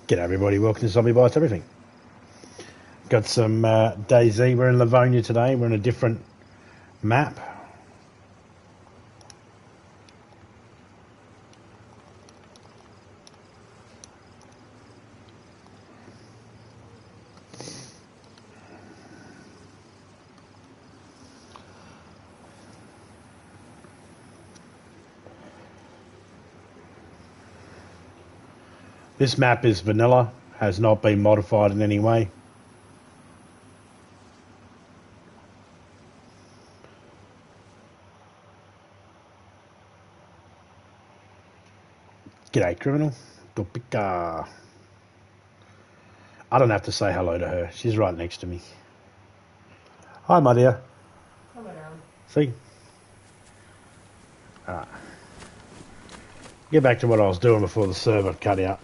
G'day everybody, welcome to Zombie Bites Everything. Got some DayZ. We're in Livonia today. We're in a different map. This map is vanilla, has not been modified in any way. G'day criminal. Topika. I don't have to say hello to her. She's right next to me. Hi, my dear. Come around. See? Alright. Get back to what I was doing before the server cut out.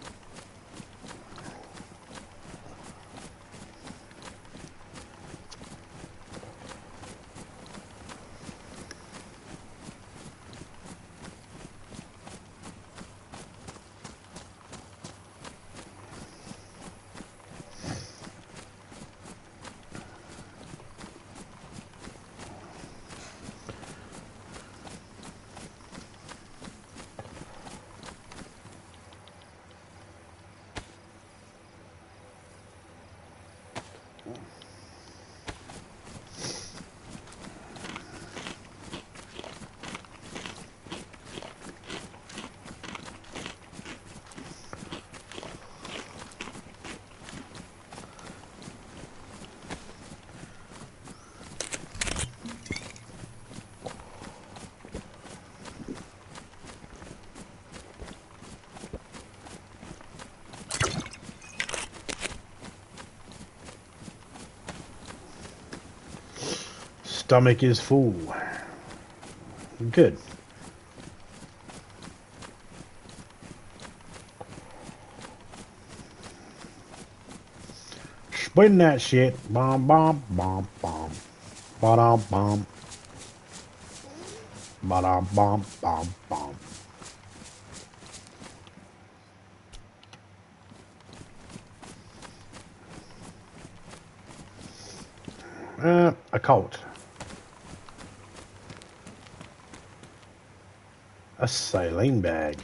Stomach is full. Good. Spin that shit. Bomb, bomb, bomb, bomb. Ba-dum, bomb. Ba-dum, bomb, bomb, bomb. A Colt. A saline bag.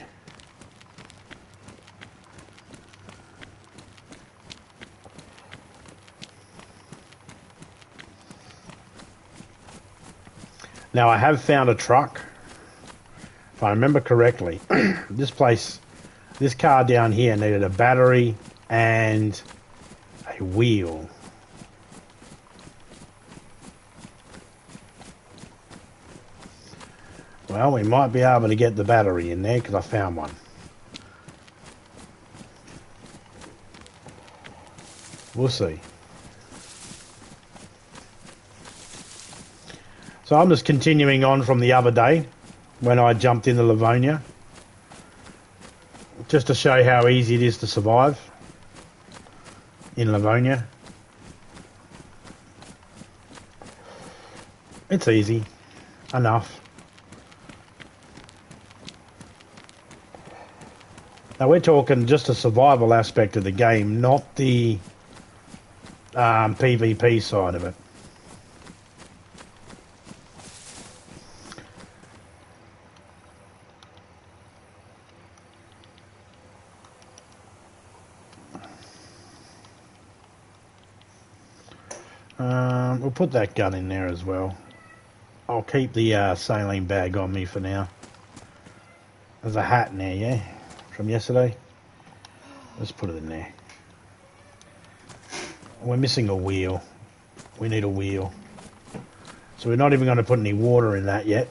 Now I have found a truck. If I remember correctly, this car down here needed a battery and a wheel. Well, we might be able to get the battery in there because I found one. We'll see. So I'm just continuing on from the other day when I jumped into Livonia. Just to show how easy it is to survive in Livonia. It's easy enough. Now we're talking just the survival aspect of the game, not the PvP side of it. We'll put that gun in there as well. I'll keep the saline bag on me for now. There's a hat in there, yeah? From yesterday. Let's put it in there. We're missing a wheel. We need a wheel. So we're not even going to put any water in that yet.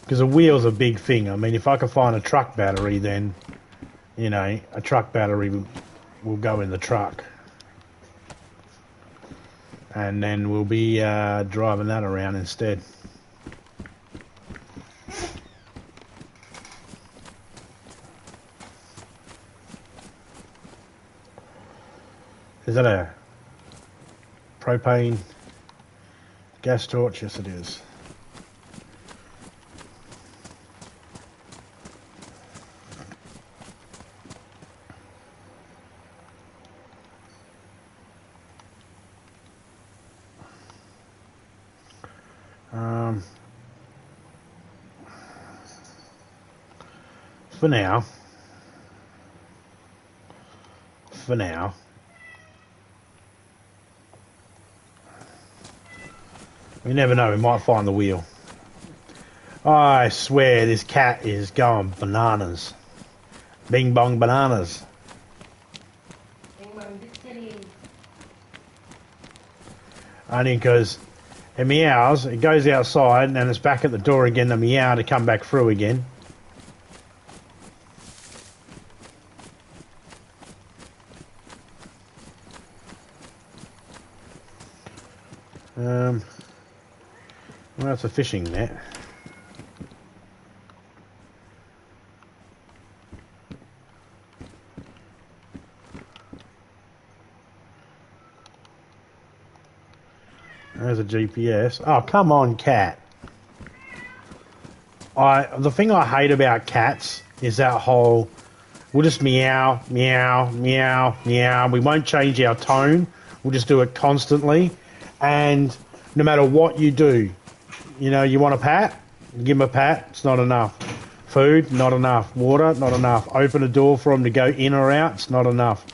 Because a wheel's a big thing. I mean, if I can find a truck battery, then, you know, a truck battery will go in the truck. And then we'll be driving that around instead. Is that a propane gas torch? Yes, it is. Um, for now. For now. We never know, we might find the wheel. I swear this cat is going bananas. Bing bong bananas. Bing bong big titties. Only because it meows, it goes outside, and it's back at the door again, the meow to come back through again. Well, that's a fishing net. There's a GPS. Oh, come on, cat. The thing I hate about cats is that whole, we'll just meow, meow, meow, meow. We won't change our tone. We'll just do it constantly. And no matter what you do, you know, you want a pat? Give them a pat. It's not enough. Food, not enough. Water, not enough. Open a door for them to go in or out. It's not enough.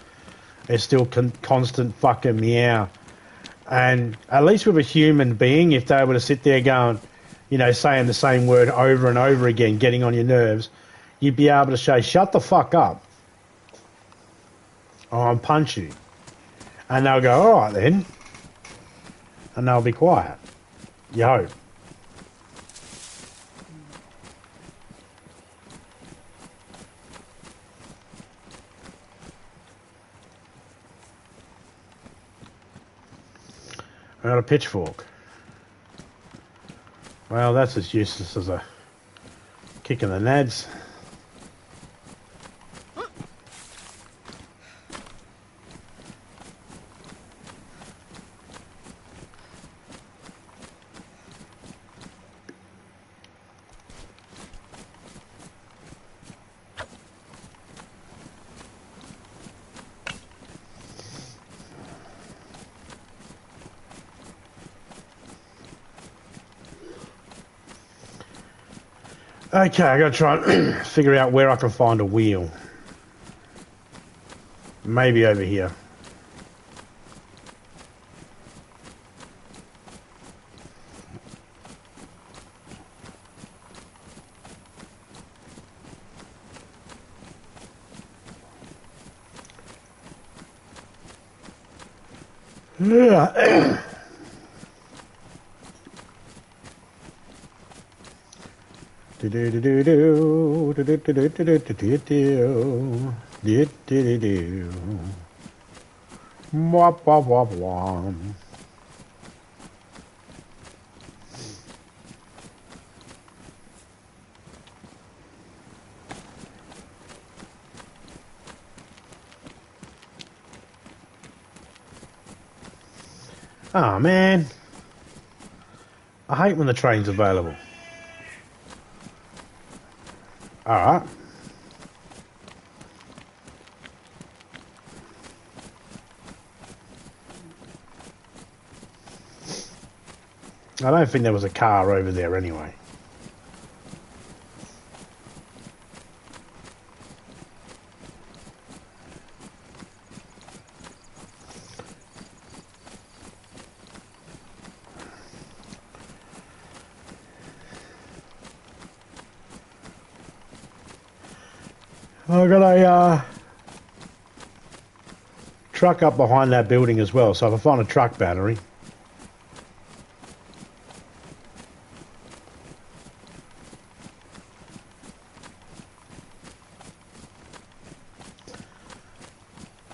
It's still constant fucking meow. And at least with a human being, if they were to sit there going, you know, saying the same word over and over again, getting on your nerves, you'd be able to say, shut the fuck up. Or I'll punch you. And they'll go, all right then. And they'll be quiet. You hope. I got a pitchfork. Well, that's as useless as a kick in the nads. Okay, I gotta try and figure out where I can find a wheel. Maybe over here. Yeah. Oh man, I hate when the train's available. Alright. I don't think there was a car over there anyway. I got a truck up behind that building as well, so if I find a truck battery.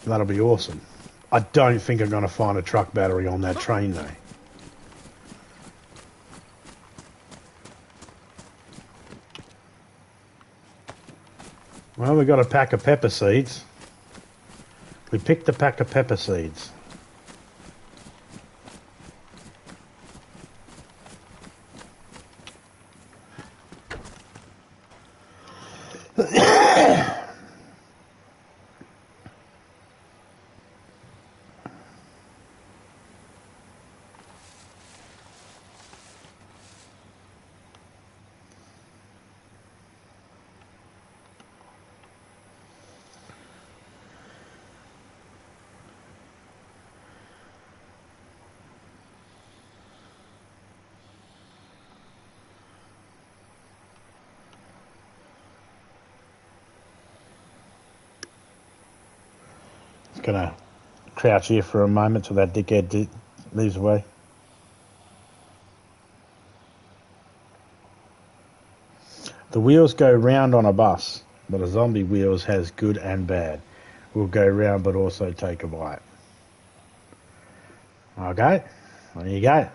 That'll be awesome. I don't think I'm going to find a truck battery on that train though. Well, we got a pack of pepper seeds. We picked a pack of pepper seeds. gonna crouch here for a moment till that dickhead leaves away. The wheels go round on a bus, but a zombie wheels has good and bad. Will go round but also take a bite. Okay, there you go.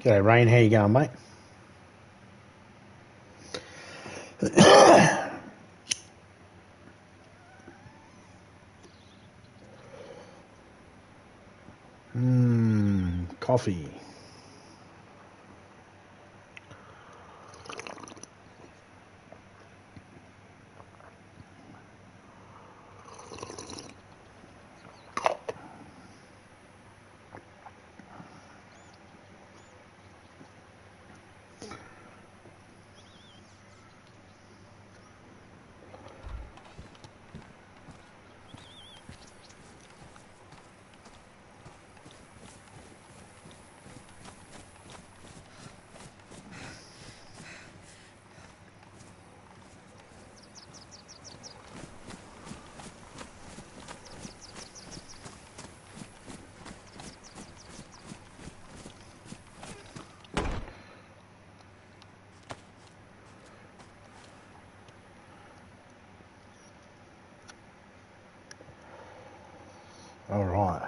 G'day, Rain. How you going, mate? Coffee. All right.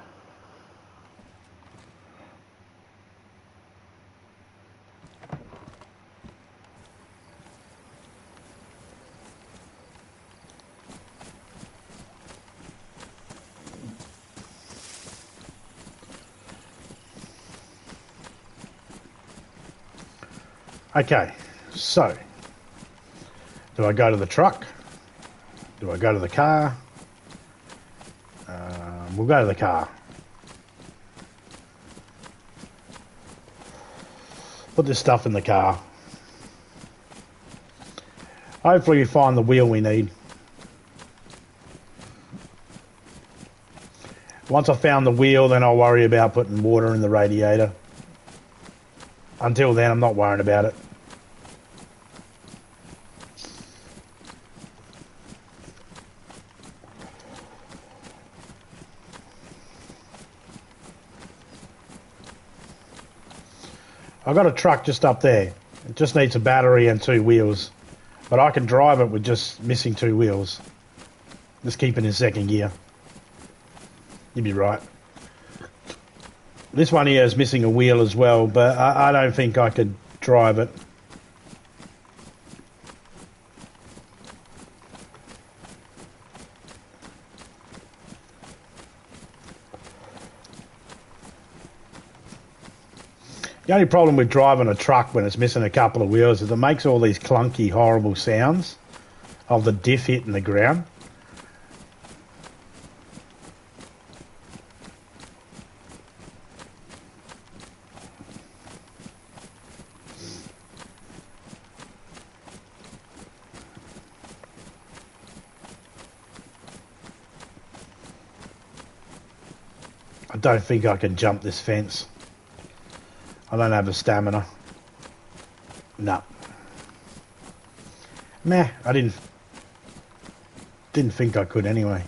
Okay, so do I go to the truck? Do I go to the car? We'll go to the car. Put this stuff in the car. Hopefully we find the wheel we need. Once I've found the wheel, then I'll worry about putting water in the radiator. Until then, I'm not worrying about it. I've got a truck just up there. It just needs a battery and 2 wheels. But I can drive it with just missing 2 wheels. Just keep it in second gear. You'd be right. This one here is missing a wheel as well, but I don't think I could drive it. The only problem with driving a truck when it's missing a couple of wheels is it makes all these clunky, horrible sounds of the diff hitting the ground. I don't think I can jump this fence. I don't have the stamina. No. Nah, I didn't think I could anyway.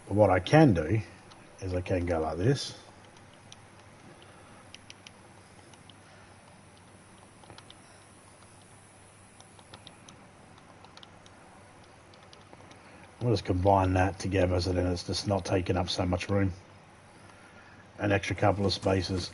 But what I can do is I can go like this. We'll just combine that together so then it's just not taking up so much room. An extra couple of spaces.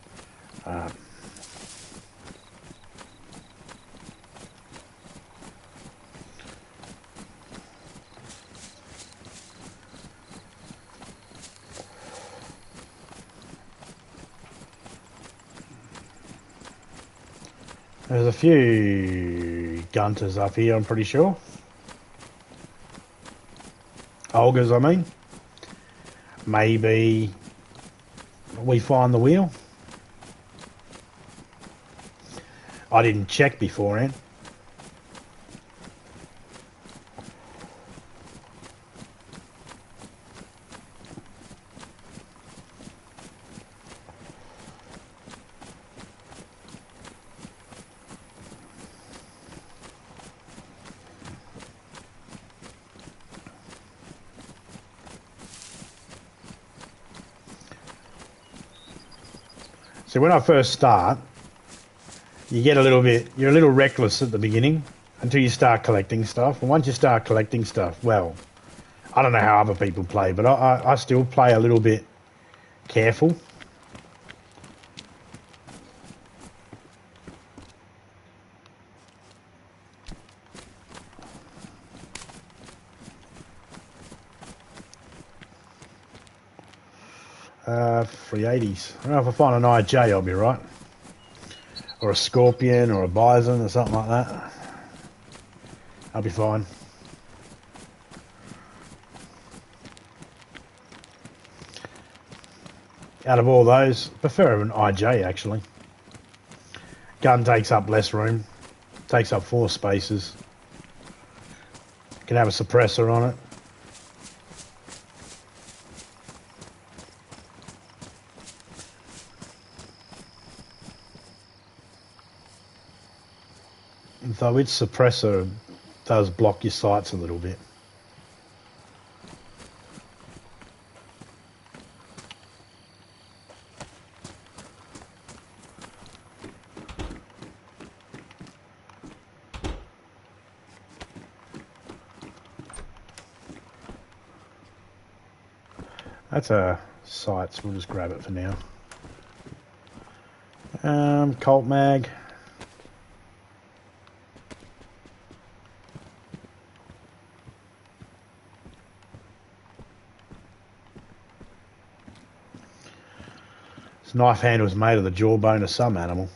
There's a few gunters up here, I'm pretty sure. Olgas, I mean. Maybe we find the wheel. I didn't check beforehand. So when I first start, you're a little reckless at the beginning until you start collecting stuff. And once you start collecting stuff, well, I don't know how other people play, but I still play a little bit careful. $380s. I don't know if I find an IJ, I'll be right. Or a scorpion or a bison or something like that. I'll be fine. Out of all those, I prefer an IJ actually. Gun takes up less room. Takes up 4 spaces. Can have a suppressor on it. Though its suppressor does block your sights a little bit. That's a sights, we'll just grab it for now. Colt mag. This knife handle was made of the jawbone of some animal.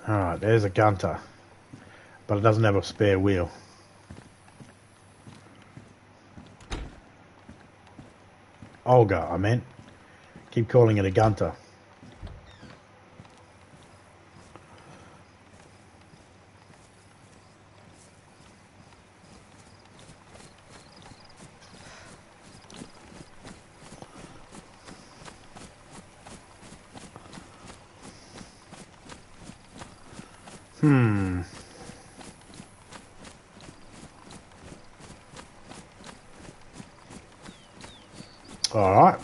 Alright, there's a gunter. But it doesn't have a spare wheel. Olga, I meant. Keep calling it a gunter. All right.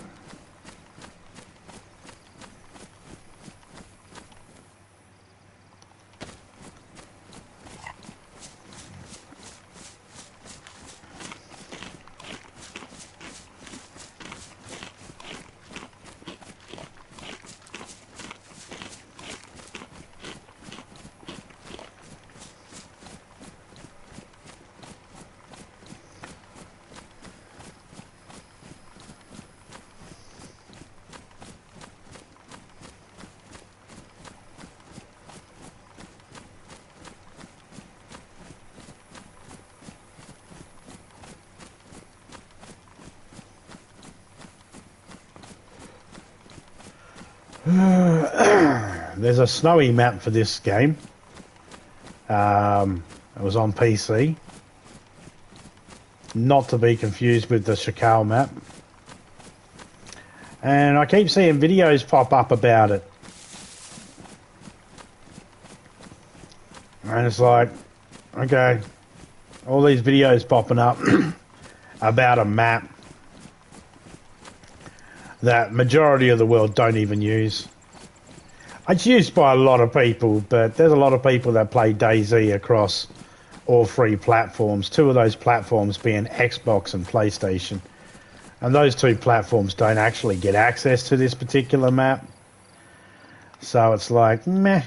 there's a snowy map for this game. It was on PC. Not to be confused with the Chacal map. And I keep seeing videos pop up about it. And it's like, okay, all these videos popping up about a map that majority of the world don't even use. It's used by a lot of people, but there's a lot of people that play DayZ across all three platforms. Two of those platforms being Xbox and PlayStation. And those two platforms don't actually get access to this particular map. So it's like, meh.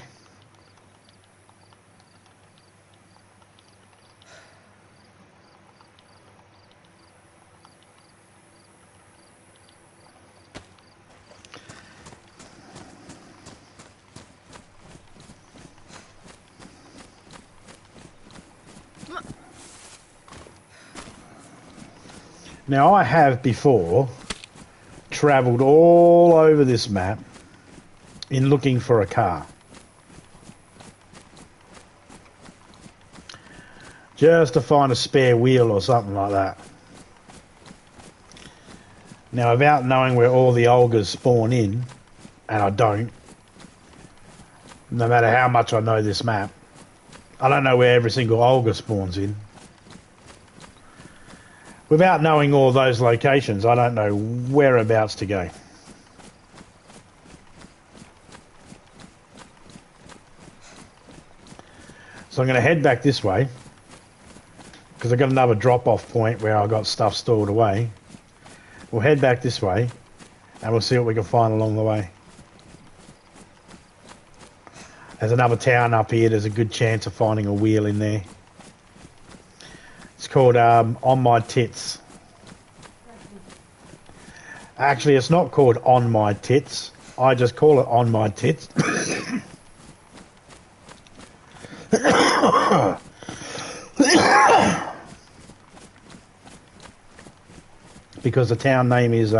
Now, I have before travelled all over this map in looking for a car. Just to find a spare wheel or something like that. Now, without knowing where all the Olgas spawn in, and I don't, no matter how much I know this map, I don't know where every single Olga spawns in. Without knowing all those locations, I don't know whereabouts to go. So I'm going to head back this way, because I've got another drop-off point where I've got stuff stored away. We'll head back this way, and we'll see what we can find along the way. There's another town up here. There's a good chance of finding a wheel in there. It's called On My Tits. Actually, it's not called On My Tits. I just call it On My Tits. Because the town name is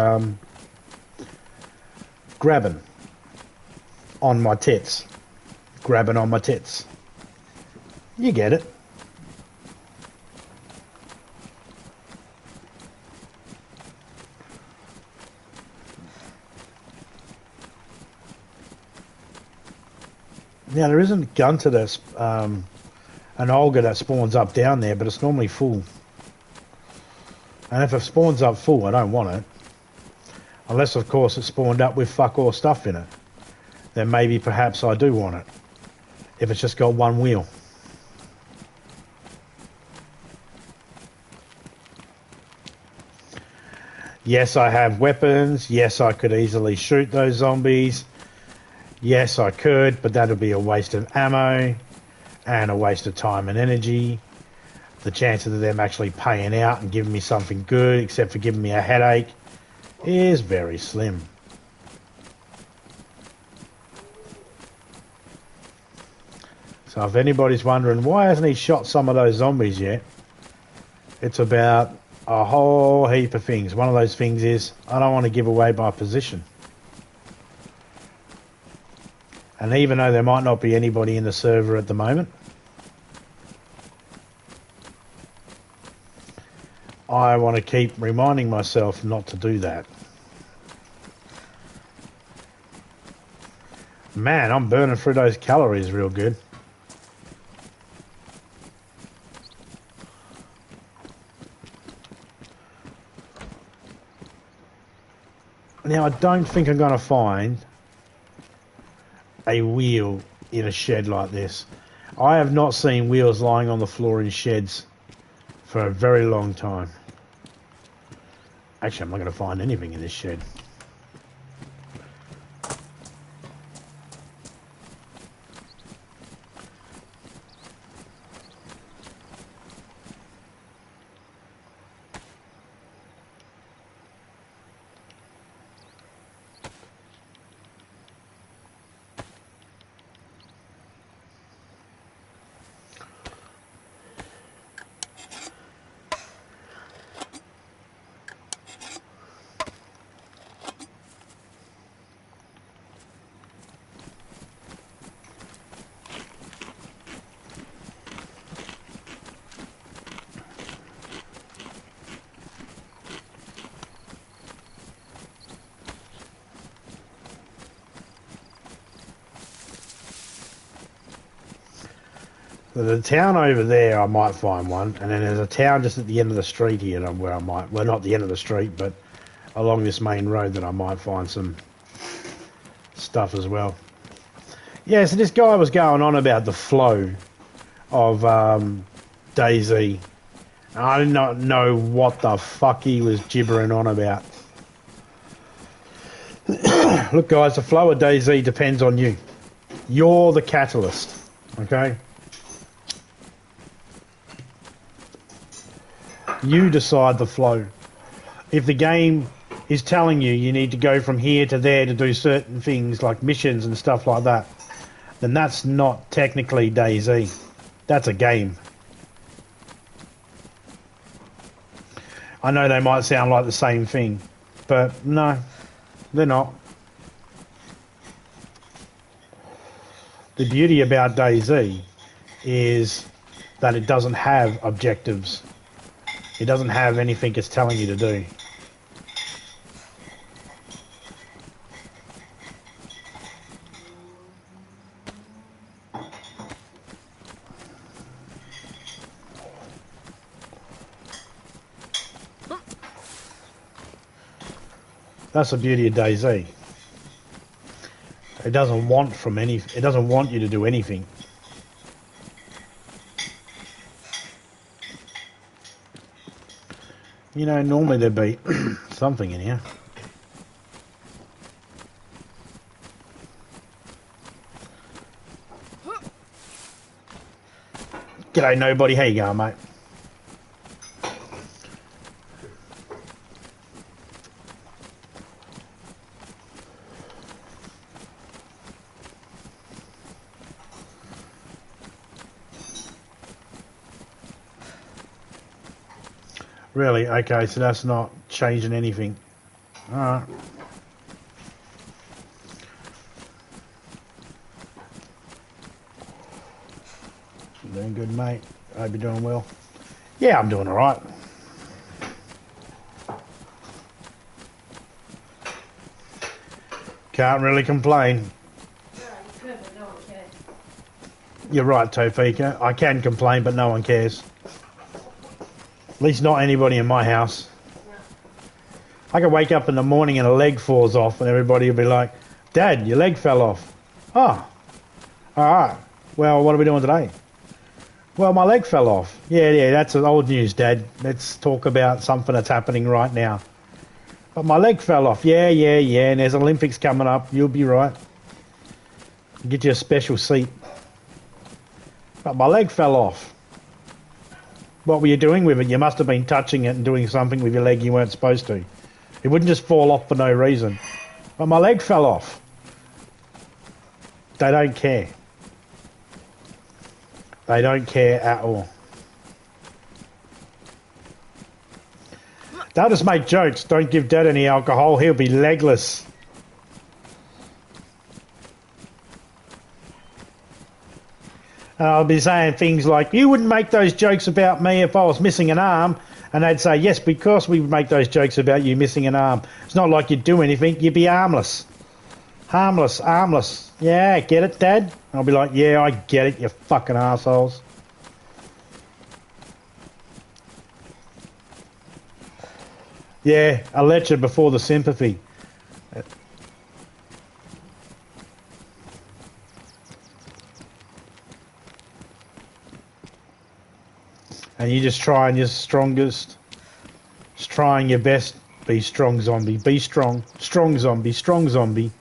Grabbing on My Tits. Grabbing on my tits. You get it. Now, there isn't a gun to this, an Olga that spawns up down there, but it's normally full. And if it spawns up full, I don't want it. Unless, of course, it spawned up with fuck all stuff in it. Then maybe, perhaps, I do want it. If it's just got one wheel. Yes, I have weapons. Yes, I could easily shoot those zombies. Yes, I could, but that would be a waste of ammo and a waste of time and energy. The chances of them actually paying out and giving me something good, except for giving me a headache, is very slim. So if anybody's wondering, why hasn't he shot some of those zombies yet? It's about a whole heap of things. One of those things is, I don't want to give away my position. And even though there might not be anybody in the server at the moment, I want to keep reminding myself not to do that. Man, I'm burning through those calories real good. Now, I don't think I'm going to find a wheel in a shed like this. I have not seen wheels lying on the floor in sheds for a very long time. Actually, I'm not going to find anything in this shed. The town over there, I might find one, and then there's a town just at the end of the street here where I might, well, not the end of the street, but along this main road that I might find some stuff as well. Yeah, so this guy was going on about the flow of DayZ. I did not know what the fuck he was gibbering on about. Look, guys, the flow of DayZ depends on you. You're the catalyst, okay? You decide the flow. If the game is telling you you need to go from here to there to do certain things like missions and stuff like that, then that's not technically DayZ. That's a game. I know they might sound like the same thing, but no, they're not. The beauty about DayZ is that it doesn't have objectives. It doesn't have anything it's telling you to do. That's the beauty of DayZ. It doesn't want it doesn't want you to do anything. You know, normally there'd be something in here. G'day, nobody. How you going, mate? Really? Okay, so that's not changing anything. Alright. Doing good, mate. Hope you're doing well. Yeah, I'm doing alright. Can't really complain. You're right, Tofika. I can complain, but no one cares. At least not anybody in my house. I could wake up in the morning and a leg falls off and everybody will be like, Dad, your leg fell off. Oh, alright. Well, what are we doing today? Well, my leg fell off. Yeah, that's old news, Dad. Let's talk about something that's happening right now. But my leg fell off. Yeah, and there's Olympics coming up. You'll be right. Get you a special seat. But my leg fell off. What were you doing with it? You must have been touching it and doing something with your leg you weren't supposed to. It wouldn't just fall off for no reason. But my leg fell off. They don't care. They don't care at all. They'll just make jokes. Don't give Dad any alcohol. He'll be legless. I'll be saying things like, you wouldn't make those jokes about me if I was missing an arm. And they'd say, yes, because we would make those jokes about you missing an arm. It's not like you'd do anything. You'd be harmless. Harmless, armless. Yeah, get it, Dad? I'll be like, yeah, I get it, you fucking assholes. Yeah, a lecture before the sympathy. And you just try and your strongest. Just trying your best. Be strong, zombie. Be strong. Strong zombie. Strong zombie.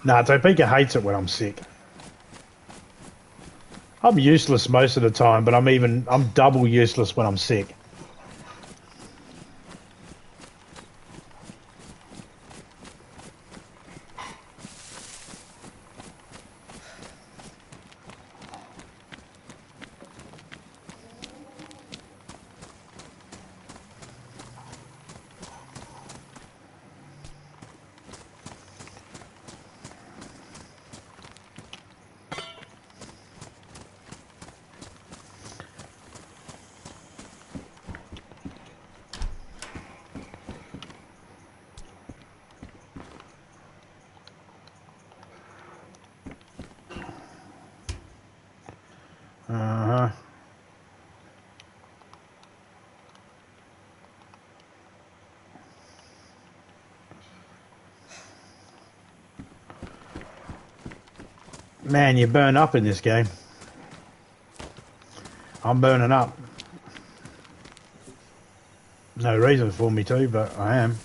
Nah, Topeka hates it when I'm sick. I'm useless most of the time, but I'm double useless when I'm sick. Uh-huh. Man, you burn up in this game. I'm burning up. No reason for me to, but I am.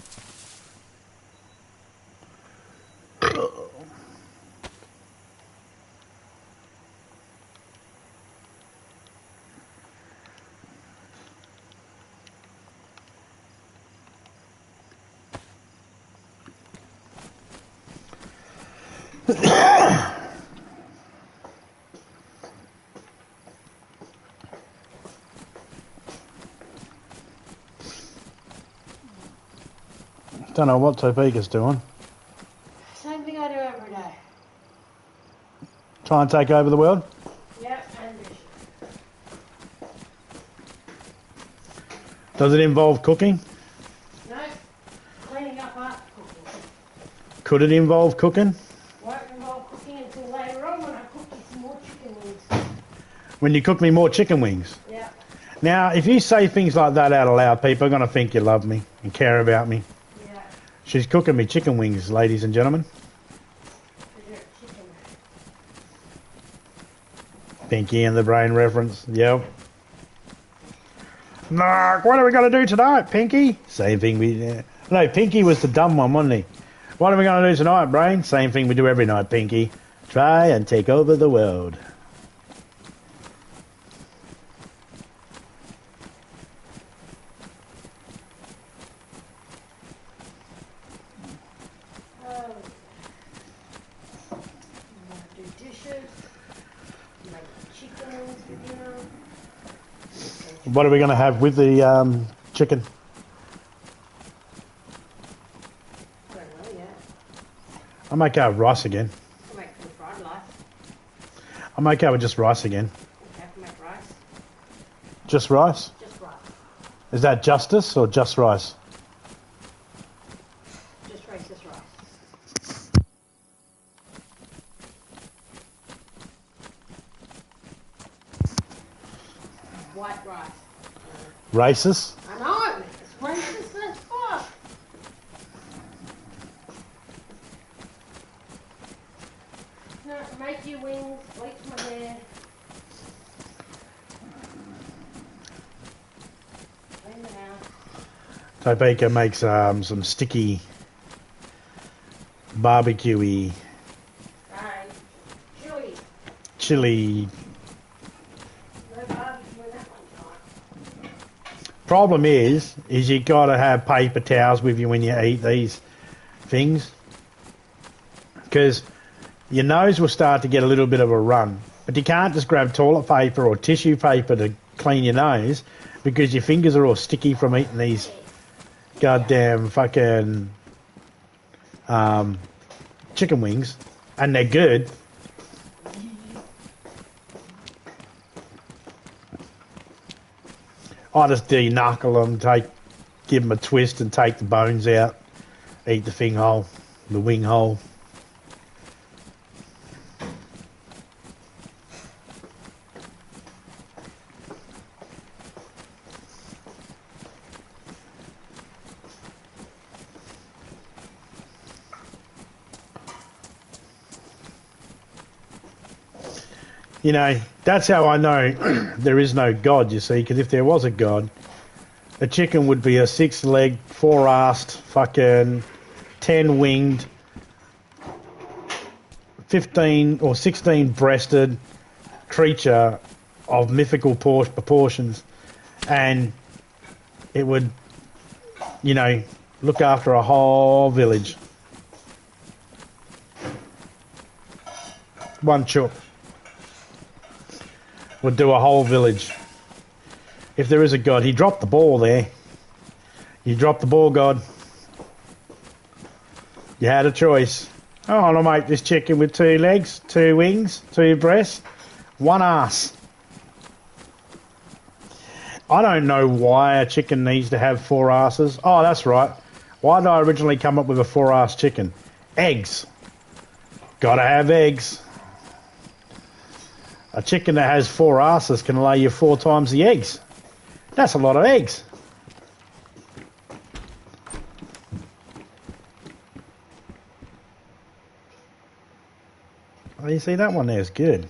Don't know what Topeka's doing. Same thing I do every day. Try and take over the world? Yep, and dishes. Does it involve cooking? No, cleaning up after cooking. Could it involve cooking? Won't involve cooking until later on when I cook you some more chicken wings. When you cook me more chicken wings? Yeah. Now, if you say things like that out aloud, people are going to think you love me and care about me. Yeah. She's cooking me chicken wings, ladies and gentlemen. Chicken. Pinky and the brain reference. Yep. Nark, what are we going to do tonight, Pinky? Same thing we... No, Pinky was the dumb one, wasn't he? What are we going to do tonight, Brain? Same thing we do every night, Pinky. Try and take over the world. Oh. Do dishes. Make chicken wings for dinner. What are we going to have with the chicken? I don't know yet. I'm okay with rice again. I'll make some fried rice. I'm okay with just rice again. Okay, I can make rice. Just rice? Just rice. Is that justice or just rice? Just racist rice. White rice. Racist? I know! It's racist as fuck! No, make your wings, bleach my hair. Clean the house. Topeka makes some sticky, barbecue-y, Alright. Chili. chili. No barbecue in that one time. Problem is you got to have paper towels with you when you eat these things, because your nose will start to get a little bit of a run. But you can't just grab toilet paper or tissue paper to clean your nose, because your fingers are all sticky from eating these goddamn fucking chicken wings, and they're good. I just de-knuckle them, give them a twist and take the bones out, eat the thing whole, the wing whole. You know, that's how I know there is no God, you see, because if there was a God, a chicken would be a 6-legged, 4-assed, fucking 10-winged, 15 or 16 breasted creature of mythical proportions, and it would, you know, look after a whole village. One chook would do a whole village. If there is a god, he dropped the ball there. You dropped the ball, God. You had a choice. Oh, I'll make this chicken with 2 legs, 2 wings, 2 breasts, 1 ass. I don't know why a chicken needs to have 4 asses. Oh, that's right. Why did I originally come up with a 4-ass chicken? Eggs. Gotta have eggs. A chicken that has 4 asses can lay you 4 times the eggs. That's a lot of eggs. Oh, you see, that one there is good.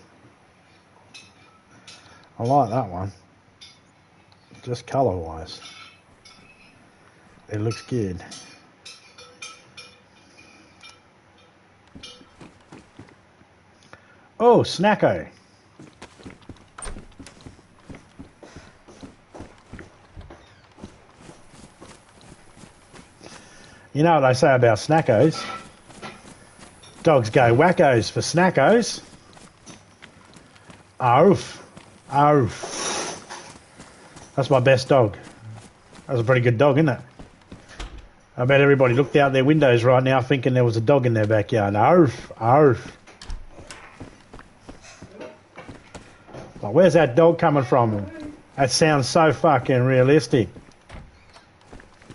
I like that one. Just colour-wise. It looks good. Oh, snacko. You know what they say about snackos? Dogs go wackos for snackos. Arf. Arf. That's my best dog. That's a pretty good dog, isn't it? I bet everybody looked out their windows right now thinking there was a dog in their backyard. Arf. Arf. Like, where's that dog coming from? That sounds so fucking realistic.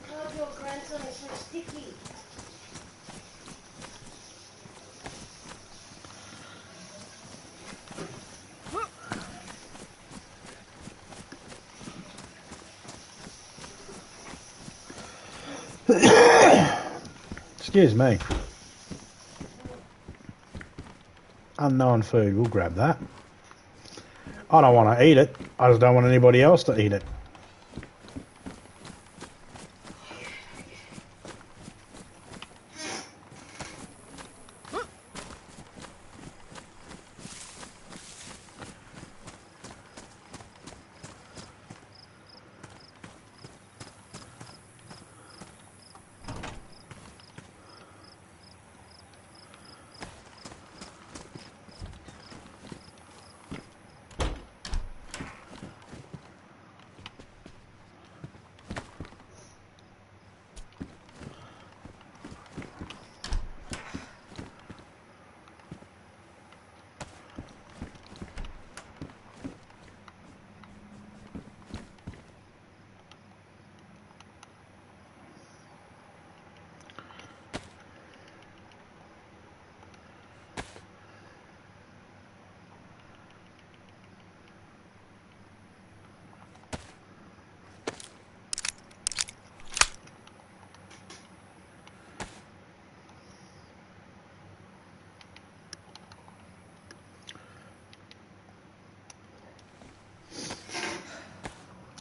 Oh, your grandson is so sticky. Excuse me. Unknown food, we'll grab that. I don't want to eat it. I just don't want anybody else to eat it.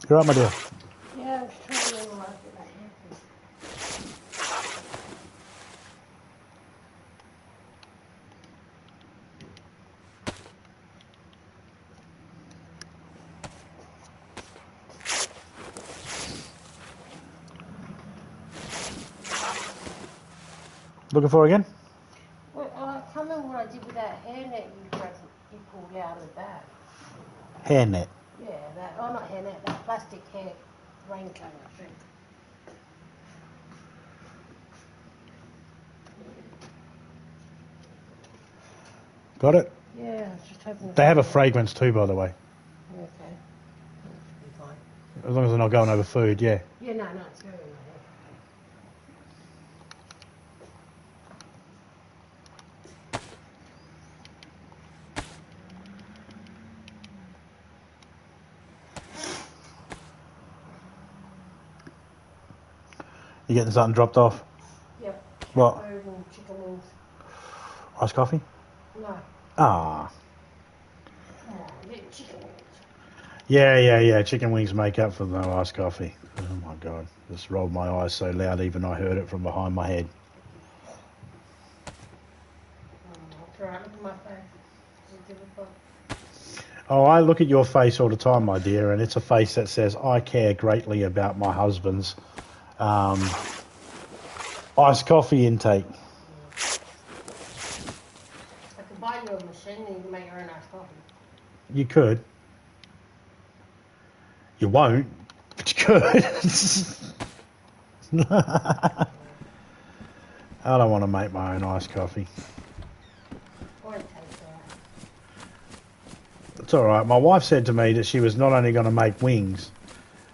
You're right, my dear. Yeah, I was trying to remember what I Looking for again? Well, I can't remember what I did with that hairnet you pulled out of the bag. Hairnet. Yeah, that, oh not hairnet, that plastic hair raincoat, I think. Got it? Yeah, I was just hoping. They have a fragrance too, by the way. Okay. That should be fine. As long as they're not going over food, yeah. Yeah, no, it's very nice. You getting something dropped off? Yep. What? Oval chicken wings. Iced coffee? No. Ah. Oh, little chicken wings. Yeah. Chicken wings make up for no iced coffee. Oh my God. Just rolled my eyes so loud even I heard it from behind my head. Oh, It's alright, look at my face. Don't give a fuck. Oh, I look at your face all the time, my dear, and it's a face that says, I care greatly about my husband's iced coffee intake. I could buy you a machine and you can make your own iced coffee. You could. You won't, but you could. I don't want to make my own iced coffee. Or it tastes alright. It's alright. My wife said to me that she was not only going to make wings,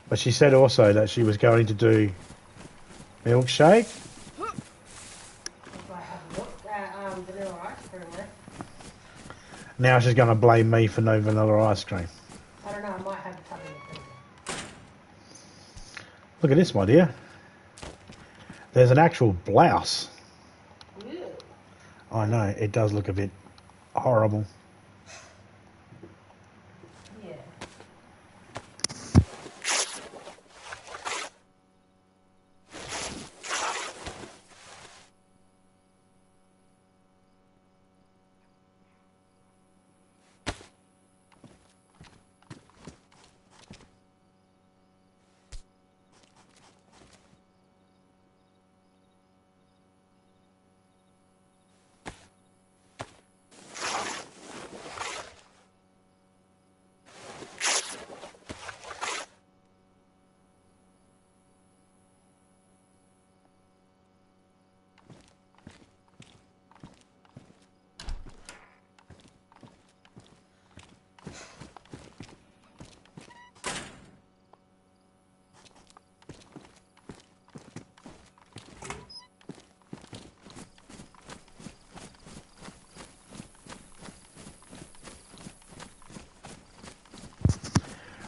but she said also that she was going to do milkshake. If I have vanilla ice cream left. Now she's going to blame me for no vanilla ice cream. I don't know, I might have a couple of things. Look at this, my dear. There's an actual blouse. Ew. I know, it does look a bit horrible. Yeah.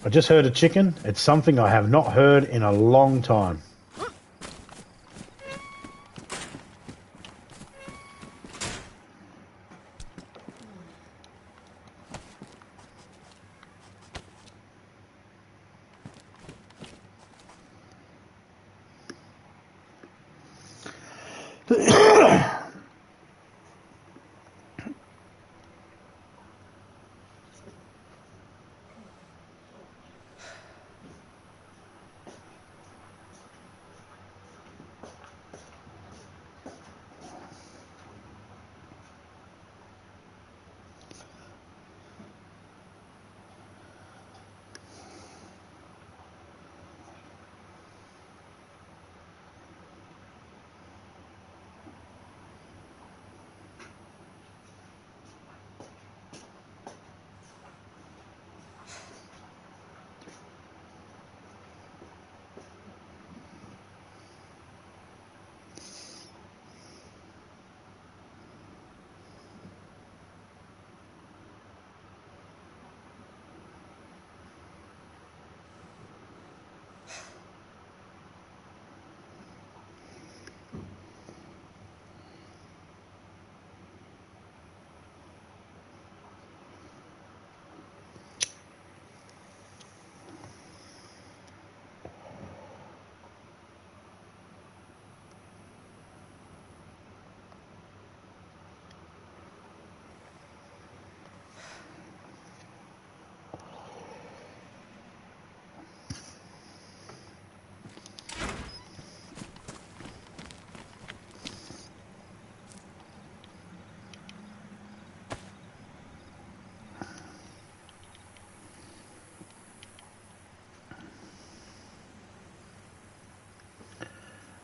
I just heard a chicken. It's something I have not heard in a long time.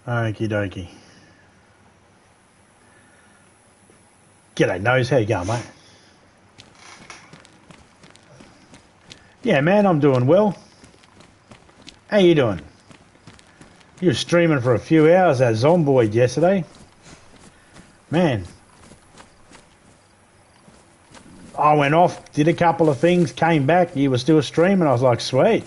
Okie dokie. G'day, Nose. How you going, mate? Yeah, man, I'm doing well. How you doing? You were streaming for a few hours at Zomboid yesterday. Man. I went off, did a couple of things, came back, you were still streaming. I was like, sweet.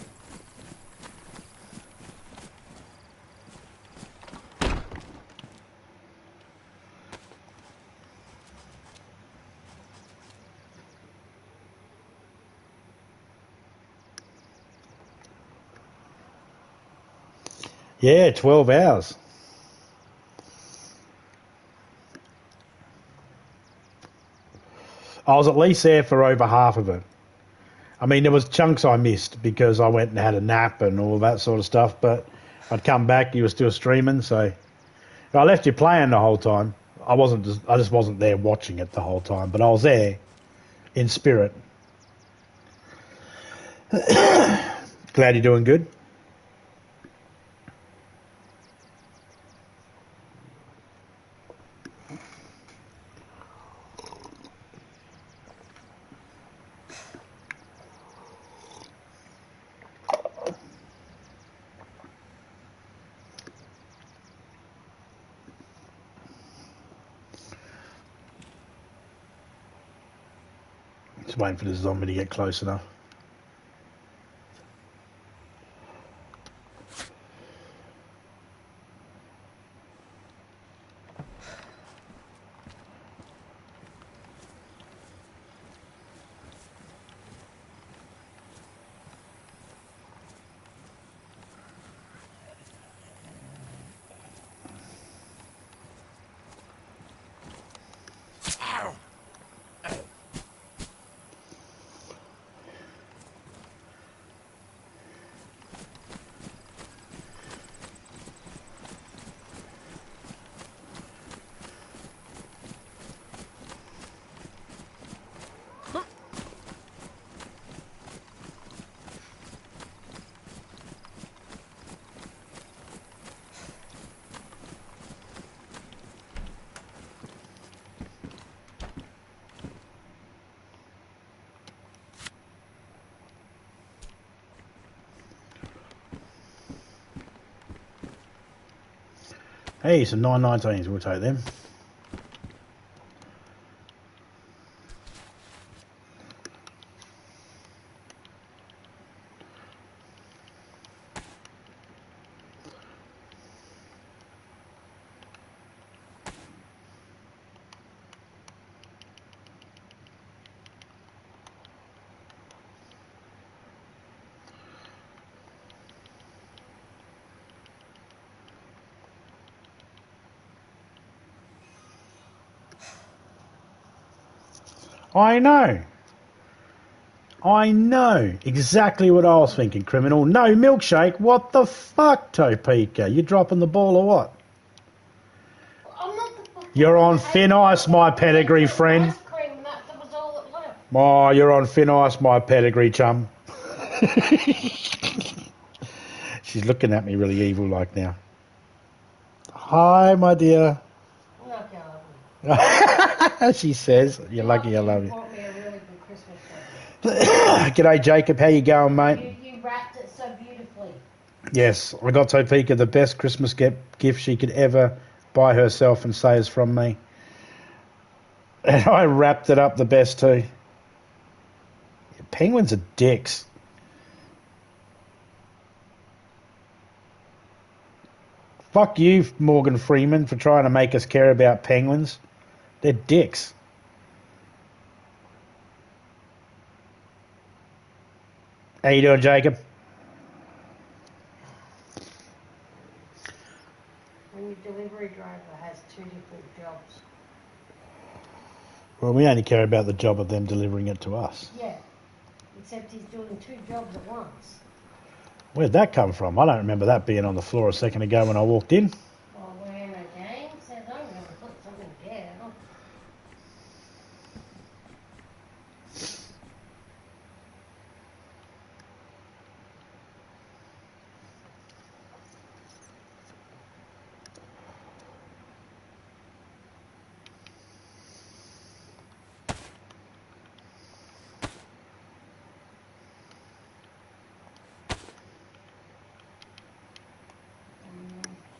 Yeah, 12 hours. I was at least there for over half of it. I mean, there was chunks I missed because I went and had a nap and all that sort of stuff, but I'd come back, you were still streaming, so I left you playing the whole time. I just wasn't there watching it the whole time, but I was there in spirit. Glad you're doing good. Just waiting for the zombie to get close enough. Hey, some 919s, we'll take them. I know exactly what I was thinking, criminal. No milkshake? What the fuck, Topeka? You dropping the ball or what? I'm not the fucking You're on one that thin ate ice, my pedigree friend. ice cream and that was all that left. Oh, you're on thin ice, my pedigree chum. She's looking at me really evil like now. Hi, my dear. Lucky I love you. She says, you're lucky I love you. bought me a really good Christmas present. G'day, Jacob. How you going, mate? You wrapped it so beautifully. Yes, I got Topeka the best Christmas gift she could ever buy herself and say is from me. And I wrapped it up the best too. Penguins are dicks. Fuck you, Morgan Freeman, for trying to make us care about penguins. They're dicks. How you doing, Jacob? When your delivery driver has two different jobs. Well, we only care about the job of them delivering it to us. Yeah. Except he's doing two jobs at once. Where'd that come from? I don't remember that being on the floor a second ago when I walked in. Well, wearing a game says I'm going to put something down.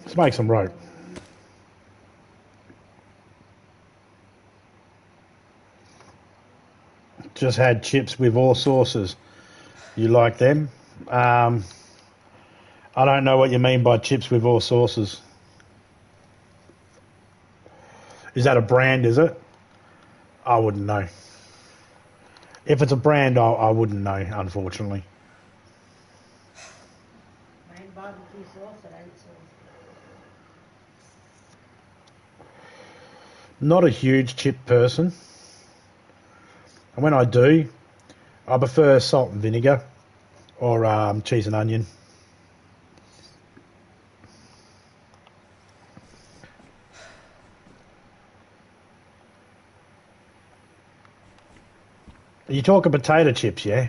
Let's make some rope. Just had chips with all sauces. You like them? I don't know what you mean by chips with all sauces. Is that a brand, is it? I wouldn't know. If it's a brand, I wouldn't know, unfortunately. Ain't barbecue sauce, it ain't sauce. Not a huge chip person. And when I do, I prefer salt and vinegar or cheese and onion. Are you talking potato chips, yeah?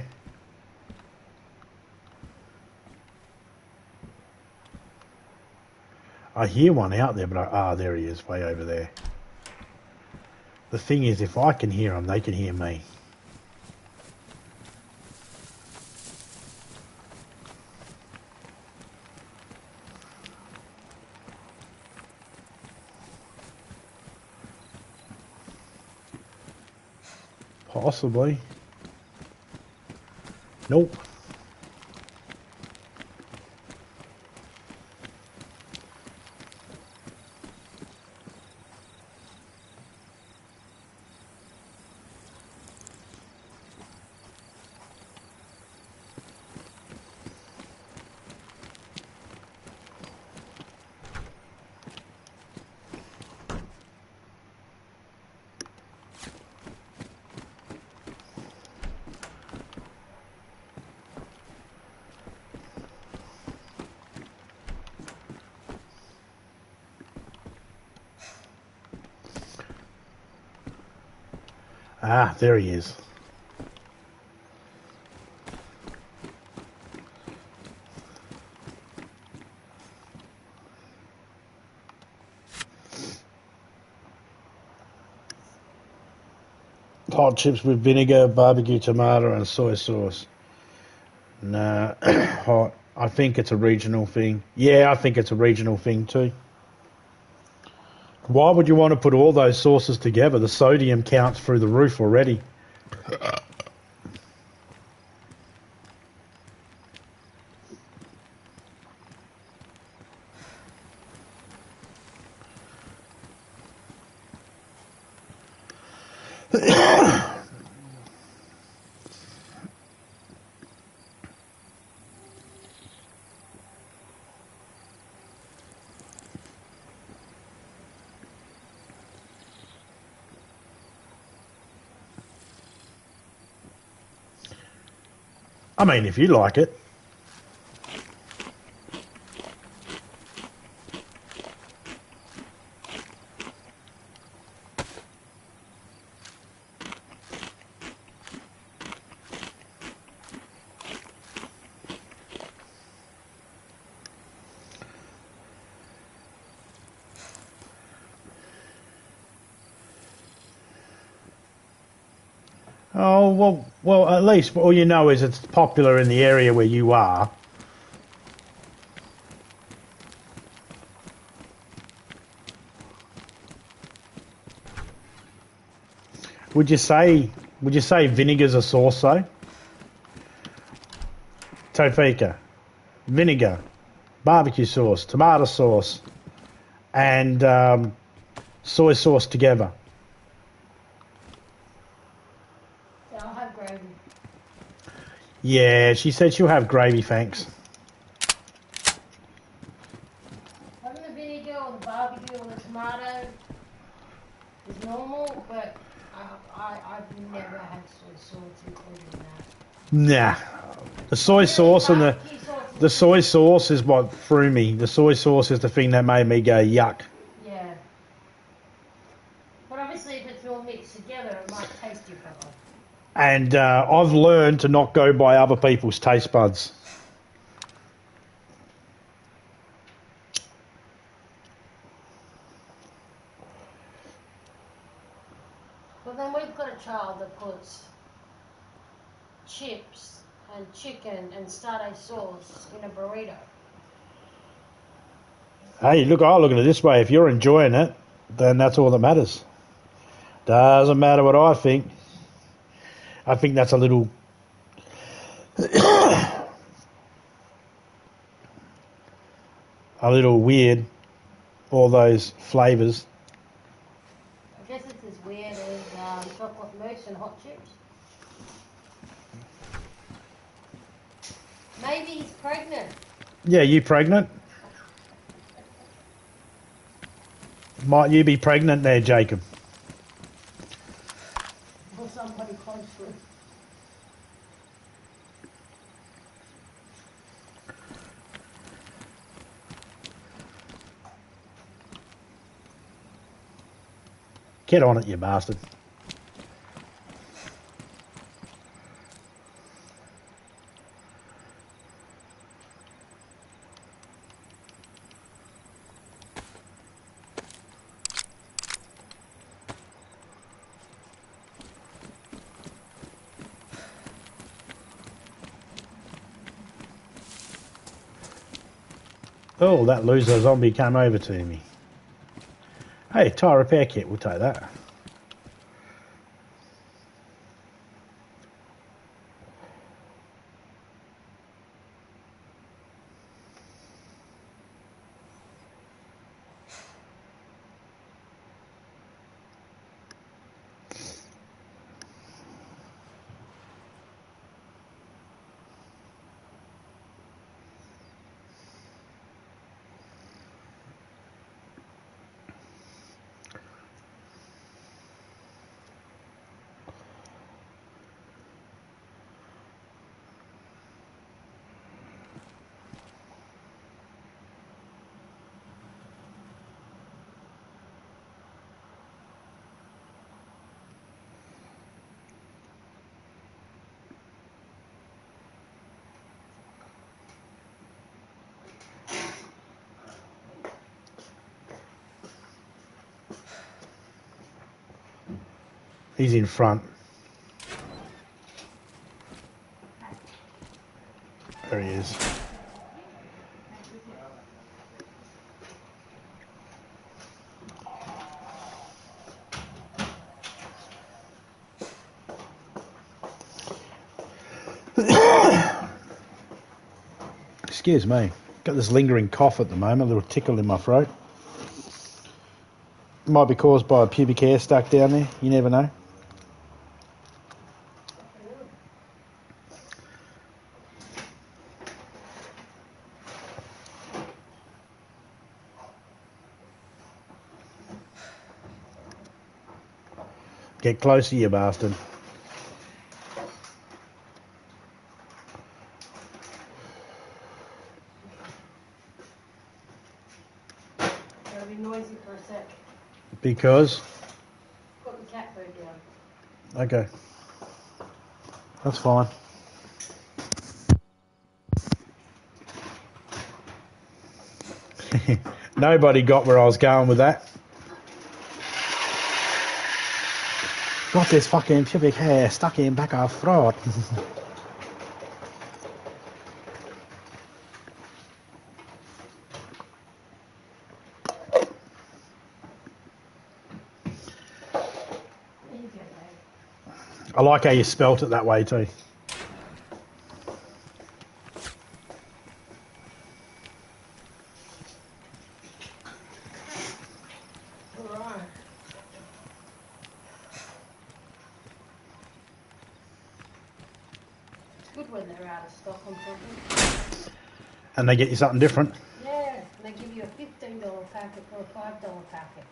I hear one out there, but there he is, way over there. The thing is, if I can hear them, they can hear me. Possibly. Nope. Ah, there he is. Hot chips with vinegar, barbecue tomato and soy sauce. Nah, hot. I think it's a regional thing. Yeah, I think it's a regional thing too. Why would you want to put all those sauces together? The sodium counts through the roof already. I mean, if you like it. Oh, well, at least all you know is it's popular in the area where you are. Would you say vinegar's a sauce though? Tofika, vinegar, barbecue sauce, tomato sauce, and soy sauce together. I'll have gravy. Yeah, she said she'll have gravy, thanks. Having the vinegar or the barbecue or the tomato is normal, but I've never had soy sauce included in that. Nah, the soy sauce and the soy sauce is what threw me. The soy sauce is the thing that made me go yuck. Yeah. But obviously, if it's all mixed together, it might taste differently. And I've learned to not go by other people's taste buds. But then we've got a child that puts chips and chicken and satay sauce in a burrito. Hey, look, I look at it this way. If you're enjoying it, then that's all that matters. Doesn't matter what I think. I think that's a little... a little weird, all those flavours. I guess it's as weird as chocolate mousse and hot chips. Maybe he's pregnant. Yeah, you pregnant? Might you be pregnant there, Jacob? or somebody close to it. Get on it, you bastard. Oh, that loser zombie came over to me. Hey, tyre repair kit, we'll take that. He's in front. There he is. Excuse me. Got this lingering cough at the moment, a little tickle in my throat. Might be caused by a pubic hair stuck down there. You never know. Get closer, you bastard. Gotta be noisy for a sec. Because? Put the cat food down. Okay. That's fine. Nobody got where I was going with that. Got this fucking pubic hair stuck in back our throat. There you go, babe. I like how you spelt it that way too. Alright. It's good when they're out of stock on something. And they get you something different. Yeah, and they give you a $15 packet for a $5 packet.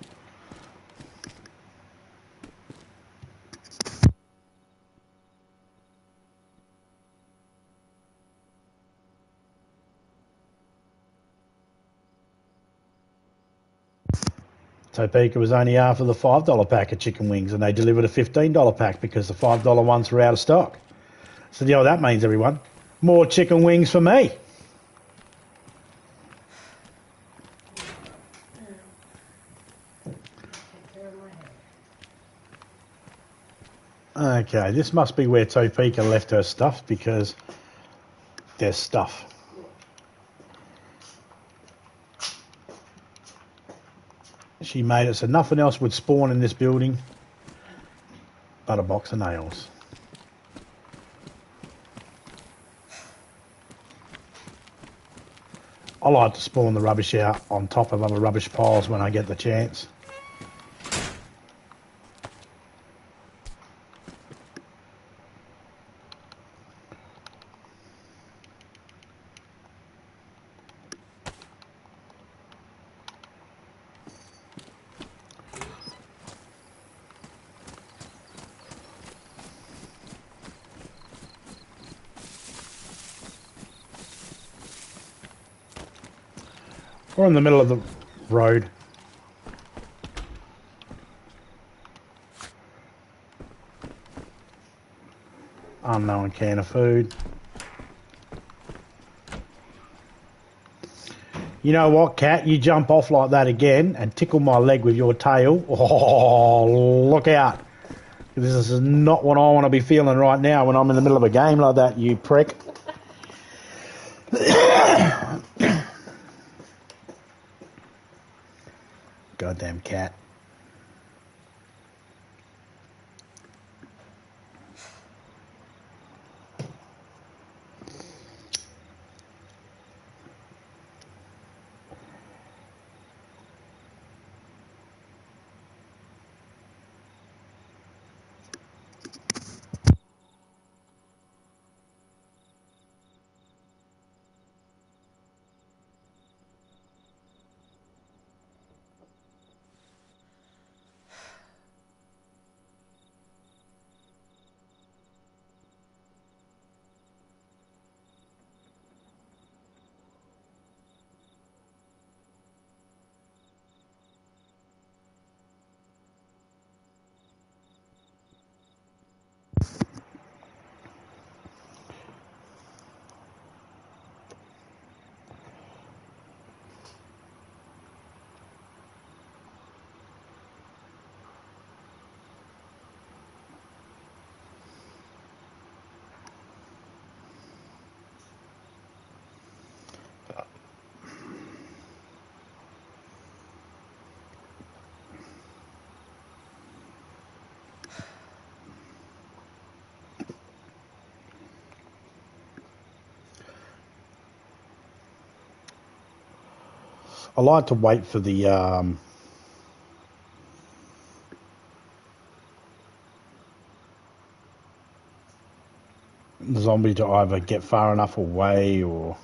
Topeka was only after the $5 pack of chicken wings, and they delivered a $15 pack because the $5 ones were out of stock. So you know what that means, everyone? More chicken wings for me. Take care of my hair. Okay, this must be where Topeka left her stuff because there's stuff. She made it so nothing else would spawn in this building but a box of nails. I like to spawn the rubbish out on top of other rubbish piles when I get the chance. Or in the middle of the road. Unknown can of food. You know what, cat? You jump off like that again and tickle my leg with your tail. Oh, look out. This is not what I want to be feeling right now when I'm in the middle of a game like that, you prick. Goddamn cat. I like to wait for the zombie to either get far enough away or...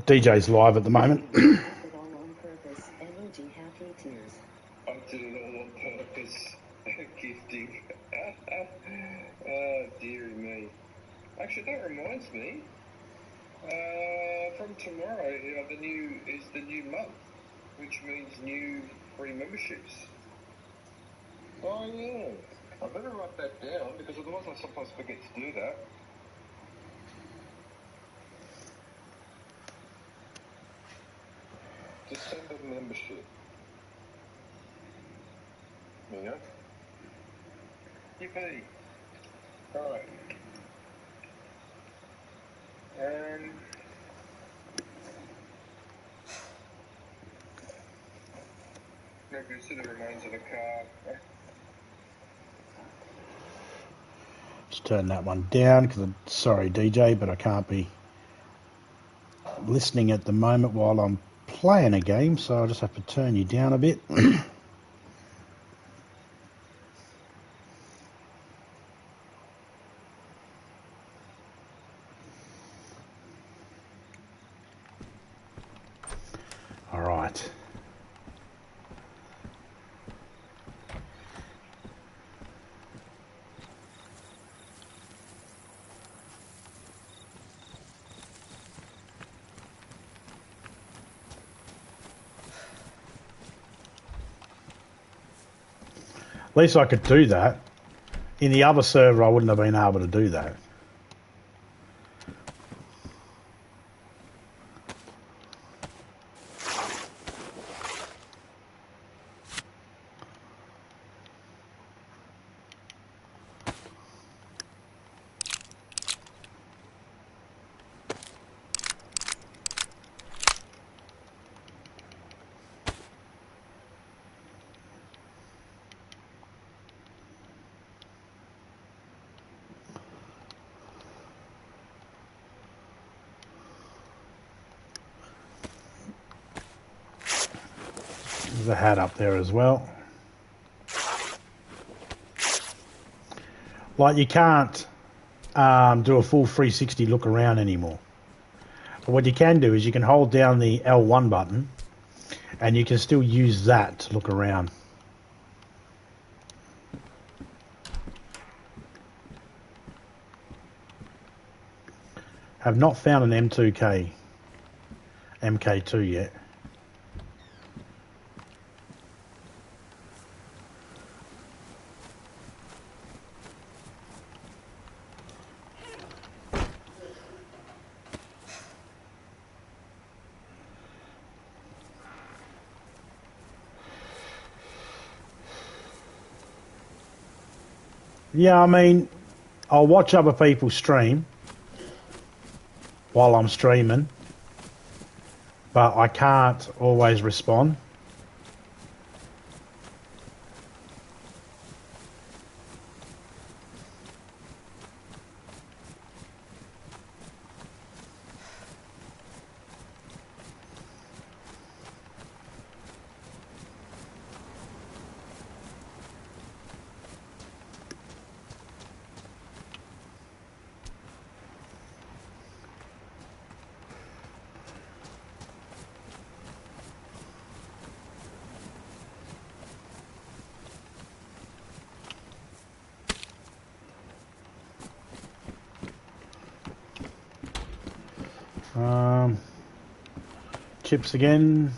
DJ's live at the moment. I did it all on purpose. Emoji happy tears. I did it all on purpose. Gifting. Oh, dearie me. Actually, that reminds me. From tomorrow, the new month, which means new free memberships. Oh yeah, I better write that down because otherwise I sometimes forget to do that. December membership. There you go. Yippee. Alright. Now consider the remains of the car. Just turn that one down because sorry DJ, but I can't be listening at the moment while I'm playing a game, so I'll just have to turn you down a bit. All right. At least I could do that. In the other server, I wouldn't have been able to do that. There's a hat up there as well. Like you can't do a full 360 look around anymore. But what you can do is you can hold down the L1 button and you can still use that to look around. Have not found an M2K MK2 yet. Yeah, I mean, I'll watch other people stream while I'm streaming, but I can't always respond. Chips again.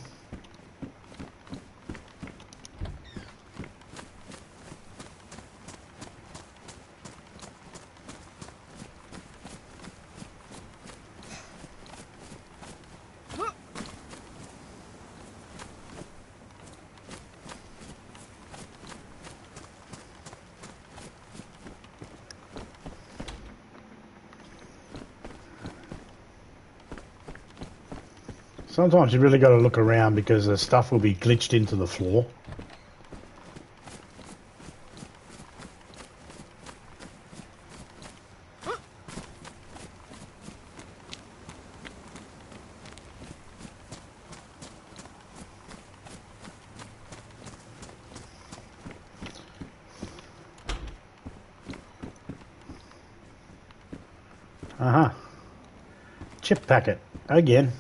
Sometimes you really got to look around because the stuff will be glitched into the floor. Chip packet again.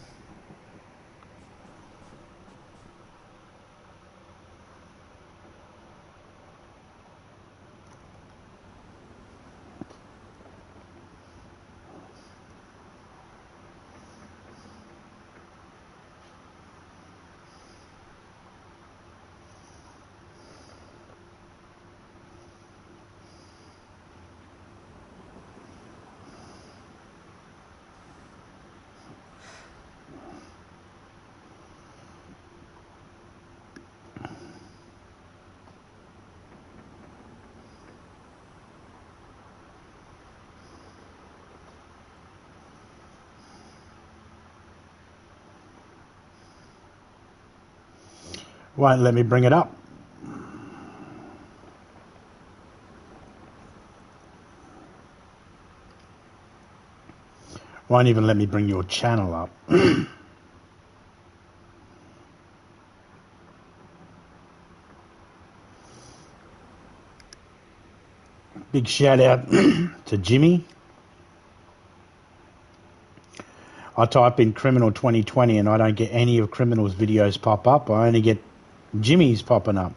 Won't let me bring it up. Won't even let me bring your channel up. Big shout out to Jimmy. I type in Criminal 2020 and I don't get any of Criminal's videos pop up. I only get Jimmy's popping up.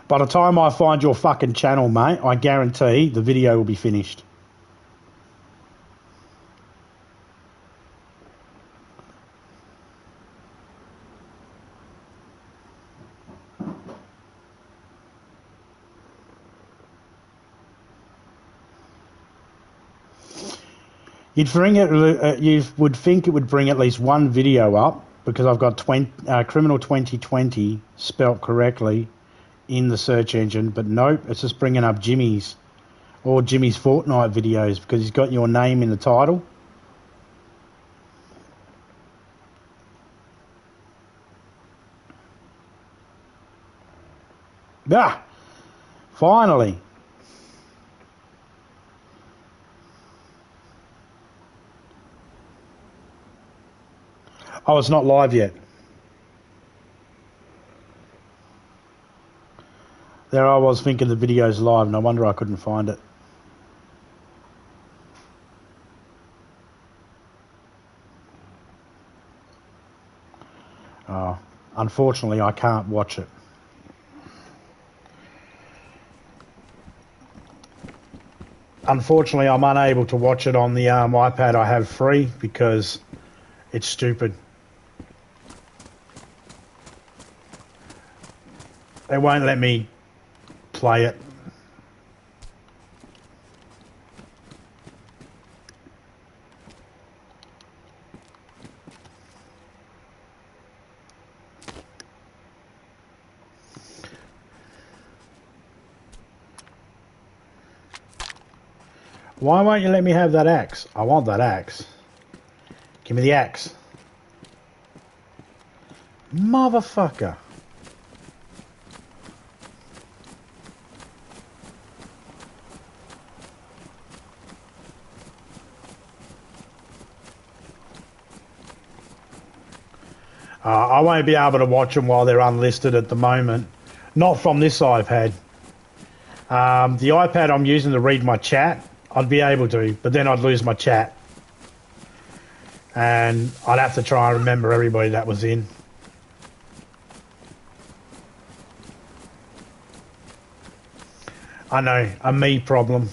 By the time I find your fucking channel, mate, I guarantee the video will be finished. You would think it would bring at least one video up because I've got Criminal 2020 spelt correctly in the search engine, but nope, it's just bringing up Jimmy's or Jimmy's Fortnite videos because he's got your name in the title. Ah, finally. Oh, it's not live yet. There I was thinking the video's live, no wonder I couldn't find it. Oh, unfortunately, I can't watch it. Unfortunately, I'm unable to watch it on the iPad I have free because it's stupid. They won't let me play it. Why won't you let me have that axe? I want that axe. Give me the axe. Motherfucker. I won't be able to watch them while they're unlisted at the moment. Not from this iPad. The iPad I'm using to read my chat, I'd be able to, but then I'd lose my chat. And I'd have to try and remember everybody that was in. I know, a me problem.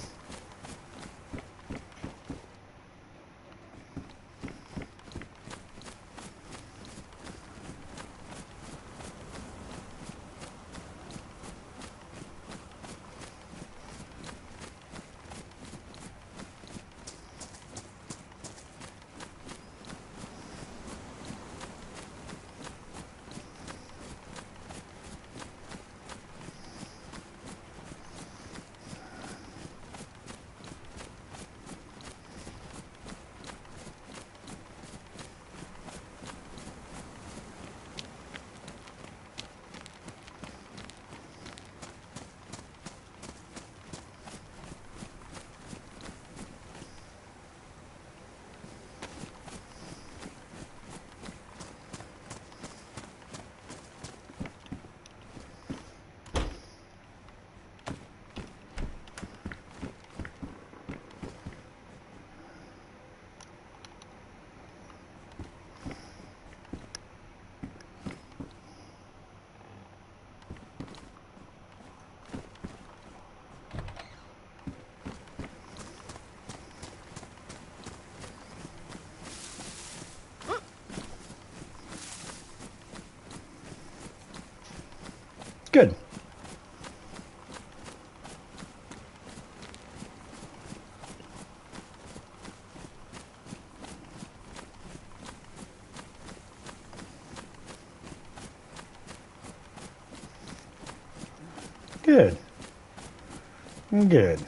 Good. Good. Good.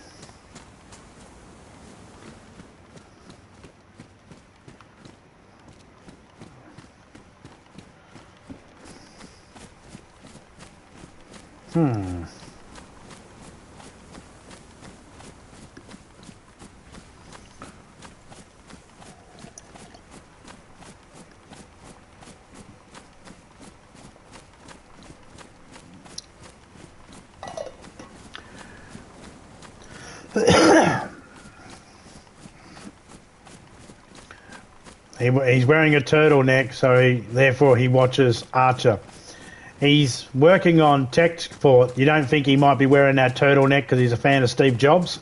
Hmm. He's wearing a turtleneck, so therefore he watches Archer. He's working on tech support. You don't think he might be wearing that turtleneck because he's a fan of Steve Jobs?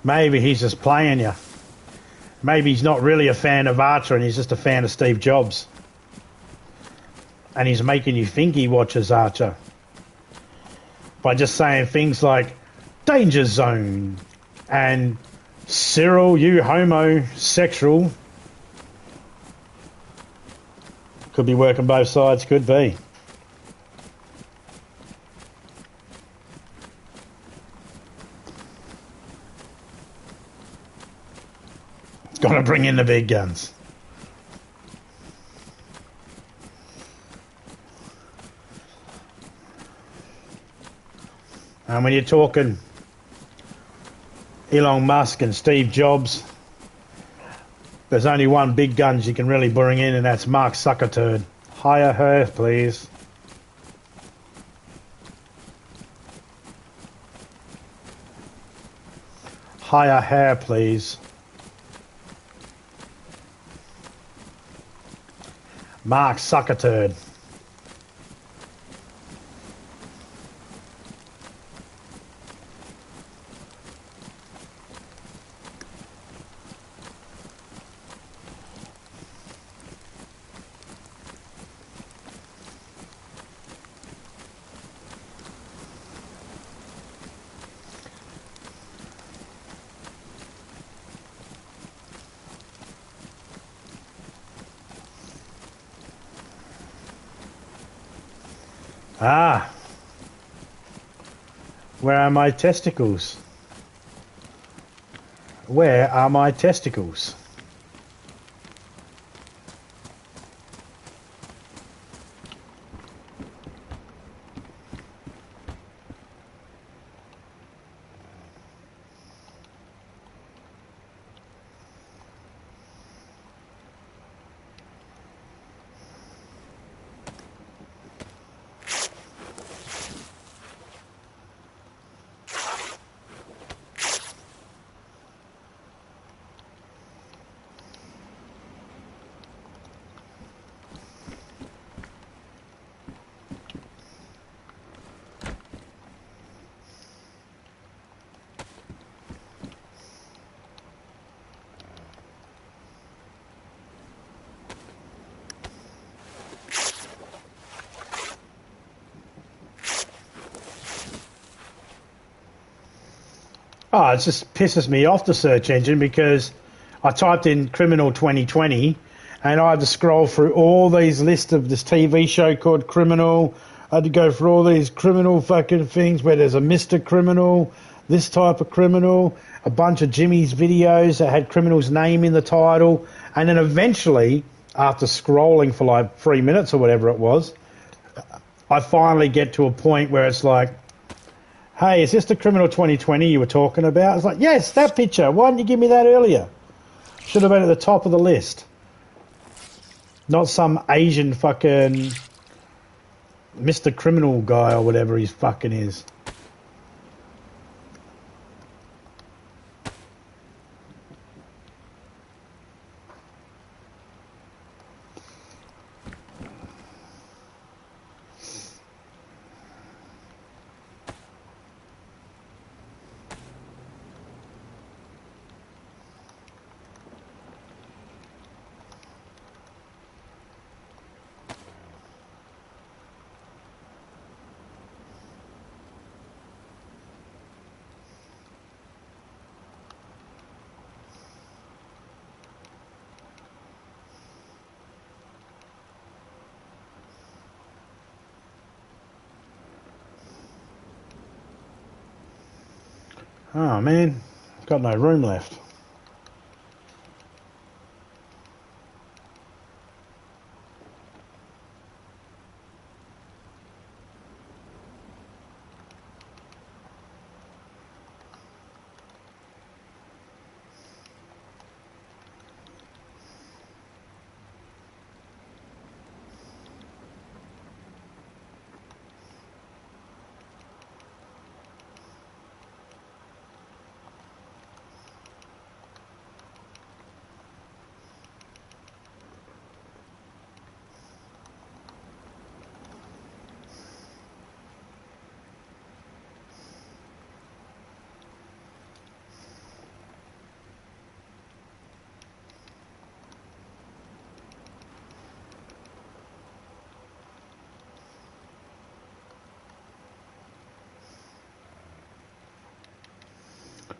Maybe he's just playing you. Maybe he's not really a fan of Archer and he's just a fan of Steve Jobs. And he's making you think he watches Archer by just saying things like danger zone and Cyril, you homosexual. Could be working both sides, could be. Gotta bring in the big guns. And when you're talking Elon Musk and Steve Jobs, there's only one big guns you can really bring in, and that's Mark Zuckerberg. Hire her, please. Hire her, please. Mark Zuckerberg. Ah. Where are my testicles? Where are my testicles? Oh, it just pisses me off, the search engine, because I typed in Criminal 2020 and I had to scroll through all these lists of this TV show called Criminal. I had to go through all these criminal fucking things where there's a Mr. Criminal, this type of criminal, a bunch of Jimmy's videos that had criminal's name in the title. And then eventually, after scrolling for like 3 minutes or whatever it was, I finally get to a point where it's like, hey, is this the Criminal 2020 you were talking about? It's like, yes, that picture. Why didn't you give me that earlier? Should have been at the top of the list. Not some Asian fucking Mr. Criminal guy or whatever he's fucking is. Oh man, got no room left.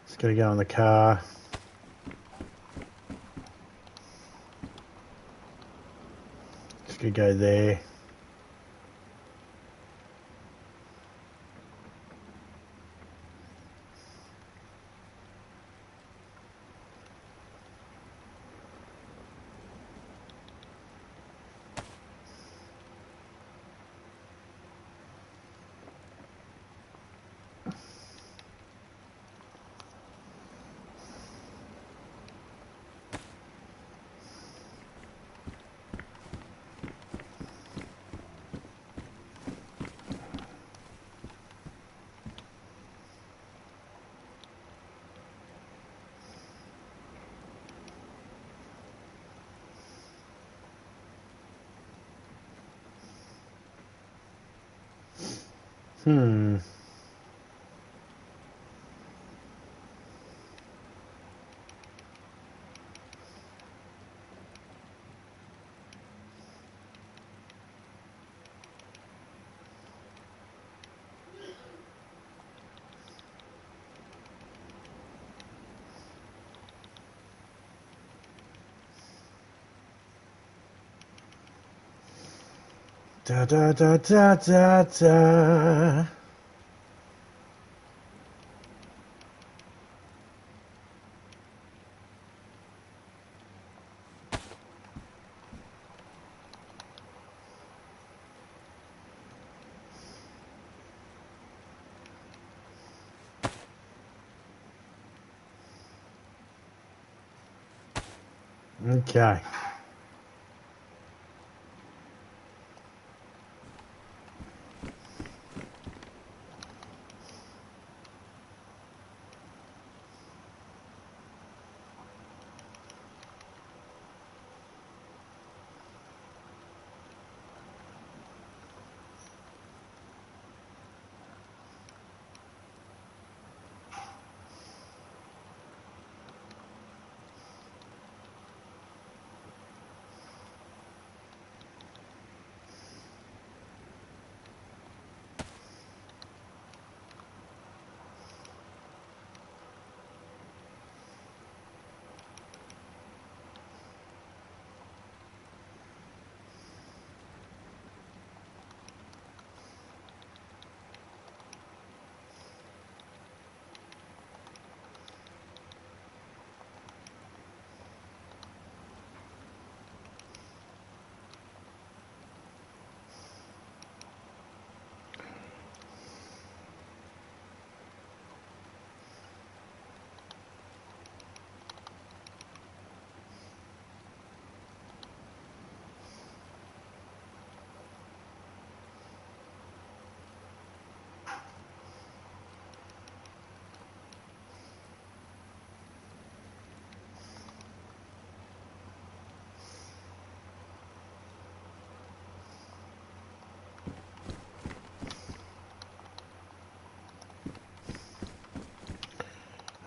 Just gotta go in the car. Just gonna go there. Hmm. Da da da da da da. Okay.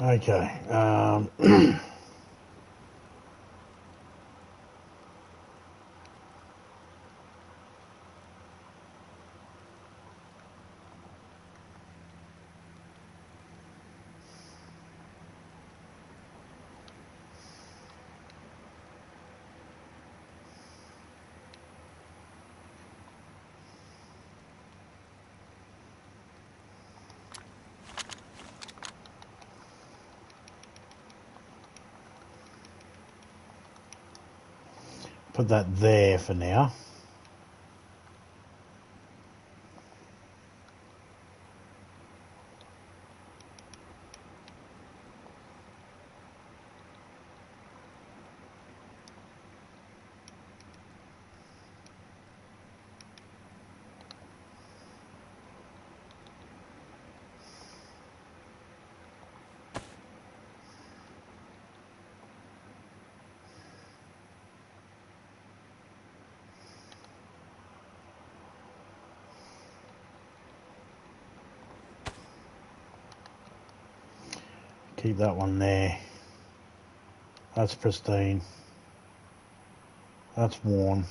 Okay. Put that there for now. Keep that one there. That's pristine. That's worn.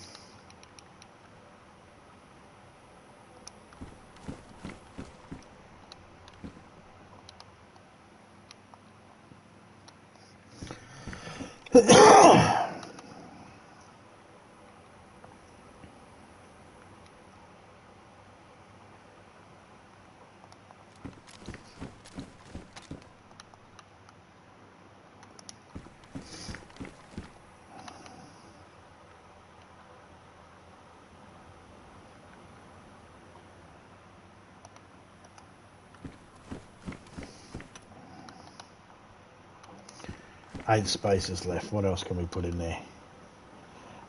Eight spaces left. What else can we put in there?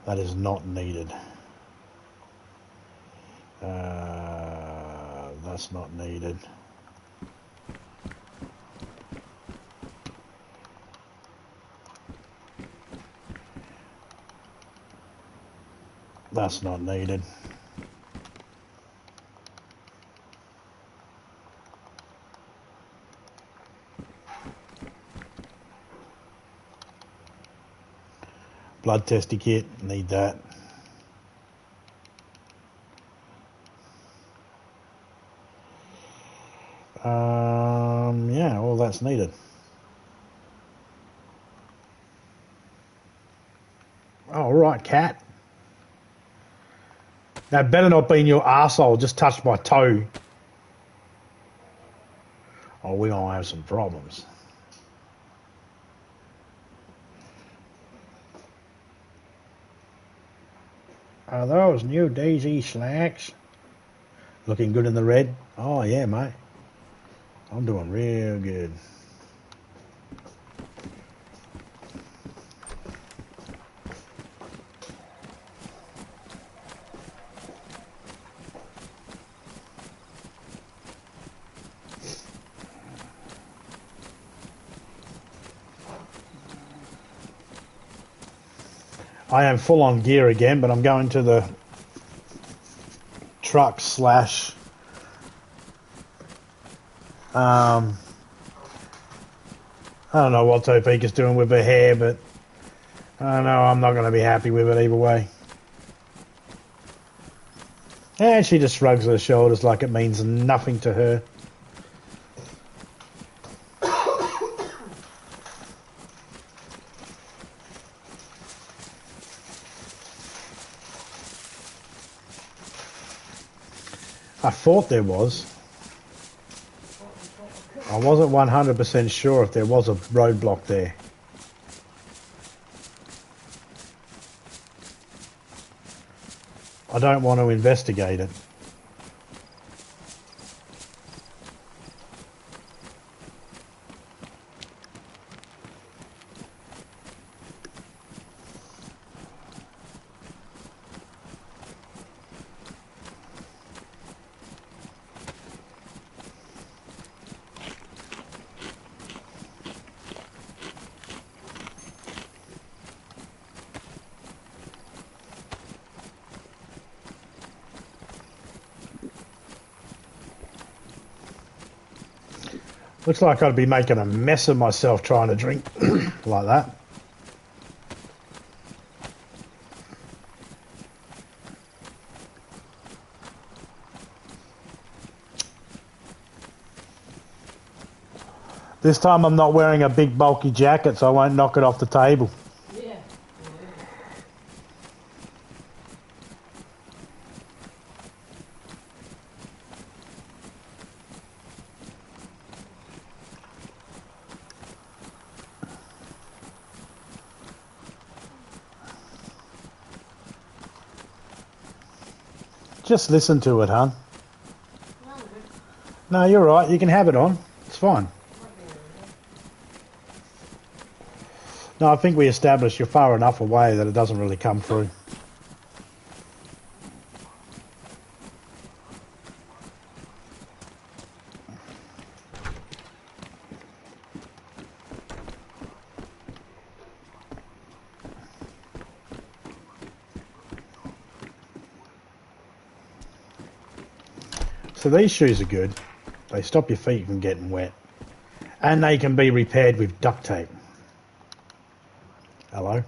That is not needed. That's not needed. That's not needed. Blood testing kit, need that. Yeah, all that's needed. Oh, all right, cat. That better not be in your arsehole, just touched my toe. Oh, we're gonna have some problems. Are those new DayZ slacks? Looking good in the red? Oh, yeah, mate. I'm doing real good. I am full on gear again, but I'm going to the truck slash I don't know what Topeka's doing with her hair, but I don't know, I'm not going to be happy with it either way. And she just shrugs her shoulders like it means nothing to her. I thought there was. I wasn't 100% sure if there was a roadblock there. I don't want to investigate it. Looks like I'd be making a mess of myself trying to drink like that. This time I'm not wearing a big bulky jacket, so I won't knock it off the table. Yeah. Just listen to it, hon. No, I'm good. No, you're right. You can have it on. It's fine. No, I think we established you're far enough away that it doesn't really come through. So these shoes are good. They stop your feet from getting wet. And they can be repaired with duct tape. Hello?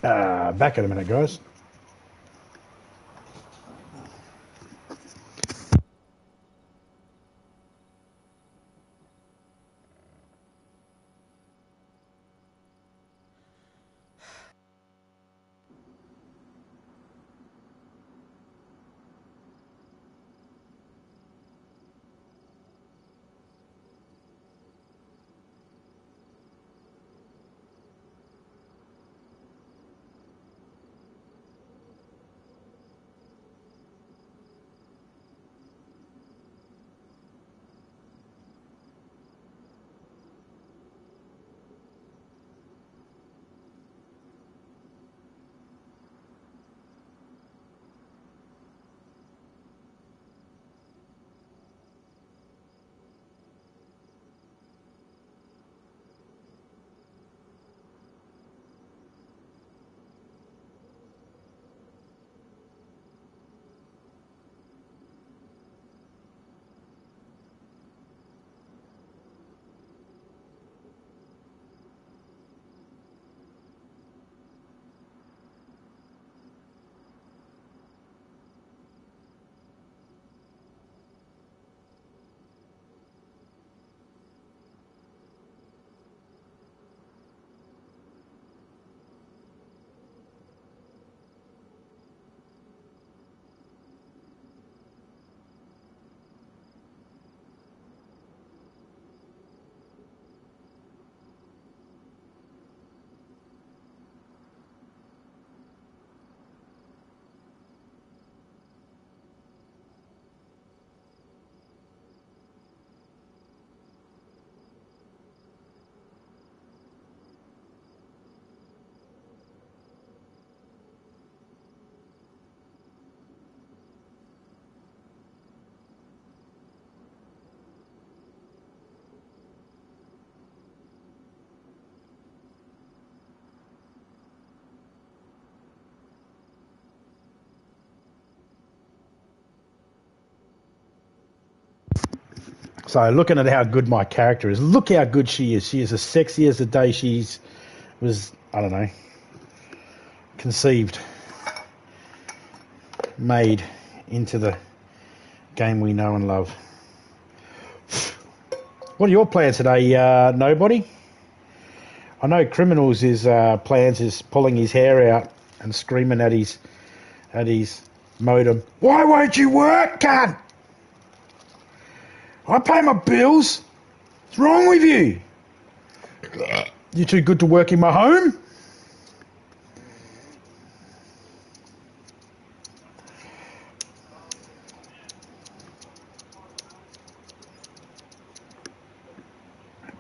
Back in a minute, guys. So looking at how good my character is, look how good she is. She is as sexy as the day was, I don't know, conceived, made into the game we know and love. What are your plans today, nobody? I know Criminals' plans is pulling his hair out and screaming at his modem. Why won't you work, cunt? I pay my bills. What's wrong with you? You too good to work in my home?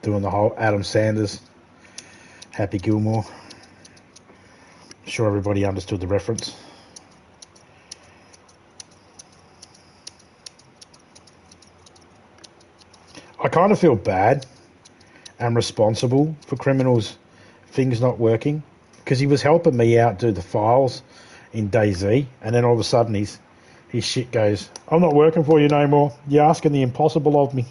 Doing the whole Adam Sanders, Happy Gilmore. I'm sure everybody understood the reference. I kind of feel bad and responsible for Criminals' things not working because he was helping me out do the files in DayZ, and then all of a sudden his shit goes, I'm not working for you no more. You're asking the impossible of me.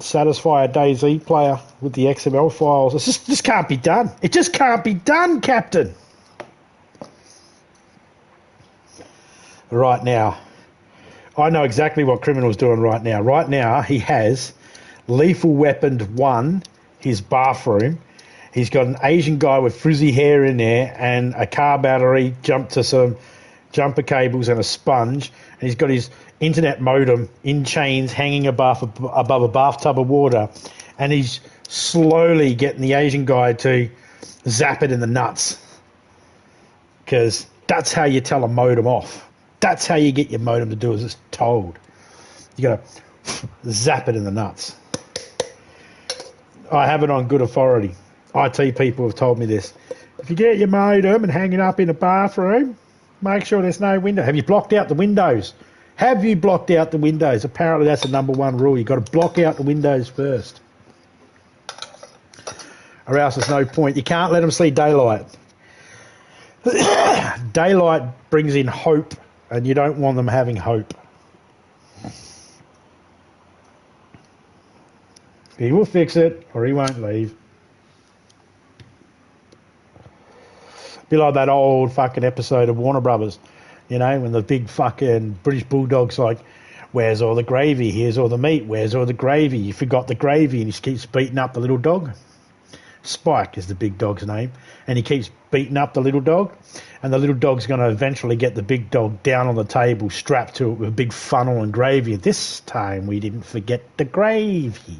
Satisfy a DayZ player with the XML files. It just can't be done. It just can't be done, Captain. Right now, I know exactly what Criminal's doing right now. Right now, he has lethal weaponed his bathroom. He's got an Asian guy with frizzy hair in there and a car battery jumped to some jumper cables and a sponge, and he's got his internet modem in chains hanging above a bathtub of water, and he's slowly getting the Asian guy to zap it in the nuts, because that's how you tell a modem off. That's how you get your modem to do as it's told. You got to zap it in the nuts. I have it on good authority. IT people have told me this. If you get your modem and hang it up in a bathroom, make sure there's no window. Have you blocked out the windows? Have you blocked out the windows? Apparently that's the number one rule. You've got to block out the windows first. Or else there's no point. You can't let them see daylight. Daylight brings in hope, and you don't want them having hope. He will fix it, or he won't leave. Be like that old fucking episode of Warner Brothers, you know, when the big fucking British Bulldog's like, where's all the gravy? Here's all the meat. Where's all the gravy? You forgot the gravy, and he keeps beating up the little dog. Spike is the big dog's name, and he keeps beating up the little dog, and the little dog's going to eventually get the big dog down on the table, strapped to it with a big funnel and gravy. This time we didn't forget the gravy.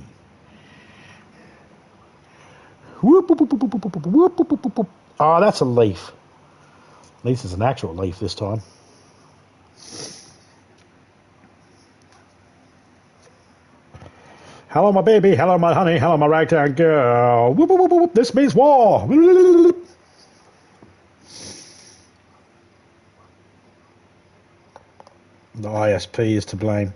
Whoop, whoop, whoop, whoop, whoop, whoop, whoop, whoop, whoop, whoop. Oh, that's a leaf. At least it's an actual leaf this time. Hello, my baby. Hello, my honey. Hello, my ragtime girl. Whoop, whoop, whoop, whoop. This means war. The ISP is to blame.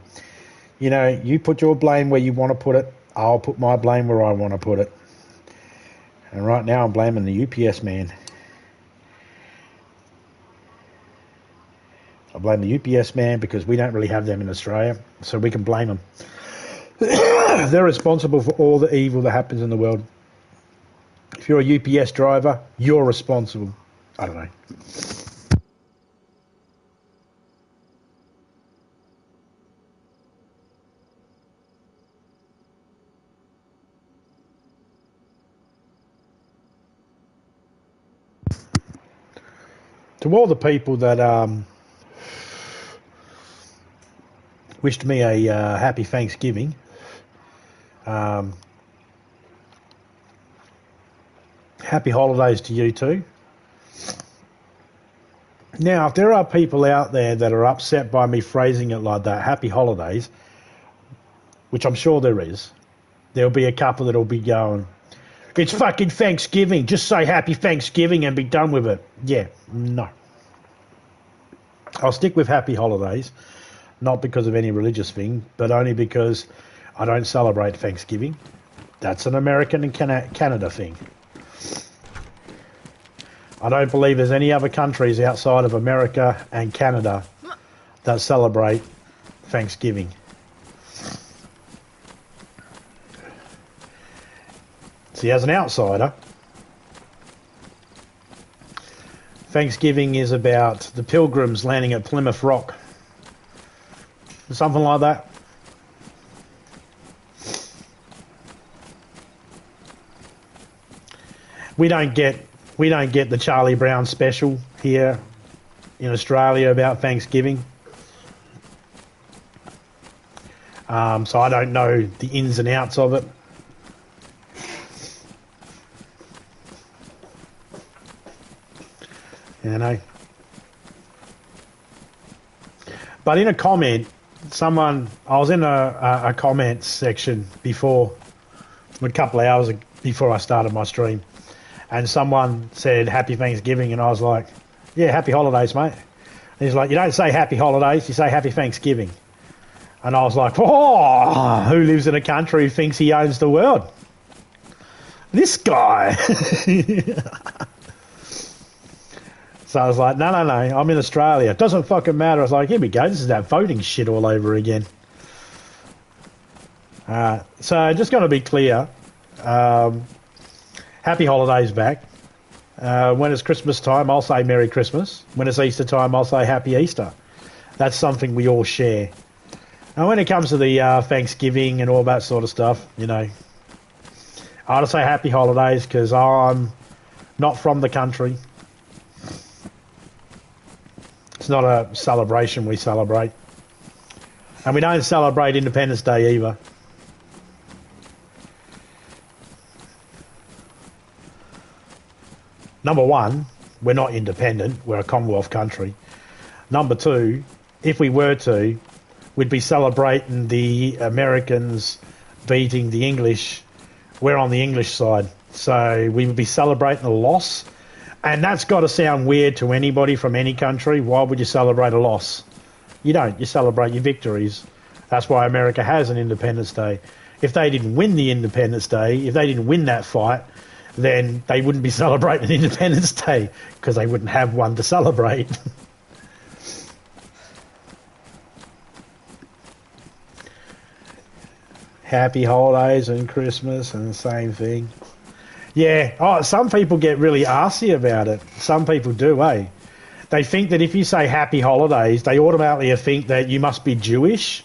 You know, you put your blame where you want to put it. I'll put my blame where I want to put it. And right now I'm blaming the UPS man. I blame the UPS man because we don't really have them in Australia, so we can blame them. They're responsible for all the evil that happens in the world. If you're a UPS driver, you're responsible. I don't know. To all the people that wished me a happy Thanksgiving, happy holidays to you too. Now, if there are people out there that are upset by me phrasing it like that, happy holidays, which I'm sure there is, there'll be a couple that'll be going, it's fucking Thanksgiving, just say happy Thanksgiving and be done with it. Yeah, no. I'll stick with happy holidays, not because of any religious thing, but only because I don't celebrate Thanksgiving. That's an American and Canada thing. I don't believe there's any other countries outside of America and Canada that celebrate Thanksgiving. See, as an outsider, Thanksgiving is about the Pilgrims landing at Plymouth Rock. Something like that. We don't get the Charlie Brown special here in Australia about Thanksgiving. So I don't know the ins and outs of it. You know. But in a comment, I was in a comment section before, a couple of hours before I started my stream, and someone said happy Thanksgiving, and I was like, yeah, happy holidays, mate. And he's like, you don't say happy holidays, you say happy Thanksgiving. And I was like, oh, who lives in a country who thinks he owns the world? This guy. So I was like, no, I'm in Australia. It doesn't fucking matter. I was like, here we go. This is that voting shit all over again. So just going to be clear. Happy holidays back. When it's Christmas time, I'll say Merry Christmas. When it's Easter time, I'll say Happy Easter. That's something we all share. And when it comes to the Thanksgiving and all that sort of stuff, you know, I'll just say Happy Holidays because I'm not from the country. It's not a celebration we celebrate. And we don't celebrate Independence Day either. Number one, we're not independent. We're a Commonwealth country. Number two, if we were to, we'd be celebrating the Americans beating the English. We're on the English side. So we would be celebrating a loss. And that's got to sound weird to anybody from any country. Why would you celebrate a loss? You don't. You celebrate your victories. That's why America has an Independence Day. If they didn't win the Independence Day, if they didn't win that fight, then they wouldn't be celebrating Independence Day because they wouldn't have one to celebrate. Happy holidays and Christmas and the same thing. Yeah, oh, some people get really arsy about it. Some people do, eh? They think that if you say happy holidays, they automatically think that you must be Jewish.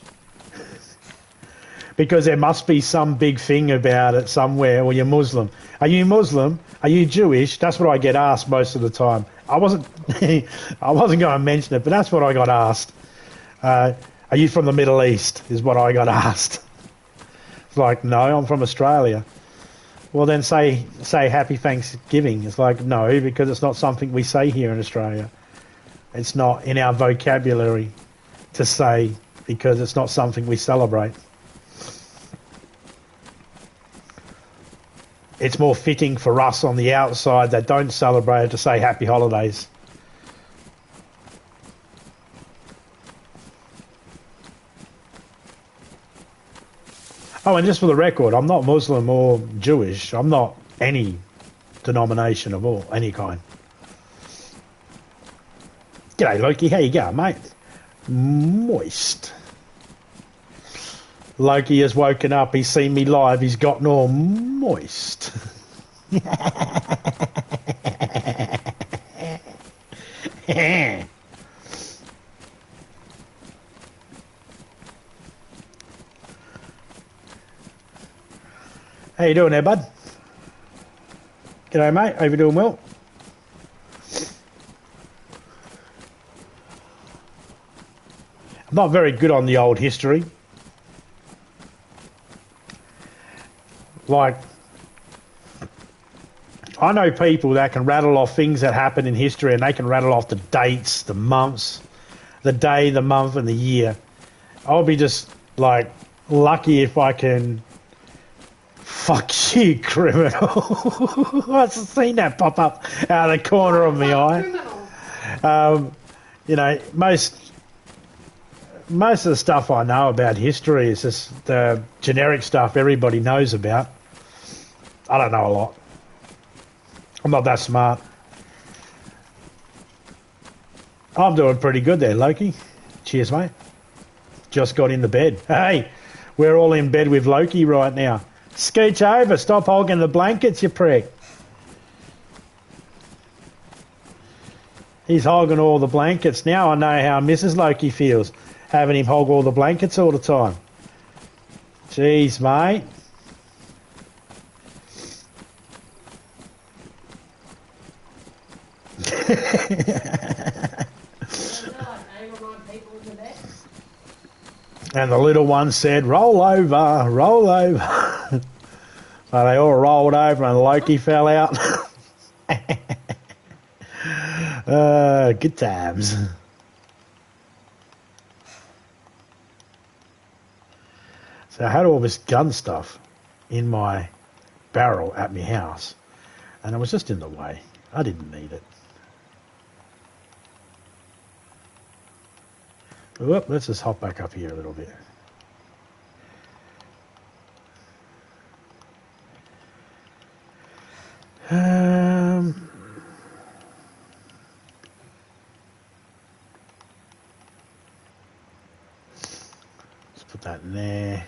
Because there must be some big thing about it somewhere, or you're Muslim. Are you Muslim? Are you Jewish? That's what I get asked most of the time. I wasn't going to mention it, but that's what I got asked. Are you from the Middle East? Is what I got asked. It's like, no, I'm from Australia. Well, then say Happy Thanksgiving. It's like, no, because it's not something we say here in Australia. It's not in our vocabulary to say because it's not something we celebrate. It's more fitting for us on the outside that don't celebrate it to say happy holidays. Oh, and just for the record, I'm not Muslim or Jewish. I'm not any denomination of all, any kind. G'day, Loki. How you going, mate? Moist. Loki has woken up. He's seen me live. He's gotten all moist. How you doing there, bud? G'day, mate. Hope you're doing well. I'm not very good on the old history. Like, I know people that can rattle off things that happened in history, and they can rattle off the dates, the months, the day, the month, and the year. I'll be just, like, lucky if I can... Fuck you, criminal. I've seen that pop up out of the corner of my eye. You know, most of the stuff I know about history is just the generic stuff everybody knows about. I don't know a lot. I'm not that smart. I'm doing pretty good there, Loki. Cheers, mate. Just got into bed. Hey, we're all in bed with Loki right now. Scooch over. Stop hogging the blankets, you prick. He's hogging all the blankets. Now I know how Mrs. Loki feels, having him hog all the blankets all the time. Jeez, mate. And the little one said, roll over, roll over. So they all rolled over and Loki fell out. Good times. So I had all this gun stuff in my barrel at my house, and it was just in the way. I didn't need it. Whoop, let's just hop back up here a little bit. Let's put that in there.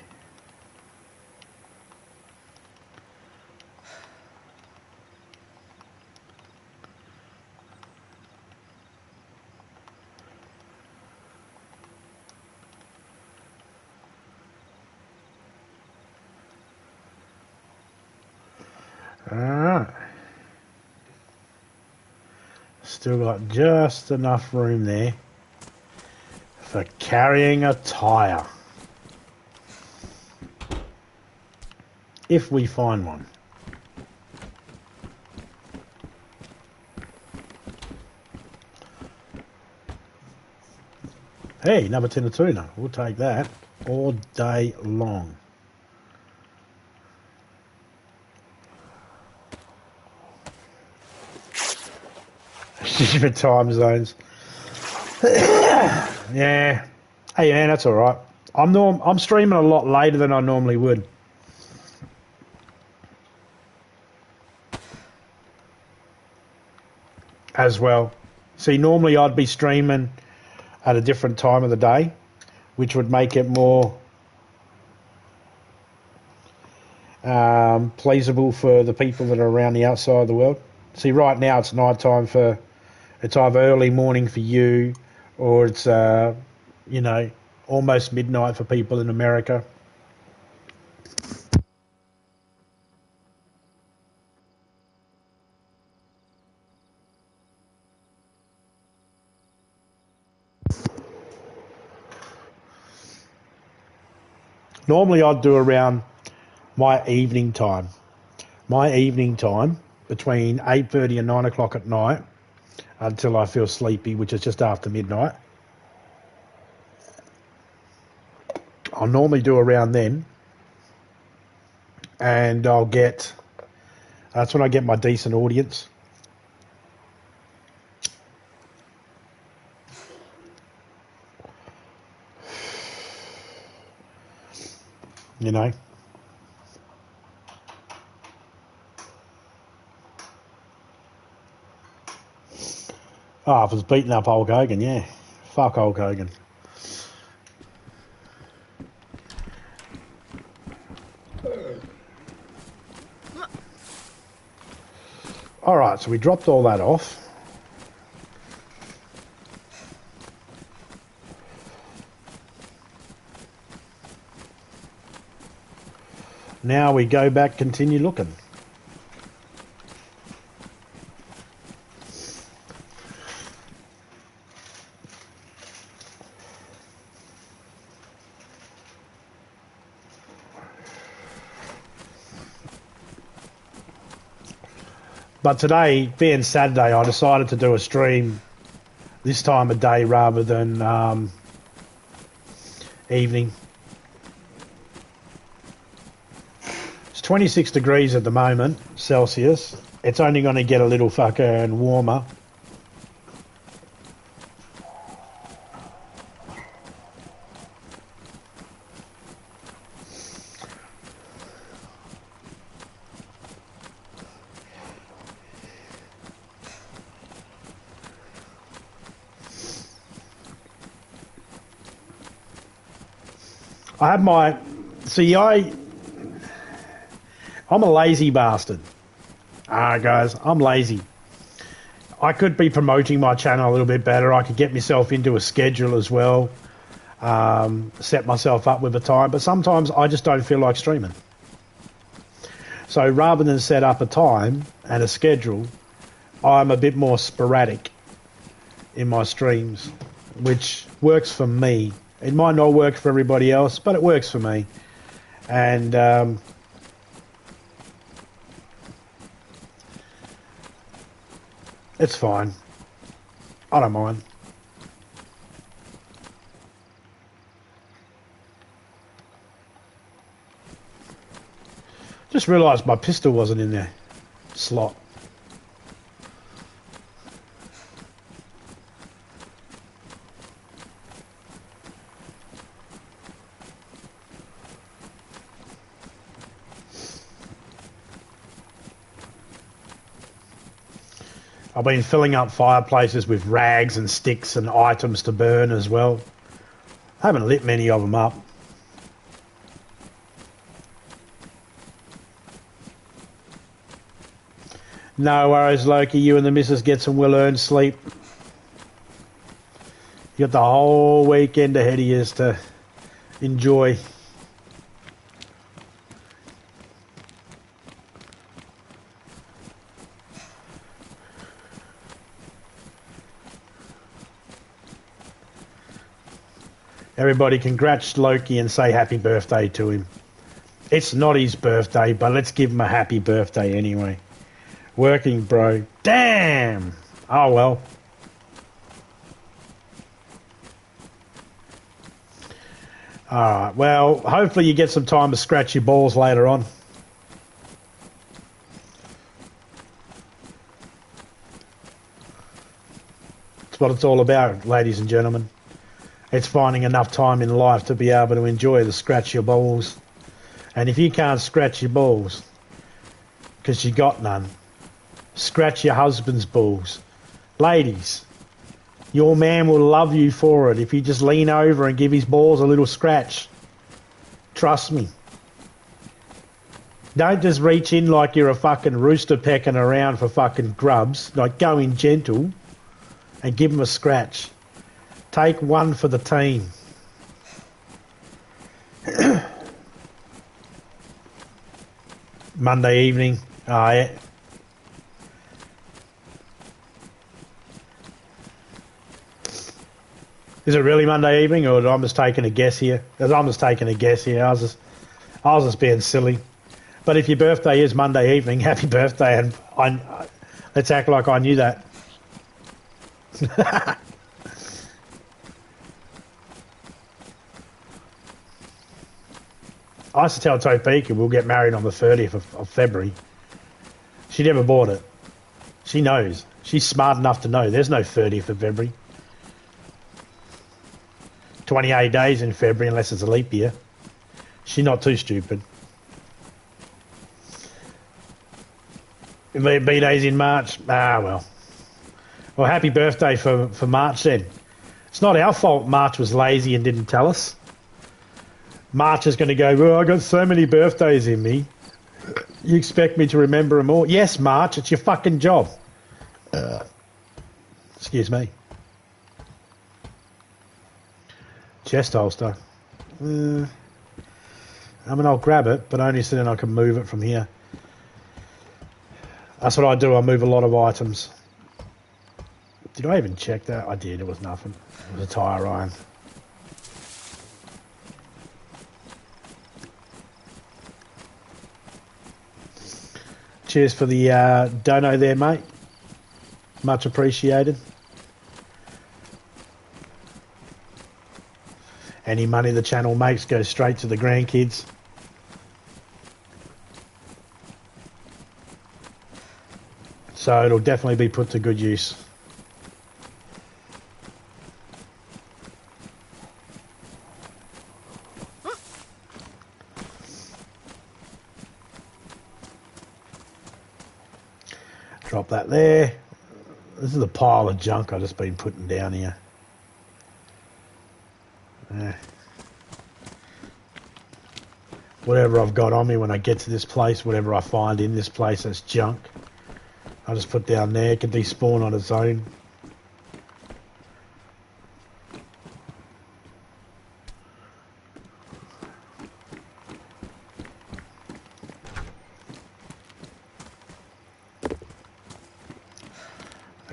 Alright. Still got just enough room there for carrying a tyre. If we find one. Hey, another tin of tuna. We'll take that all day long. Different time zones. Yeah. Hey man, that's all right. I'm streaming a lot later than I normally would. As well. See, normally I'd be streaming at a different time of the day, which would make it more pleasable for the people that are around the outside of the world. See, right now it's night time for, it's either early morning for you, or it's you know, almost midnight for people in America. Normally I'd do around my evening time. My evening time between 8:30 and 9 o'clock at night until I feel sleepy, which is just after midnight. I'll normally do around then, and I'll get, that's when I get my decent audience. You know? Oh, I was beating up Hulk Hogan, yeah. Fuck Hulk Hogan. Alright, so we dropped all that off. Now we go back, continue looking. But today, being Saturday, I decided to do a stream this time of day rather than evening. It's 26 degrees at the moment, Celsius. It's only going to get a little fucking warmer. I have my, see, I'm a lazy bastard. Guys, I'm lazy. I could be promoting my channel a little bit better. I could get myself into a schedule as well, set myself up with a time, but sometimes I just don't feel like streaming. So rather than set up a time and a schedule, I'm a bit more sporadic in my streams, which works for me. It might not work for everybody else, but it works for me. And it's fine. I don't mind. Just realised my pistol wasn't in there slot. I've been filling up fireplaces with rags and sticks and items to burn as well. I haven't lit many of them up. No worries, Loki. You and the missus get some well-earned sleep. You got the whole weekend ahead of you to enjoy. Everybody congrats Loki and say happy birthday to him. It's not his birthday, but let's give him a happy birthday anyway. Working, bro. Damn! Oh, well. Alright, well, hopefully you get some time to scratch your balls later on. That's what it's all about, ladies and gentlemen. It's finding enough time in life to be able to enjoy the scratch your balls. And if you can't scratch your balls, because you got none, scratch your husband's balls. Ladies, your man will love you for it if you just lean over and give his balls a little scratch. Trust me. Don't just reach in like you're a fucking rooster pecking around for fucking grubs. Like, go in gentle and give him a scratch. Take one for the team. Monday evening. Oh, yeah. Is it really Monday evening, or I'm just taking a guess here? I'm just taking a guess here. I was just being silly. But if your birthday is Monday evening, happy birthday, and let's act like I knew that. I used to tell Topeka we'll get married on the 30th of February. She never bought it. She knows. She's smart enough to know there's no 30th of February. 28 days in February unless it's a leap year. She's not too stupid. B-Days in March? Ah, well. Well, happy birthday for March then. It's not our fault March was lazy and didn't tell us. March is going to go, well, I got so many birthdays in me. You expect me to remember them all? Yes, March, it's your fucking job. Excuse me. Chest holster. I mean, I'll grab it, but only so then I can move it from here. That's what I do. I move a lot of items. Did I even check that? I did. It was nothing. It was a tire iron. Cheers for the dono there, mate. Much appreciated. Any money the channel makes goes straight to the grandkids. So it'll definitely be put to good use. Drop that there. This is a pile of junk I've just been putting down here. Whatever I've got on me when I get to this place, whatever I find in this place that's junk, I'll just put down there. It can despawn on its own.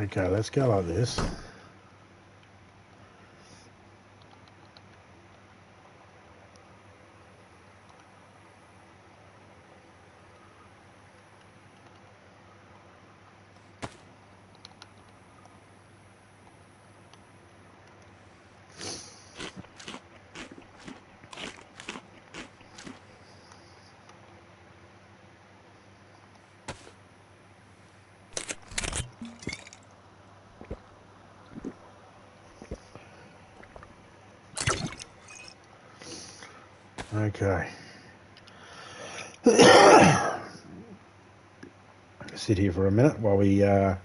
Okay, let's go like this. Okay. Sit here for a minute while we get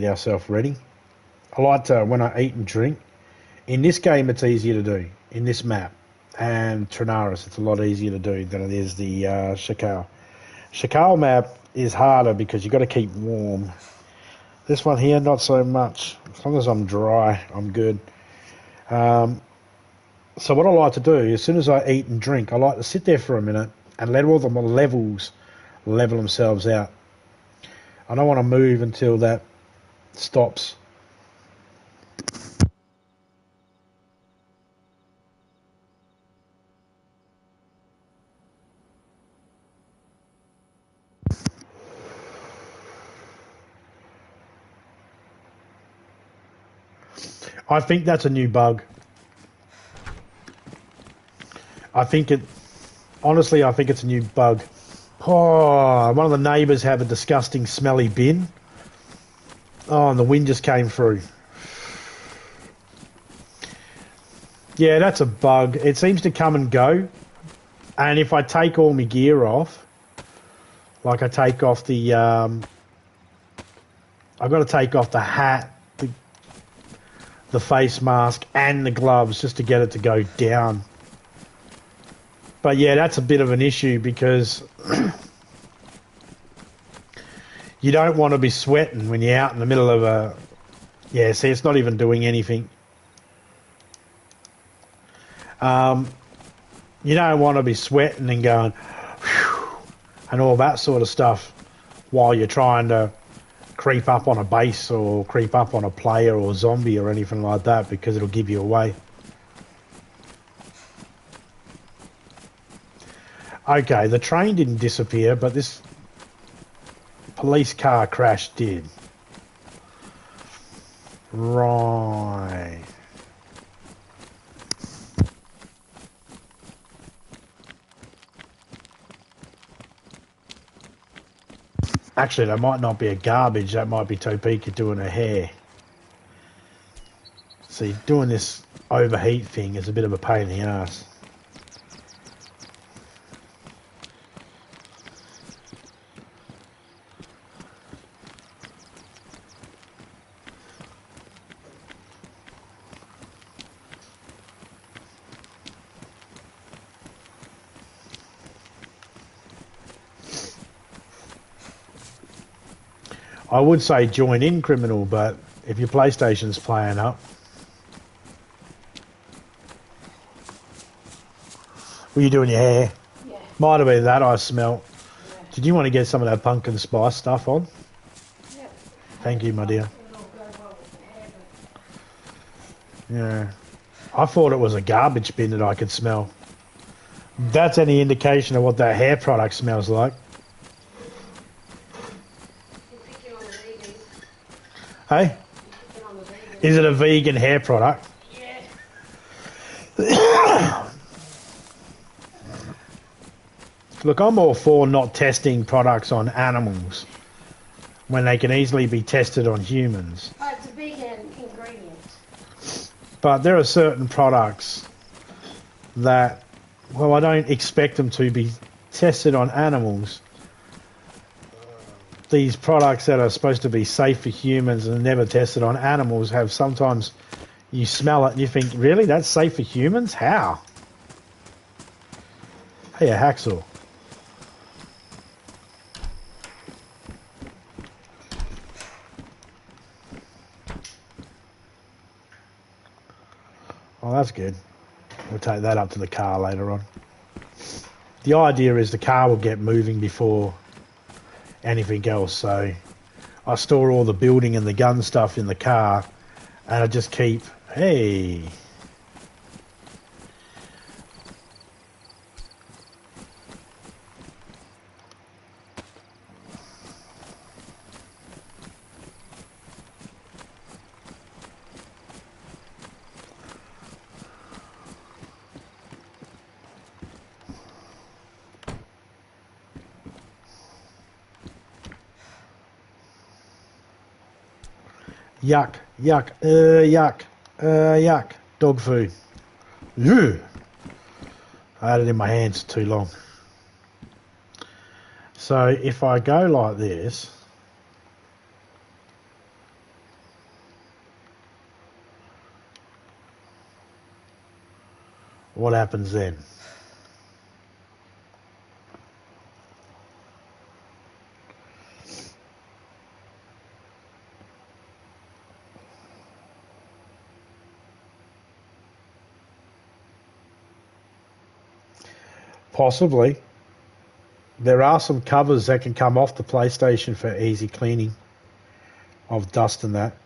ourselves ready. I like to, when I eat and drink, in this game it's easier to do, in this map. And Trinaris, it's a lot easier to do than it is the Shakal. Shakal map is harder because you've got to keep warm. This one here, not so much. As long as I'm dry, I'm good. So what I like to do, as soon as I eat and drink, I like to sit there for a minute and let all the levels level themselves out. I don't want to move until that stops. I think that's a new bug. Honestly, I think it's a new bug. Oh, one of the neighbours have a disgusting smelly bin. Oh, and the wind just came through. Yeah, that's a bug. It seems to come and go. And if I take all my gear off, like I take off the... I've got to take off the hat, the face mask, and the gloves just to get it to go down. But yeah, that's a bit of an issue because you don't want to be sweating when you're out in the middle of a... Yeah, see, it's not even doing anything. You don't want to be sweating and going, whew, and all that sort of stuff while you're trying to creep up on a base or creep up on a player or zombie or anything like that, because it'll give you away. Okay, the train didn't disappear, but this police car crash did. Right. Actually, that might not be a garbage. That might be Topeka doing her hair. See, doing this overheat thing is a bit of a pain in the ass. I would say join in, criminal, but if your PlayStation's playing up... Were you doing your hair? Yeah. Might have been that I smell. Yeah. Did you want to get some of that pumpkin spice stuff on? Yep. Thank you, my dear. It'll go well with the hair, Yeah. I thought it was a garbage bin that I could smell. That's any indication of what that hair product smells like. Hey? Is it a vegan hair product? Yeah. Look, I'm all for not testing products on animals when they can easily be tested on humans. Oh, it's a vegan ingredient. But there are certain products that, well, I don't expect them to be tested on animals. These products that are supposed to be safe for humans and never tested on animals have sometimes, you smell it and you think, really, that's safe for humans? How? Hey, a hacksaw. Oh, that's good. We'll take that up to the car later on. The idea is the car will get moving before anything else, so I store all the building and the gun stuff in the car, and I just keep, hey... Yuck, yuck, yuck, yuck. Dog food. Ew. I had it in my hands too long. So if I go like this, what happens then? Possibly. There are some covers that can come off the PlayStation for easy cleaning of dust and that.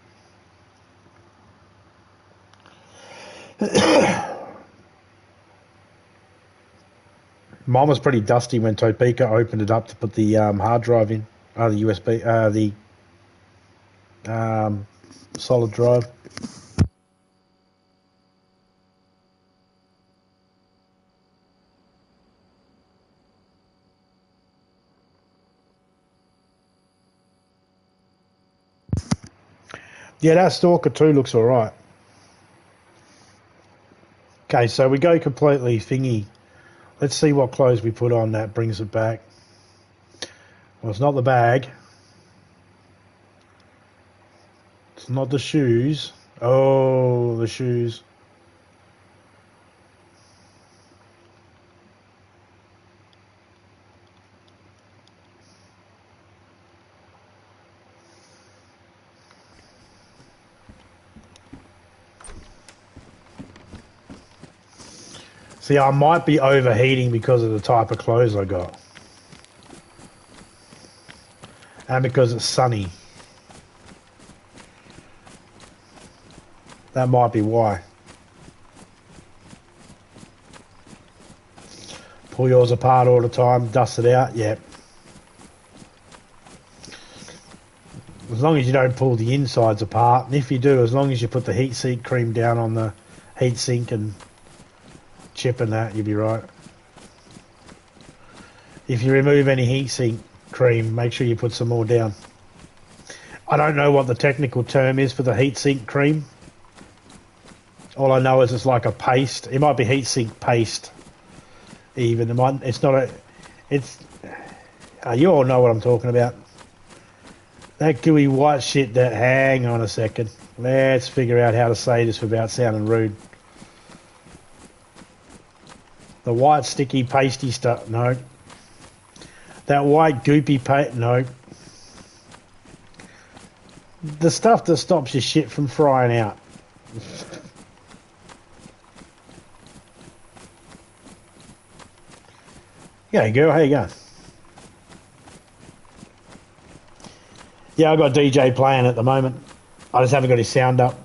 Mine was pretty dusty when Topeka opened it up to put the hard drive in, the USB, the solid drive. Yeah, that Stalker 2 looks alright. Okay, so we go completely thingy. Let's see what clothes we put on that brings it back. Well, it's not the bag. It's not the shoes. Oh, the shoes. See, I might be overheating because of the type of clothes I got. And because it's sunny. That might be why. Pull yours apart all the time, dust it out, yep. As long as you don't pull the insides apart, and if you do, as long as you put the heat sink cream down on the heat sink and chip and that, you'll be right. If you remove any heat sink cream, make sure you put some more down. I don't know what the technical term is for the heat sink cream. All I know is it's like a paste. It might be heat sink paste. Even it might. It's not a. It's. You all know what I'm talking about. That gooey white shit. That. Hang on a second. Let's figure out how to say this without sounding rude. The white sticky pasty stuff. No. That white goopy paste. No. The stuff that stops your shit from frying out. Yeah, girl, how you going? Yeah, I've got DJ playing at the moment. I just haven't got his sound up.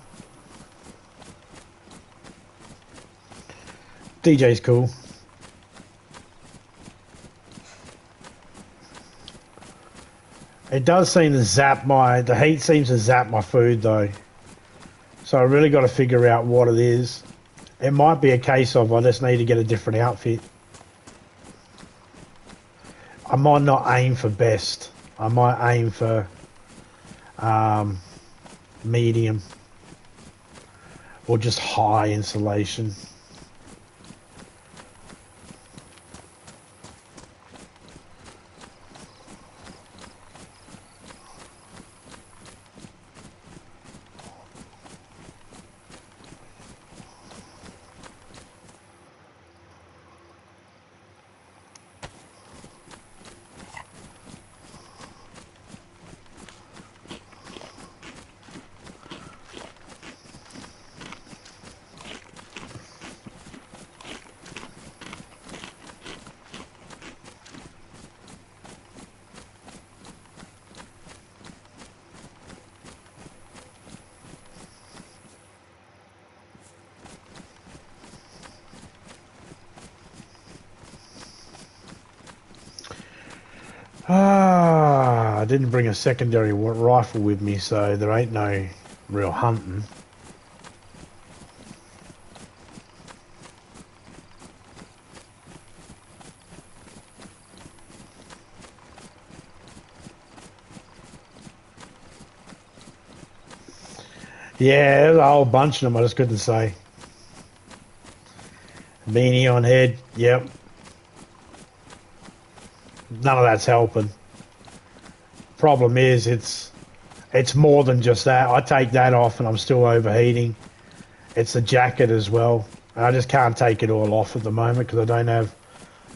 DJ's cool. It does seem to zap the heat seems to zap my food though. So I really got to figure out what it is. It might be a case of I just need to get a different outfit. I might not aim for best. I might aim for medium or just high insulation. I didn't bring a secondary rifle with me, so there ain't no real hunting. Yeah, there's a whole bunch of them, I just couldn't say. Beanie on head, yep. None of that's helping. Problem is, it's more than just that. I take that off and I'm still overheating. It's the jacket as well. And I just can't take it all off at the moment because I don't have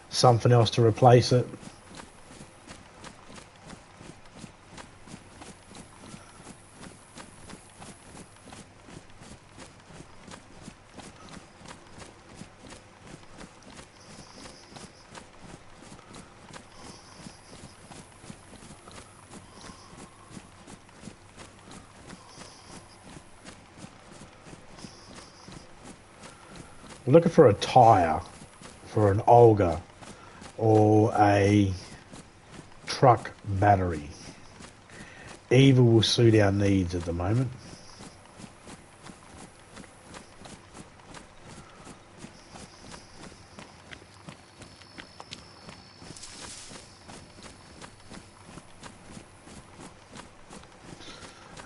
something else to replace it. I'm looking for a tyre for an Olga or a truck battery. Either will suit our needs at the moment.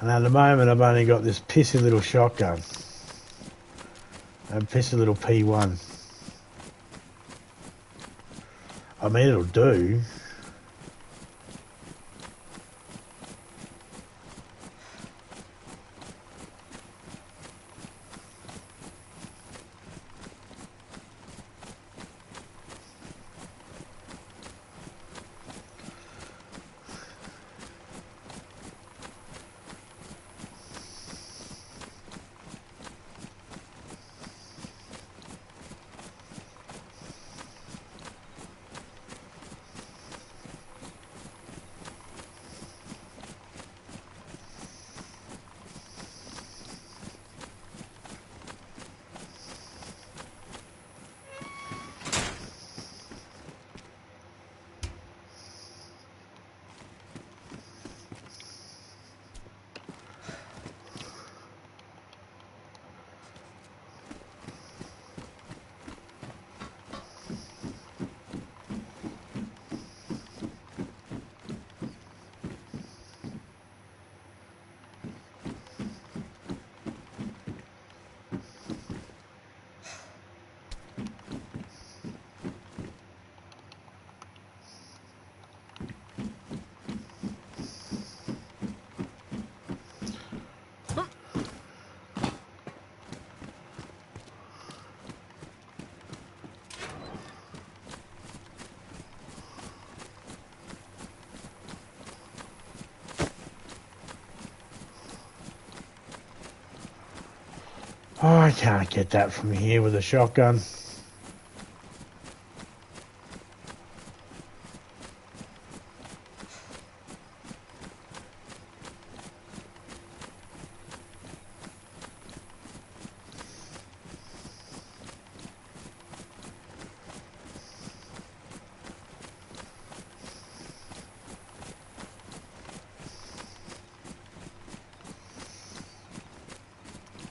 And at the moment, I've only got this pissy little shotgun. A pissy little P1. I mean, it'll do. Oh, I can't get that from here with a shotgun.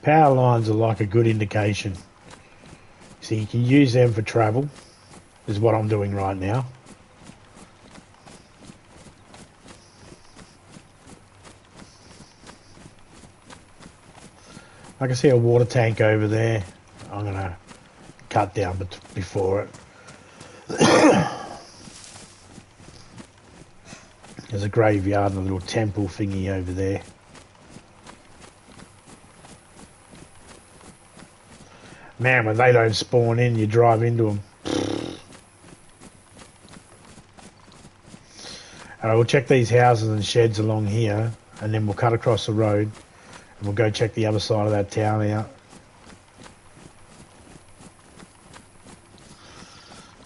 Power lines are like a good indication. So you can use them for travel, is what I'm doing right now. I can see a water tank over there. I'm going to cut down before it. There's a graveyard and a little temple thingy over there. Man, when they don't spawn in, you drive into them. Alright, we'll check these houses and sheds along here, and then we'll cut across the road, and we'll go check the other side of that town out.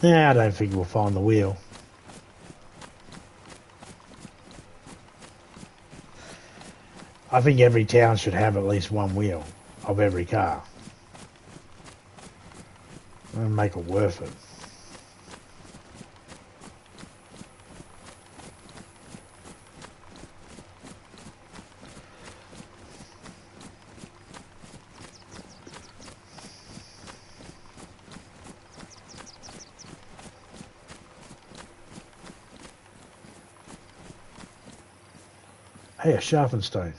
Nah, I don't think we'll find the wheel. I think every town should have at least one wheel of every car. And make it worth it. Hey, a sharpened stone.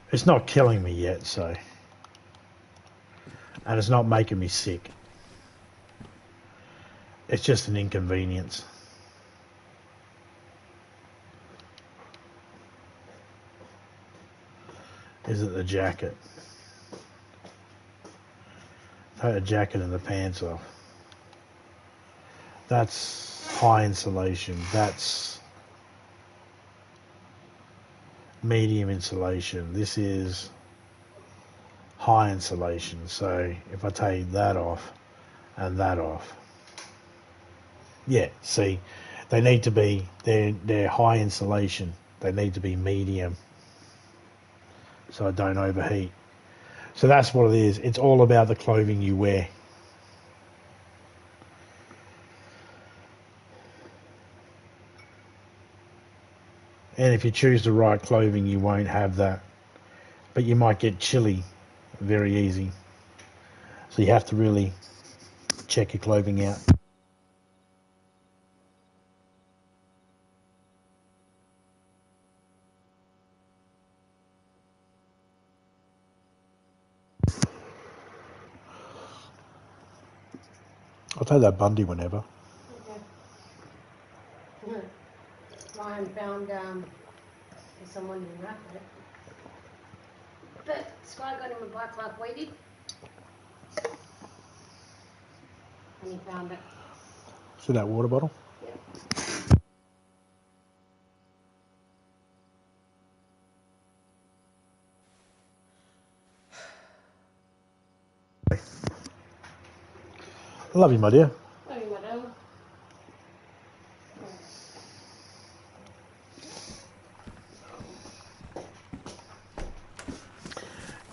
It's not killing me yet, so... And it's not making me sick. It's just an inconvenience. Is it the jacket? Take the jacket and the pants off. That's high insulation. That's medium insulation. This is high insulation. So if I take that off and that off, yeah, see, they need to be, they're high insulation. They need to be medium so I don't overheat. So that's what it is. It's all about the clothing you wear. And if you choose the right clothing, you won't have that. But you might get chilly very easy. So you have to really check your clothing out. I'll take that Bundy whenever. Okay. Ryan found someone didn't wrap it. But Sky got him a bike like we did. And he found it. See that water bottle? Yep. I love you, my dear. Love you, madam.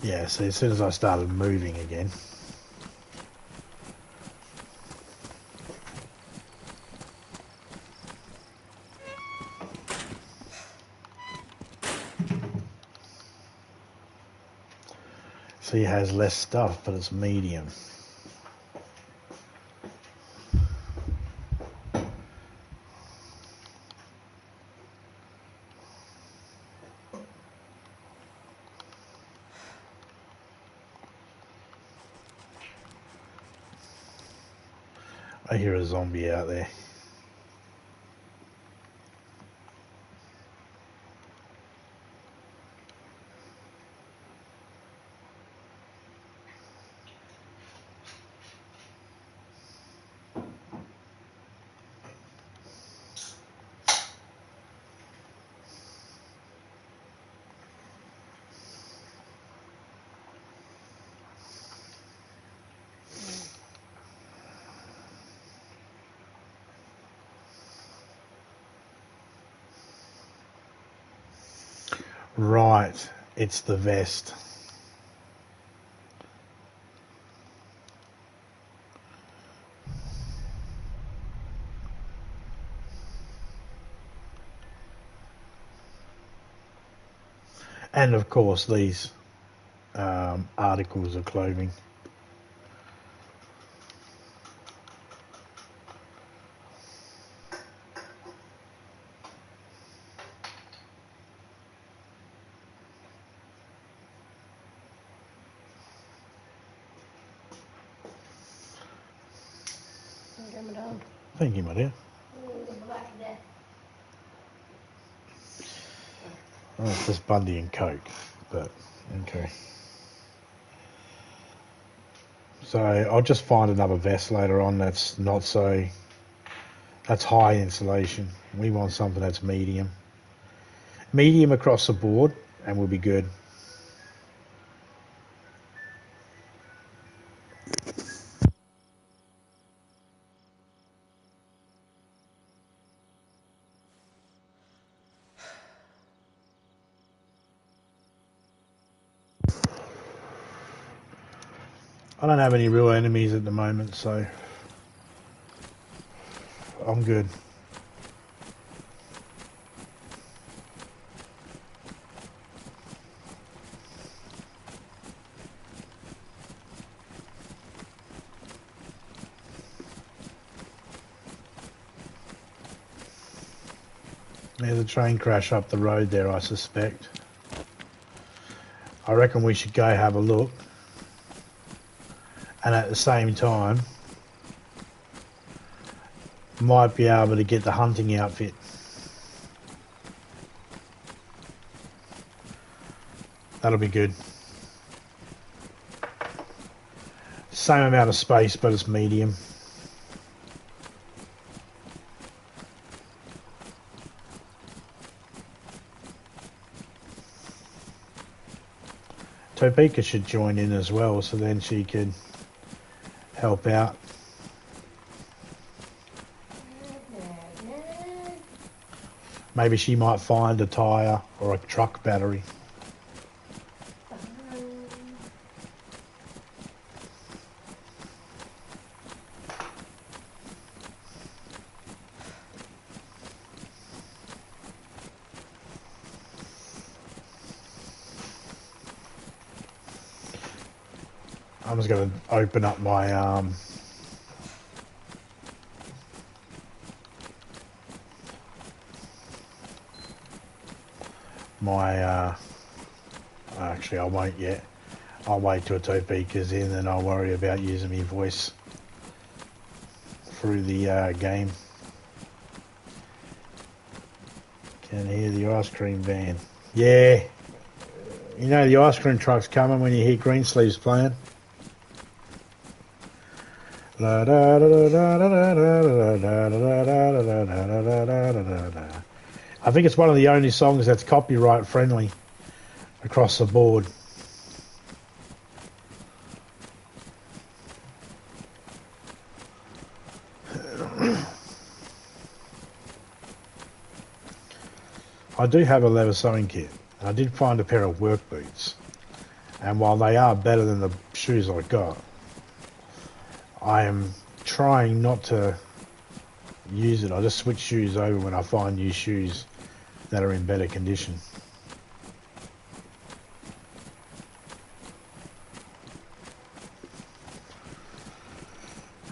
Yeah, see, as soon as I started moving again, see, it has less stuff, but it's medium. I hear a zombie out there. Right, it's the vest. And of course these articles of clothing. Okay, madam. Thank you, my dear. The black there. Oh, it's just Bundy and Coke, but okay. So I'll just find another vest later on that's not so, that's high insulation. We want something that's medium. Medium across the board and we'll be good. I don't have any real enemies at the moment, so I'm good. There's a train crash up the road there, I suspect. I reckon we should go have a look. And at the same time, might be able to get the hunting outfit. That'll be good. Same amount of space, but it's medium. Topeka should join in as well, so then she could help out. Maybe she might find a tyre or a truck battery. I'm just going to open up my my, actually I won't yet. I'll wait till Topeka's in and I'll worry about using my voice through the game. Can hear the ice cream van. Yeah. You know the ice cream truck's coming when you hear Greensleeves playing. I think it's one of the only songs that's copyright friendly across the board. I do have a leather sewing kit. I did find a pair of work boots, and while they are better than the shoes I got, I am trying not to use it. I just switch shoes over when I find new shoes that are in better condition.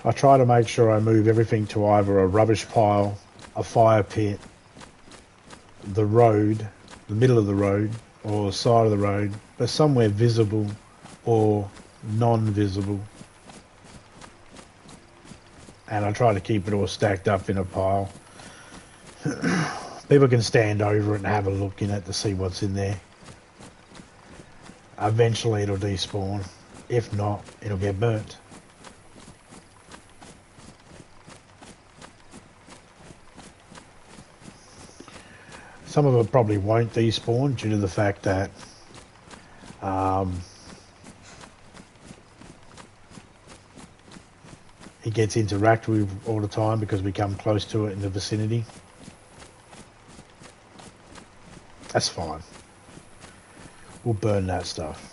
I try to make sure I move everything to either a rubbish pile, a fire pit, the road, the middle of the road, or the side of the road, but somewhere visible or non-visible. And I try to keep it all stacked up in a pile. People can stand over it and have a look in it to see what's in there. Eventually it'll despawn. If not, it'll get burnt. Some of it probably won't despawn due to the fact that it gets interacted with all the time because we come close to it in the vicinity. That's fine. We'll burn that stuff.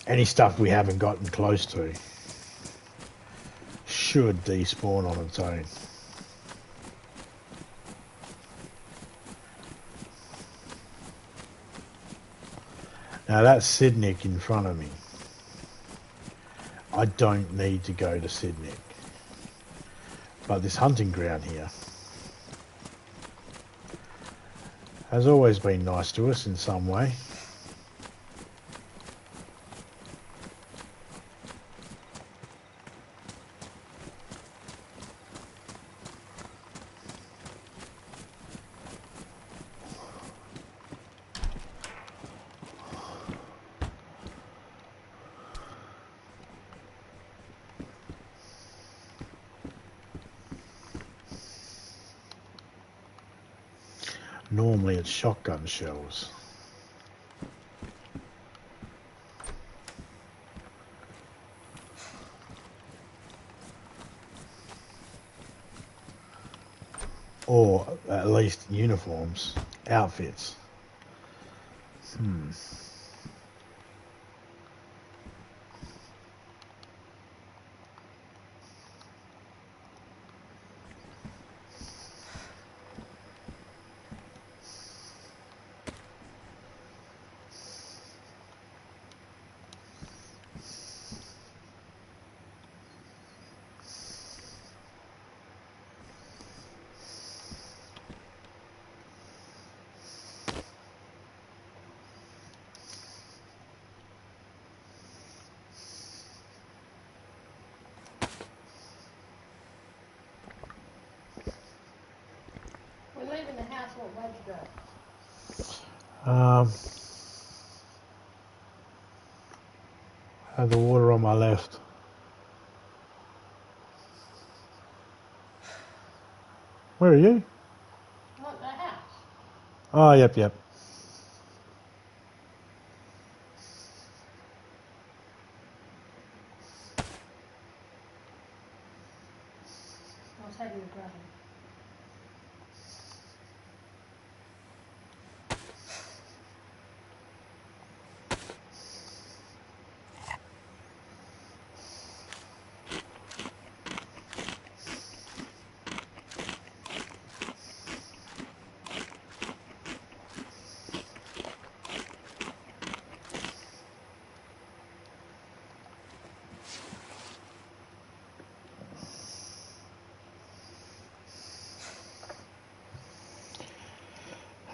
Any stuff we haven't gotten close to should despawn on its own. Now that's Sidnick in front of me. I don't need to go to Sidnick. But this hunting ground here has always been nice to us in some way. Normally it's shotgun shells. Or at least uniforms, outfits. We're leaving the house, what way to go? Have the water on my left. Where are you? Not the house. Oh, yep. I was heading to grab him.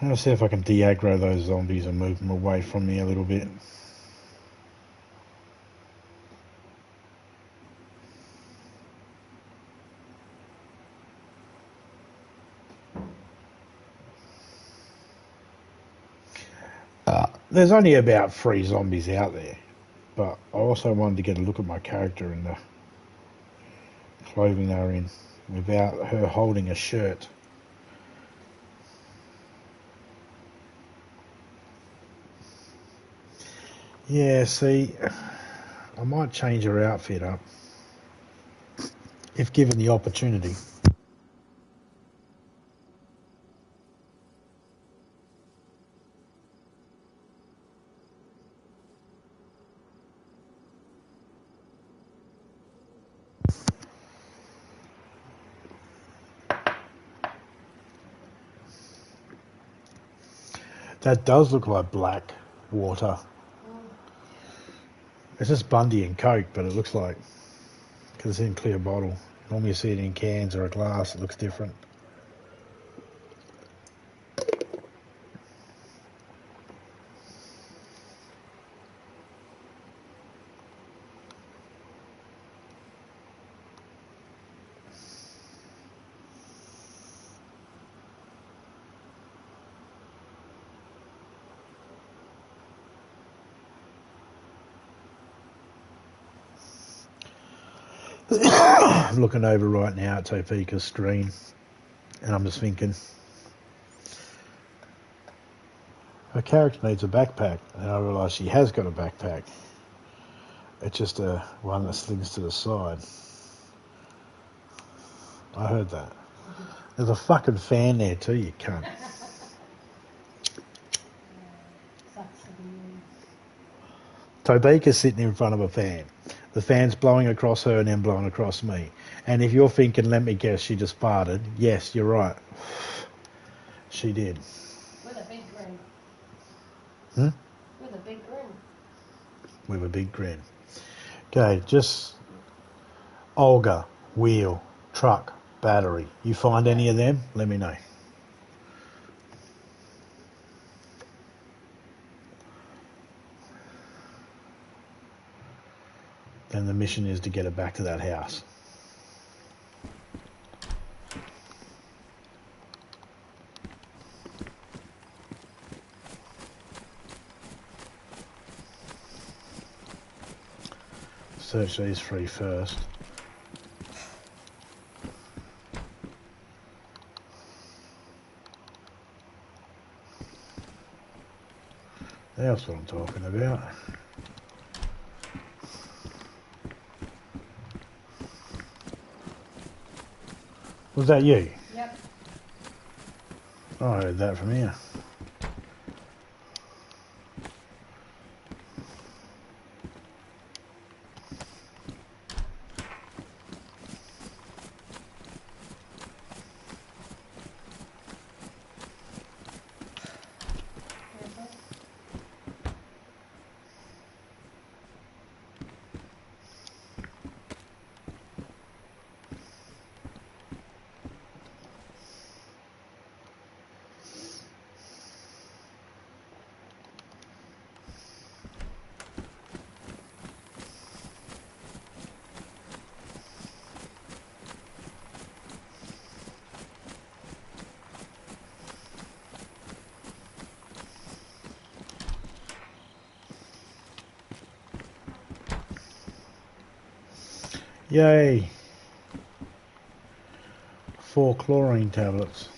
I'm gonna see if I can de-aggro those zombies and move them away from me a little bit. There's only about 3 zombies out there, but I also wanted to get a look at my character and the clothing they were in without her holding a shirt. Yeah, see, I might change her outfit up if given the opportunity. That does look like black water. It's just Bundy and Coke, but it looks like, because it's in a clear bottle. Normally you see it in cans or a glass, it looks different. I'm looking over right now at Topeka's screen, and I'm just thinking, her character needs a backpack, and I realise she has got a backpack. It's just a one that slings to the side. I heard that. There's a fucking fan there too, you cunt. Topeka's sitting in front of a fan. The fan's blowing across her and then blowing across me. And if you're thinking, let me guess, she just farted, yes, you're right. She did. With a big grin. Hmm? With a big grin. With a big grin. Okay, just Olga, wheel, truck, battery. You find any of them? Let me know. Then the mission is to get her back to that house. Search these 3 first. That's what I'm talking about. Was that you? Yep. I heard that from here. Yay! 4 chlorine tablets.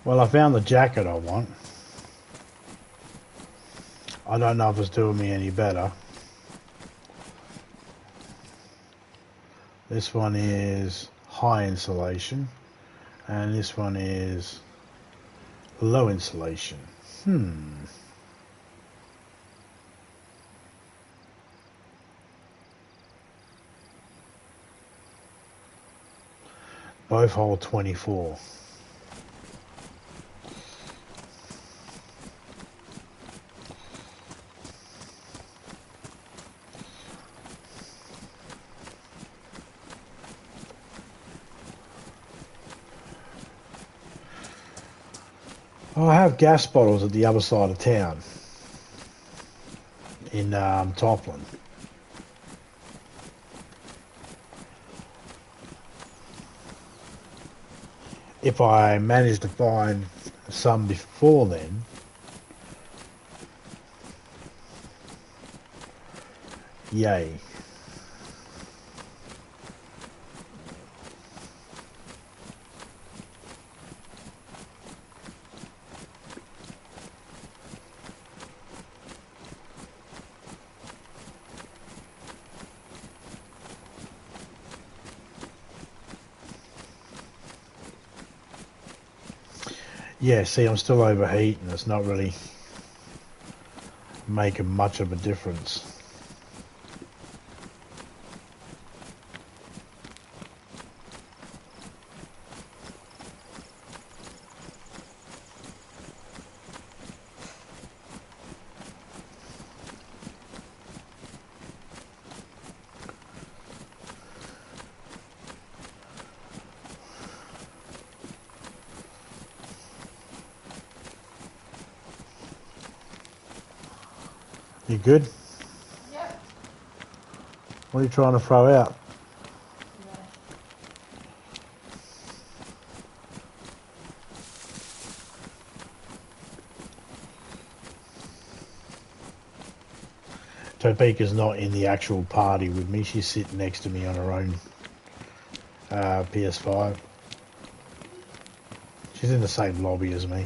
Well, I found the jacket I want. I don't know if it's doing me any better. This one is high insulation, and this one is low insulation. Both hold 24. I have gas bottles at the other side of town in Toplin. If I manage to find some before then, yay. Yeah, see, I'm still overheating. It's not really making much of a difference. You good? Yep. What are you trying to throw out? Yeah. Topeka's not in the actual party with me. She's sitting next to me on her own PS5. She's in the same lobby as me.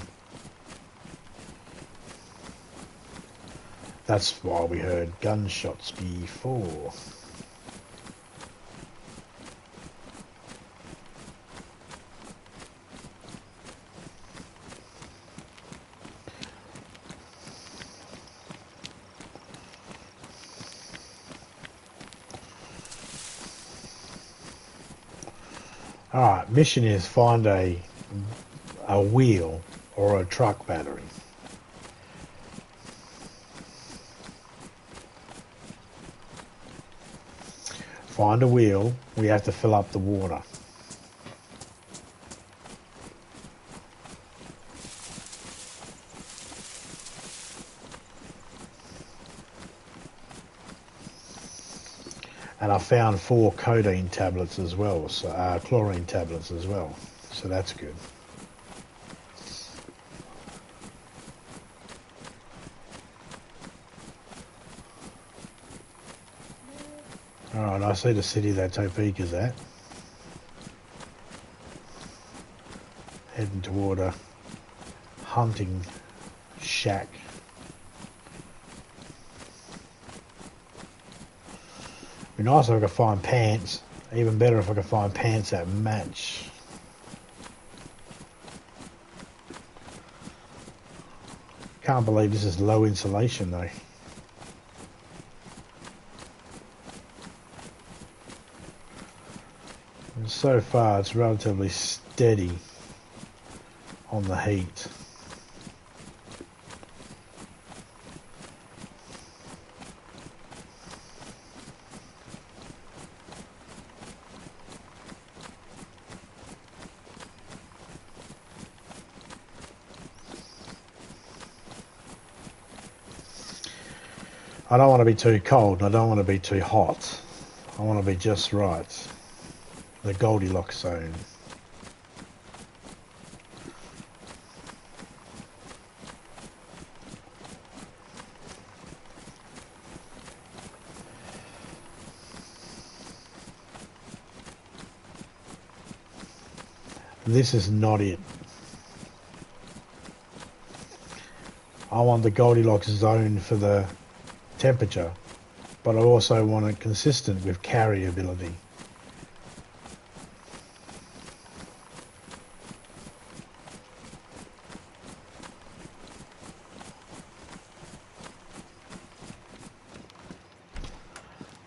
That's why we heard gunshots before. Alright, mission is find a wheel or a truck battery. Find a wheel, we have to fill up the water. And I found 4 codeine tablets as well, so, chlorine tablets as well, so that's good. Alright, I see the city that Topeka's at. Heading toward a hunting shack. Be nice if I could find pants. Even better if I could find pants that match. Can't believe this is low insulation though. And so far it's relatively steady on the heat. I don't want to be too cold and I don't want to be too hot. I want to be just right. The Goldilocks zone. This is not it. I want the Goldilocks zone for the temperature, but I also want it consistent with carryability.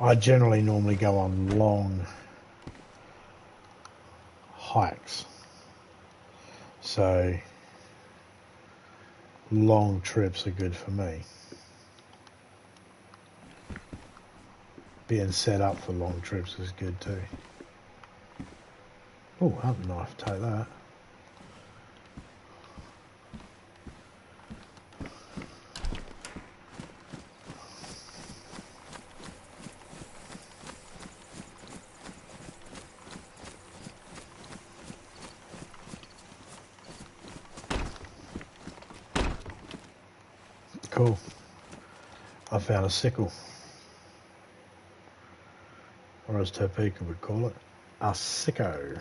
I generally normally go on long hikes, so long trips are good for me. Being set up for long trips is good too. Oh, hunting knife, take that. Cool. I found a sickle. Or as Topeka would call it, a sicko.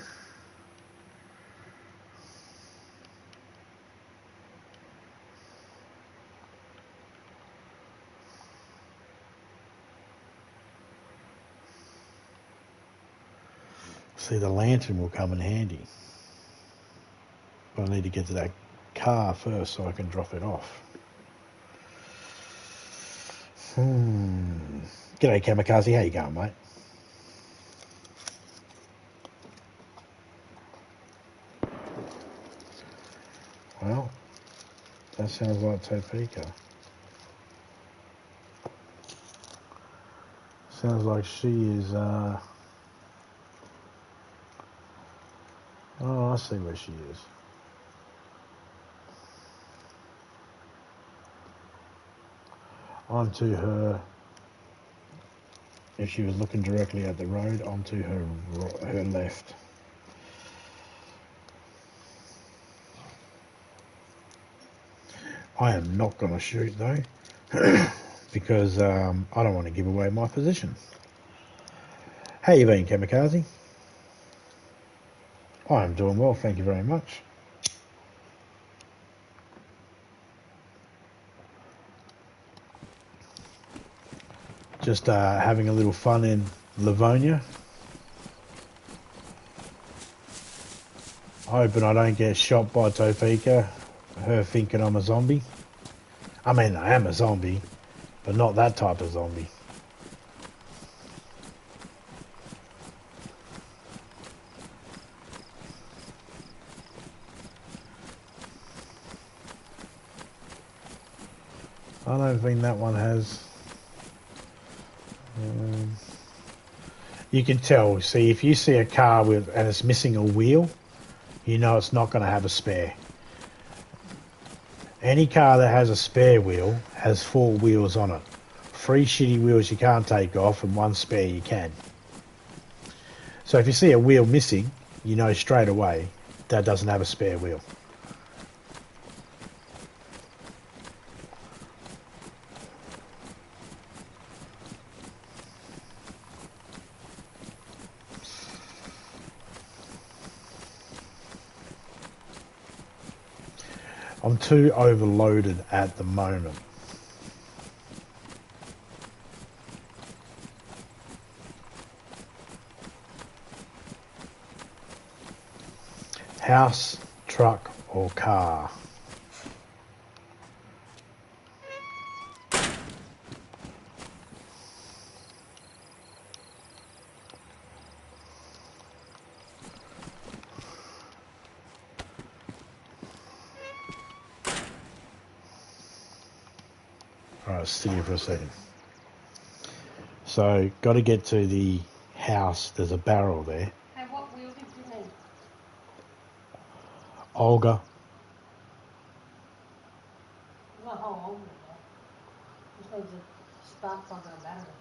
See, the lantern will come in handy. But I need to get to that car first so I can drop it off. G'day, Kamikaze. How you going, mate? Well, that sounds like Topeka. Sounds like she is, oh, I see where she is. Onto her, if she was looking directly at the road, onto her left. I am not going to shoot though, because I don't want to give away my position. How you been, Kamikaze? I am doing well, thank you very much. Just having a little fun in Livonia. Hoping I don't get shot by Topeka, her thinking I'm a zombie. I mean, I am a zombie, but not that type of zombie. I don't think that one has. You can tell. See, if you see a car and it's missing a wheel, you know it's not going to have a spare. Any car that has a spare wheel has 4 wheels on it. 3 shitty wheels you can't take off and 1 spare you can. So if you see a wheel missing, you know straight away that doesn't have a spare wheel. I'm too overloaded at the moment. House, truck, or car? Alright, sit here for a second. So, got to get to the house. There's a barrel there. Hey, what wheel did you need? Olga. There's a whole over there. Just needs a spark plug and a battery.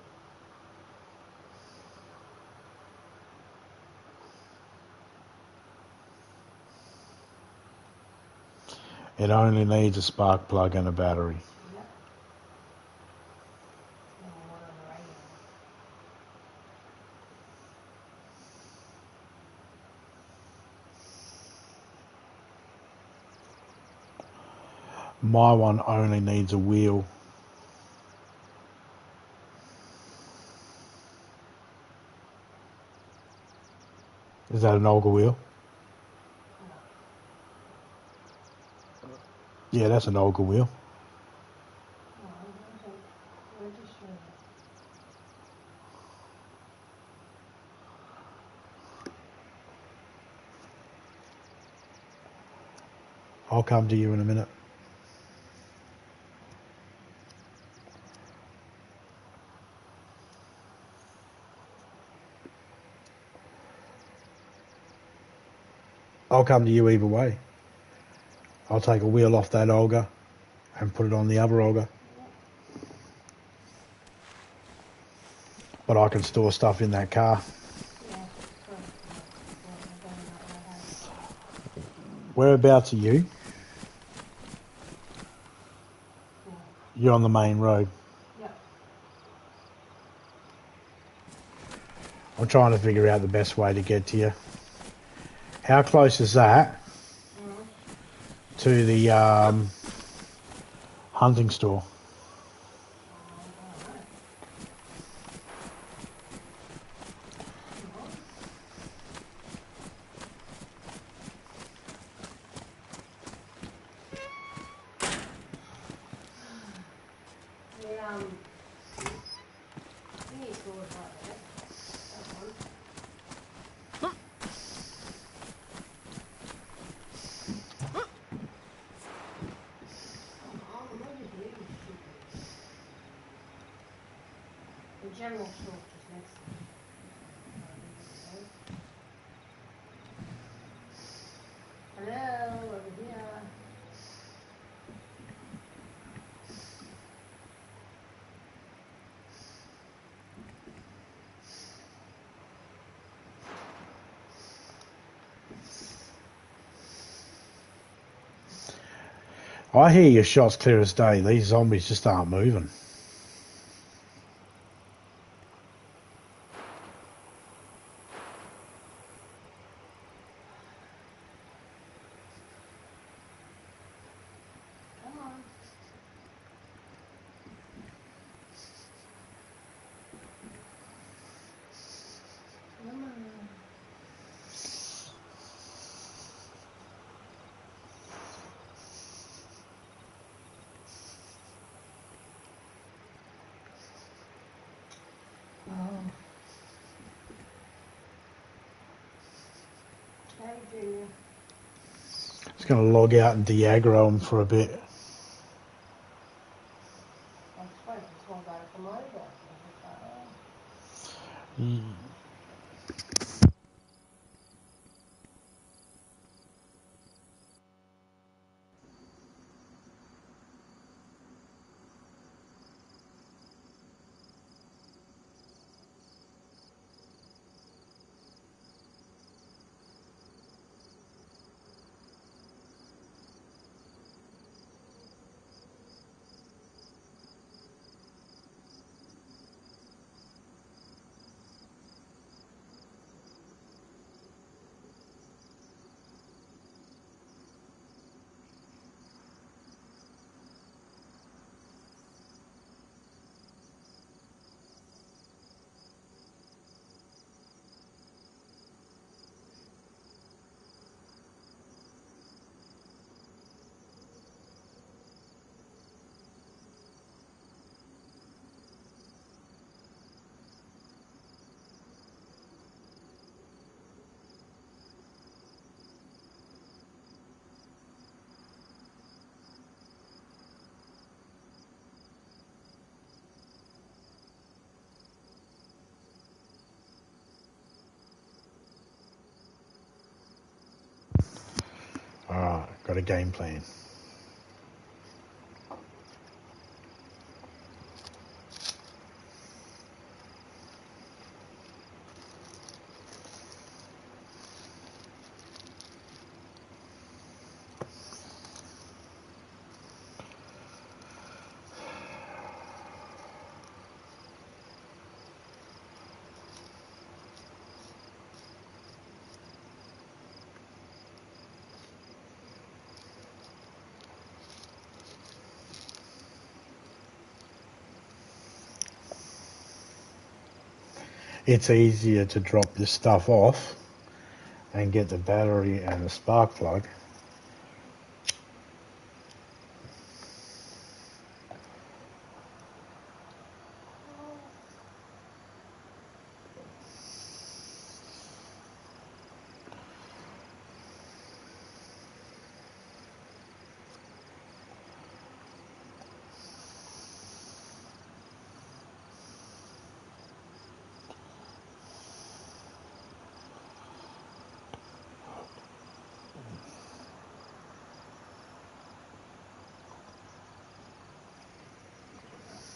It only needs a spark plug and a battery. Yep. And one on the radio. My one only needs a wheel. Is that an auger wheel? Yeah, that's an auger wheel. I'll come to you in a minute. I'll come to you either way. I'll take a wheel off that auger and put it on the other auger. But I can store stuff in that car. Whereabouts are you? You're on the main road. I'm trying to figure out the best way to get to you. How close is that to the hunting store? The general store just next to me. Hello, over here. I hear your shots clear as day. These zombies just aren't moving. Come on. Come on. Oh. Hey, Junior. Just going to log out and de-aggro them for a bit. I suppose it's one guy to come over. Alright, got a game plan. it's easier to drop this stuff off and get the battery and the spark plug.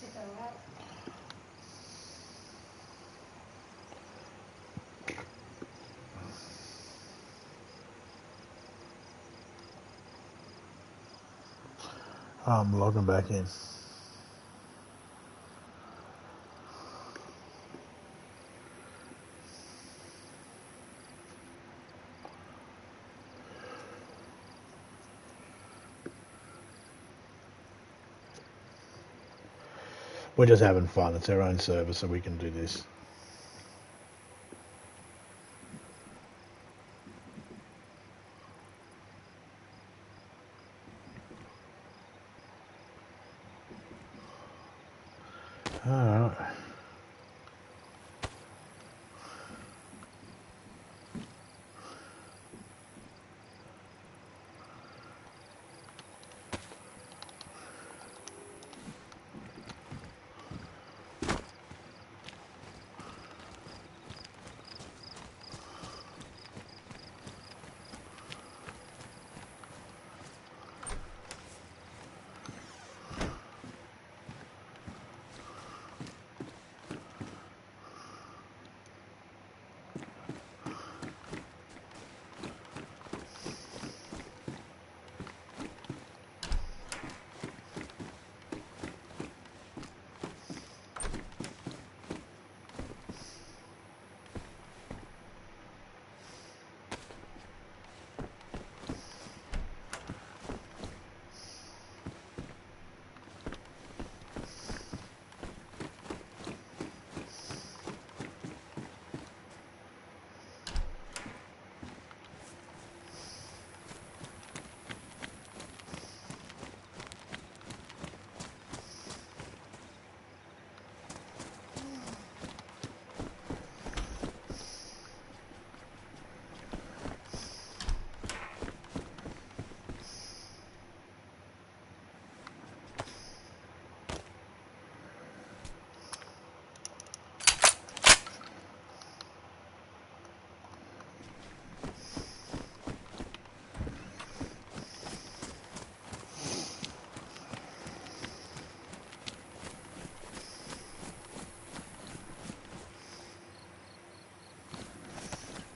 It's alright. I'm logging back in. We're just having fun. It's our own server, so we can do this. Alright.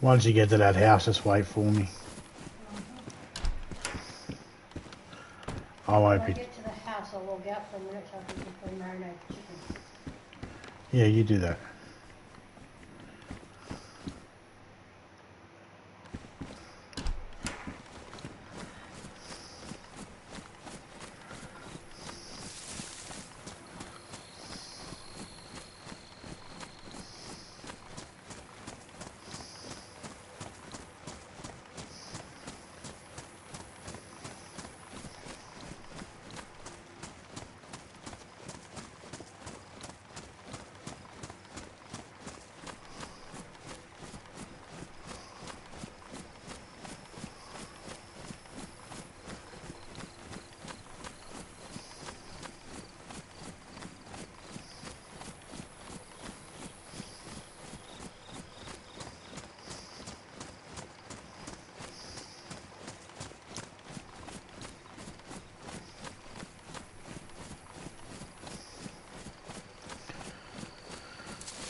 Once you get to that house, just wait for me. I won't When I be... get to the house, I'll log out for a minute so I can cook the marinated chicken. Yeah, you do that.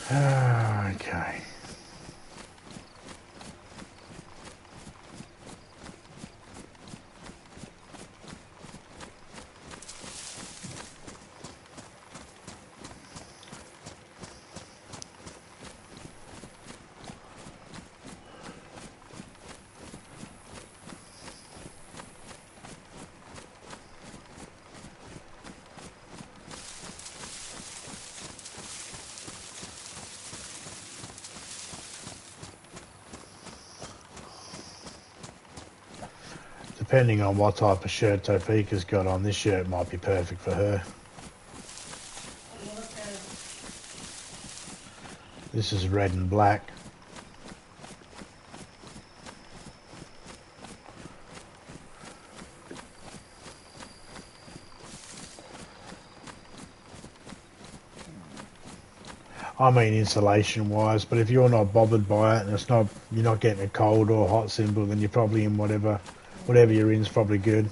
Okay. Depending on what type of shirt Topeka's got on, this shirt might be perfect for her. This is red and black. I mean insulation wise, but if you're not bothered by it and it's not, you're not getting a cold or hot symbol, then you're probably in whatever you're in is probably good.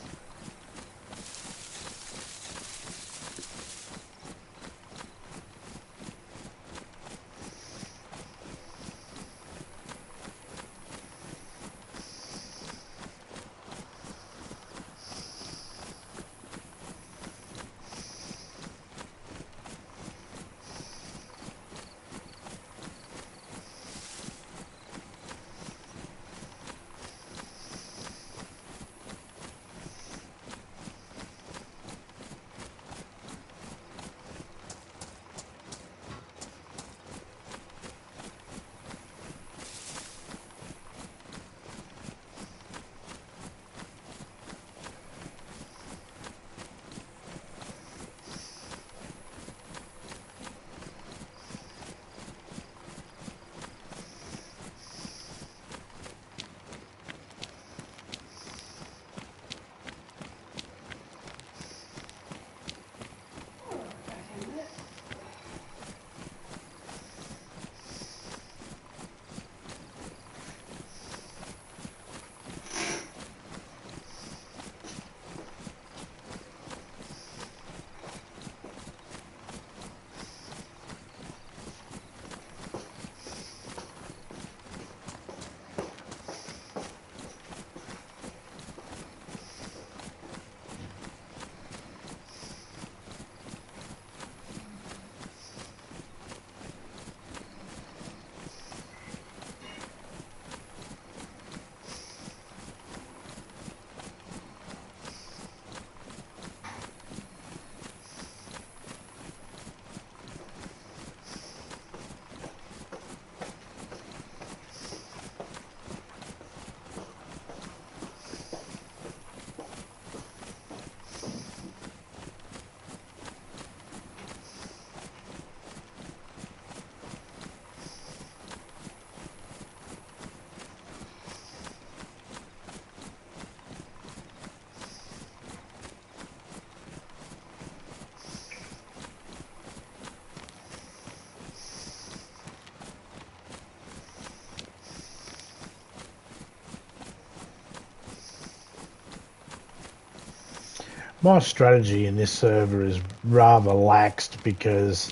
My strategy in this server is rather laxed because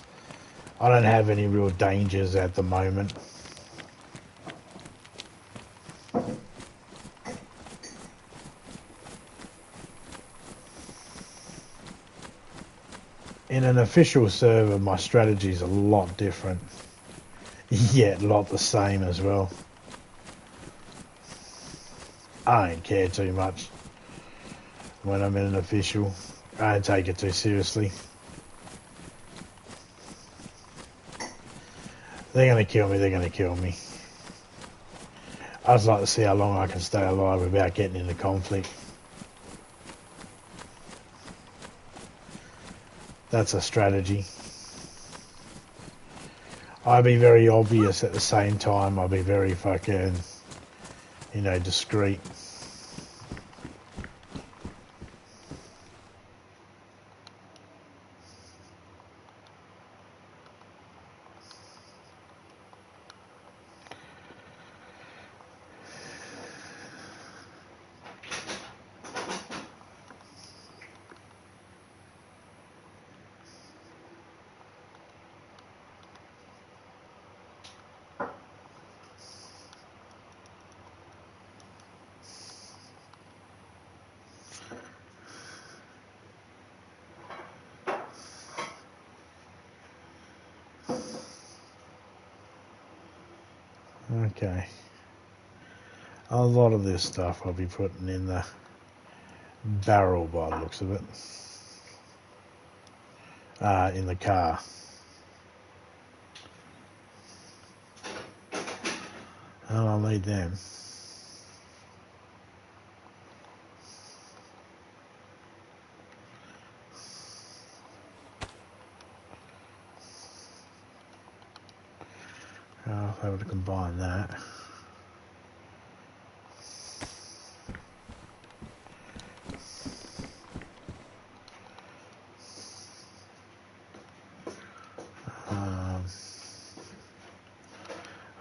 I don't have any real dangers at the moment. In an official server, my strategy is a lot different, yet a lot the same as well. I don't care too much when I'm in an official. I don't take it too seriously. They're going to kill me, they're going to kill me. I just like to see how long I can stay alive without getting into conflict. That's a strategy. I'll be very obvious at the same time. I'll be very fucking, discreet. Okay. A lot of this stuff I'll be putting in the barrel by the looks of it. In the car. And I'll need them. I'll have to combine that.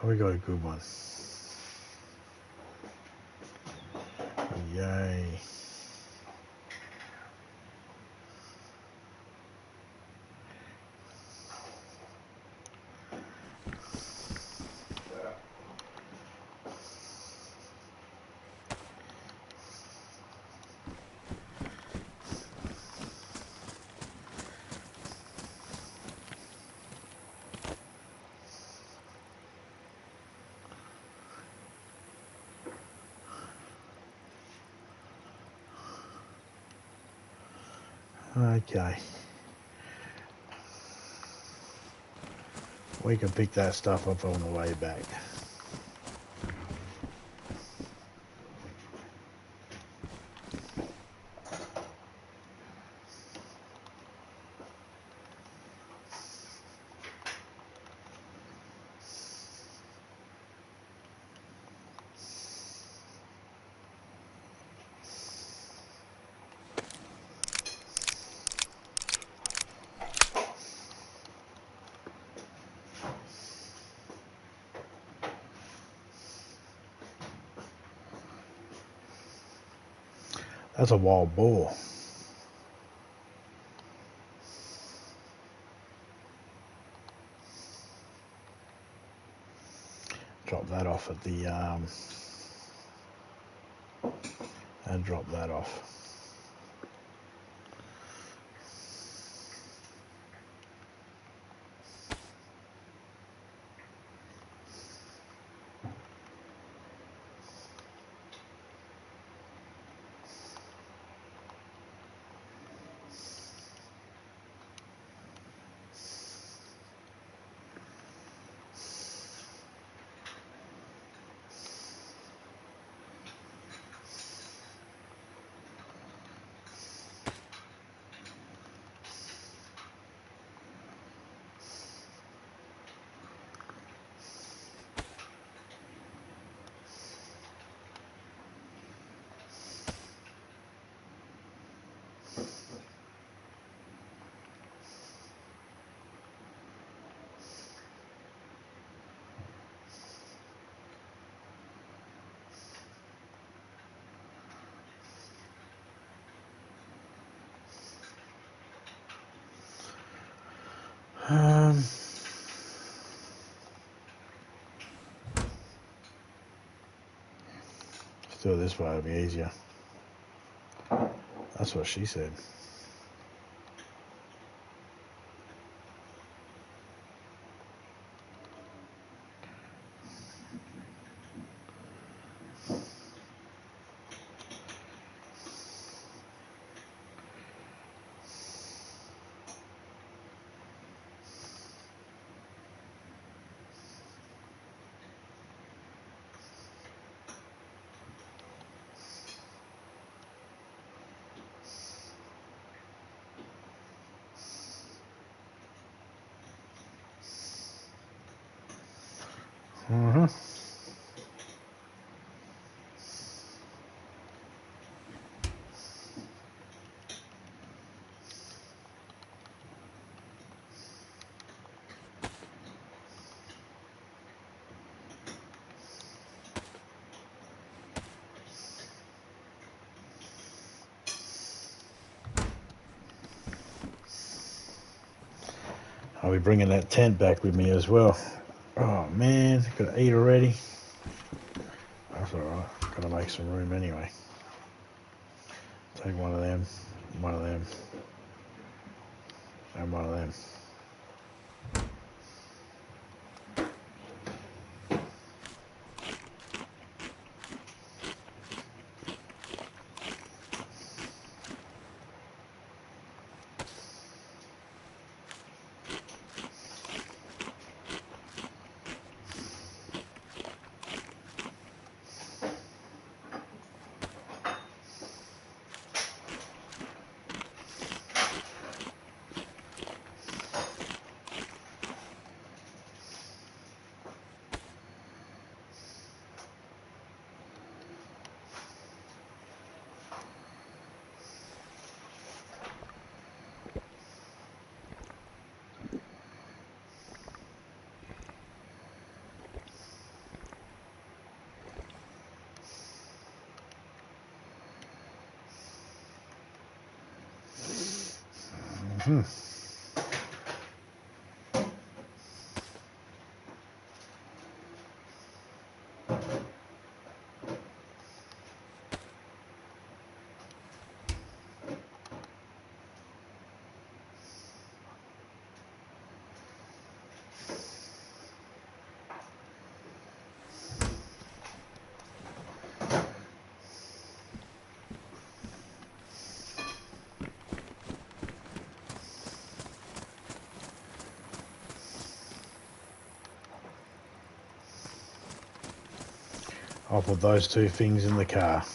We got a good one. Yay. Okay. We can pick that stuff up on the way back. That's a wild boar. Drop that off at the and drop that off. Let's do it this way, it'll be easier. That's what she said. Mm-hmm. I'll be bringing that tent back with me as well. Oh man, gotta eat already. That's alright, gotta make some room anyway. Take one of them, and one of them. Hmm. I'll put those two things in the car.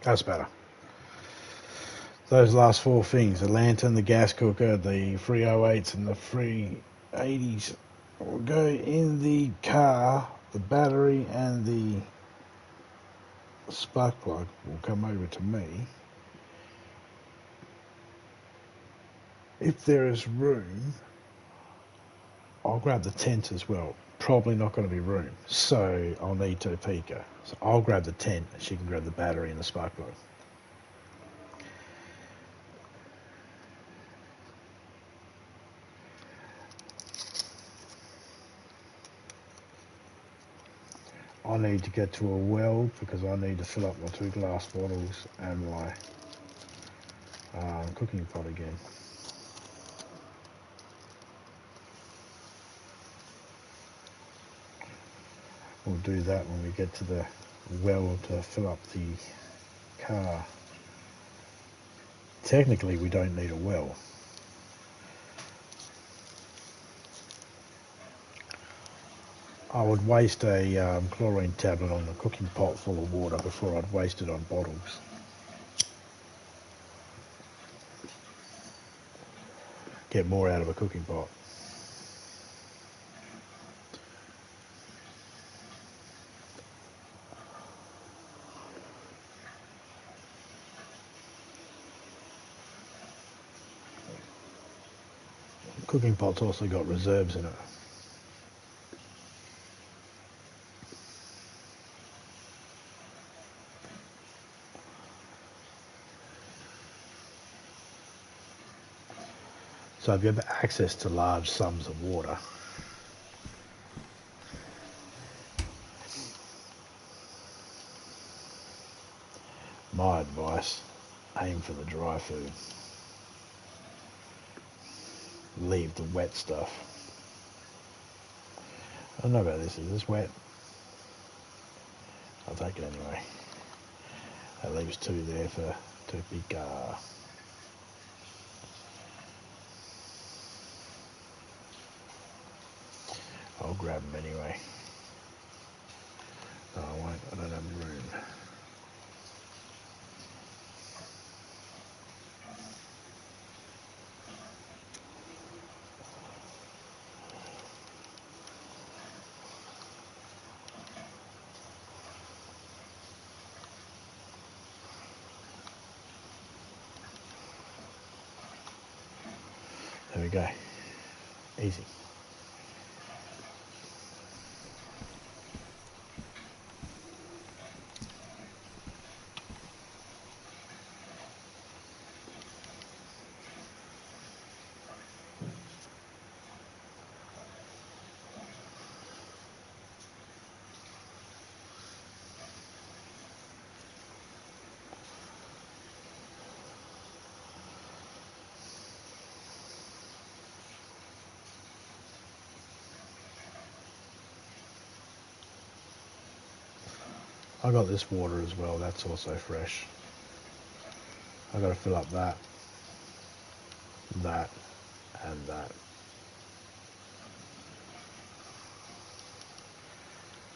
That's better. Those last four things, the lantern, the gas cooker, the 308s and the 380s will go in the car. The battery and the spark plug will come over to me. If there is room, I'll grab the tent as well. Probably not going to be room, so I'll need Topeka. So I'll grab the tent and she can grab the battery and the spark plug. I need to get to a well because I need to fill up my 2 glass bottles and my cooking pot again. We'll do that when we get to the well to fill up the car. Technically, we don't need a well. I would waste a chlorine tablet on a cooking pot full of water before I'd waste it on bottles. Get more out of a cooking pot. Cooking pot's also got reserves in it. So if you have access to large sums of water, my advice, aim for the dry food. Leave the wet stuff. I don't know about this. Is this wet? I'll take it anyway. That leaves 2 there for Topeka. I'll grab them anyway. No, I won't. I don't have room. There we go. Easy. I got this water as well. That's also fresh. I got to fill up that, that, and that.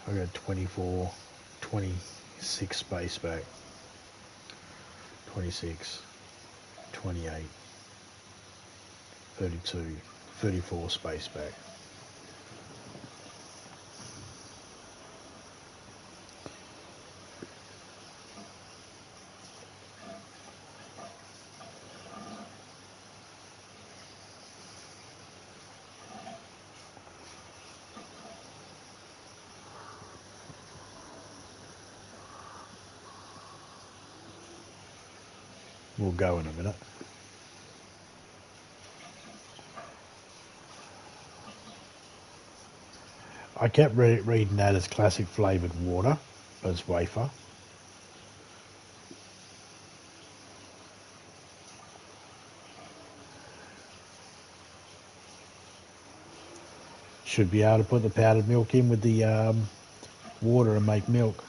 I got 24, 26 space back. 26, 28, 32, 34 space back. We'll go in a minute. I kept reading that as classic flavoured water, as wafer. Should be able to put the powdered milk in with the water and make milk.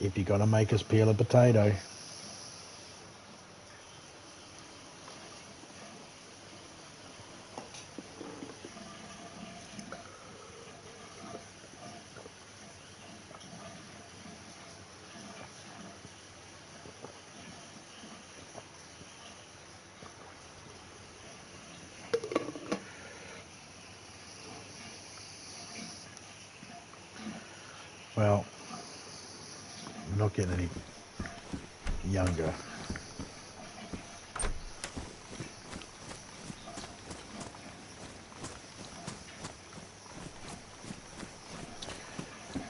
If you're going to make us peel a potato. Well, I'm not getting any younger.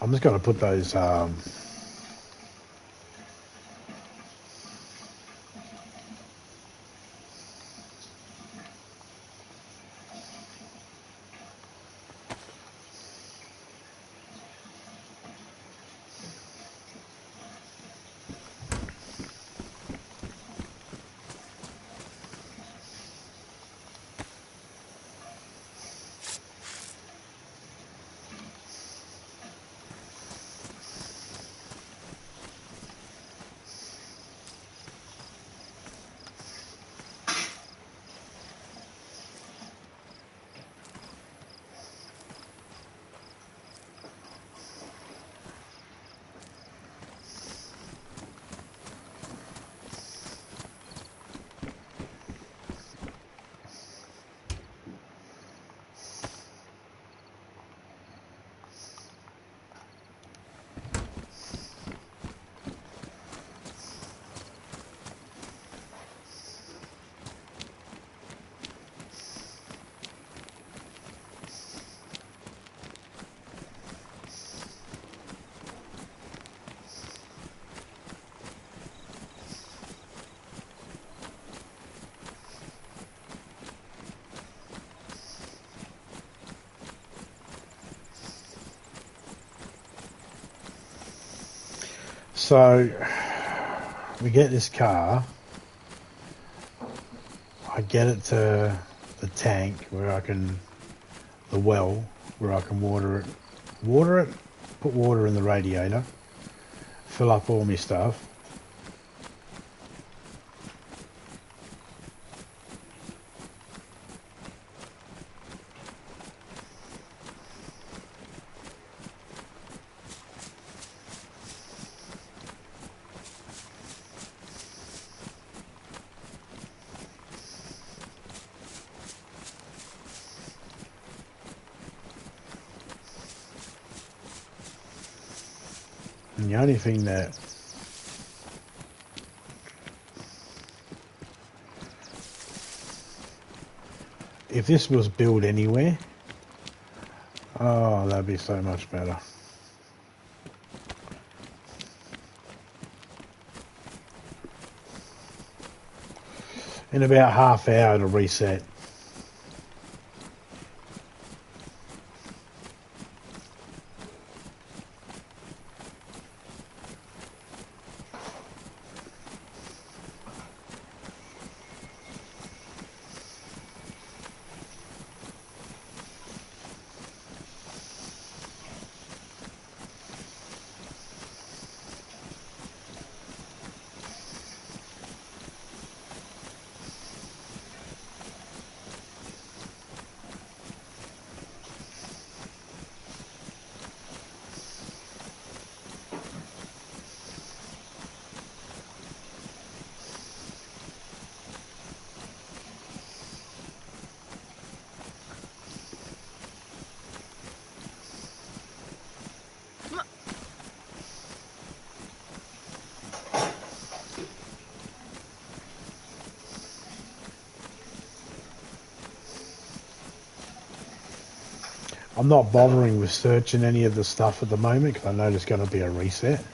I'm just going to put those So we get this car, I get it to the tank where I can, the well where I can water it, put water in the radiator, fill up all my stuff. And the only thing that if this was built anywhere, oh, that'd be so much better. In about half hour to reset. I'm not bothering with searching any of the stuff at the moment because I know there's going to be a reset.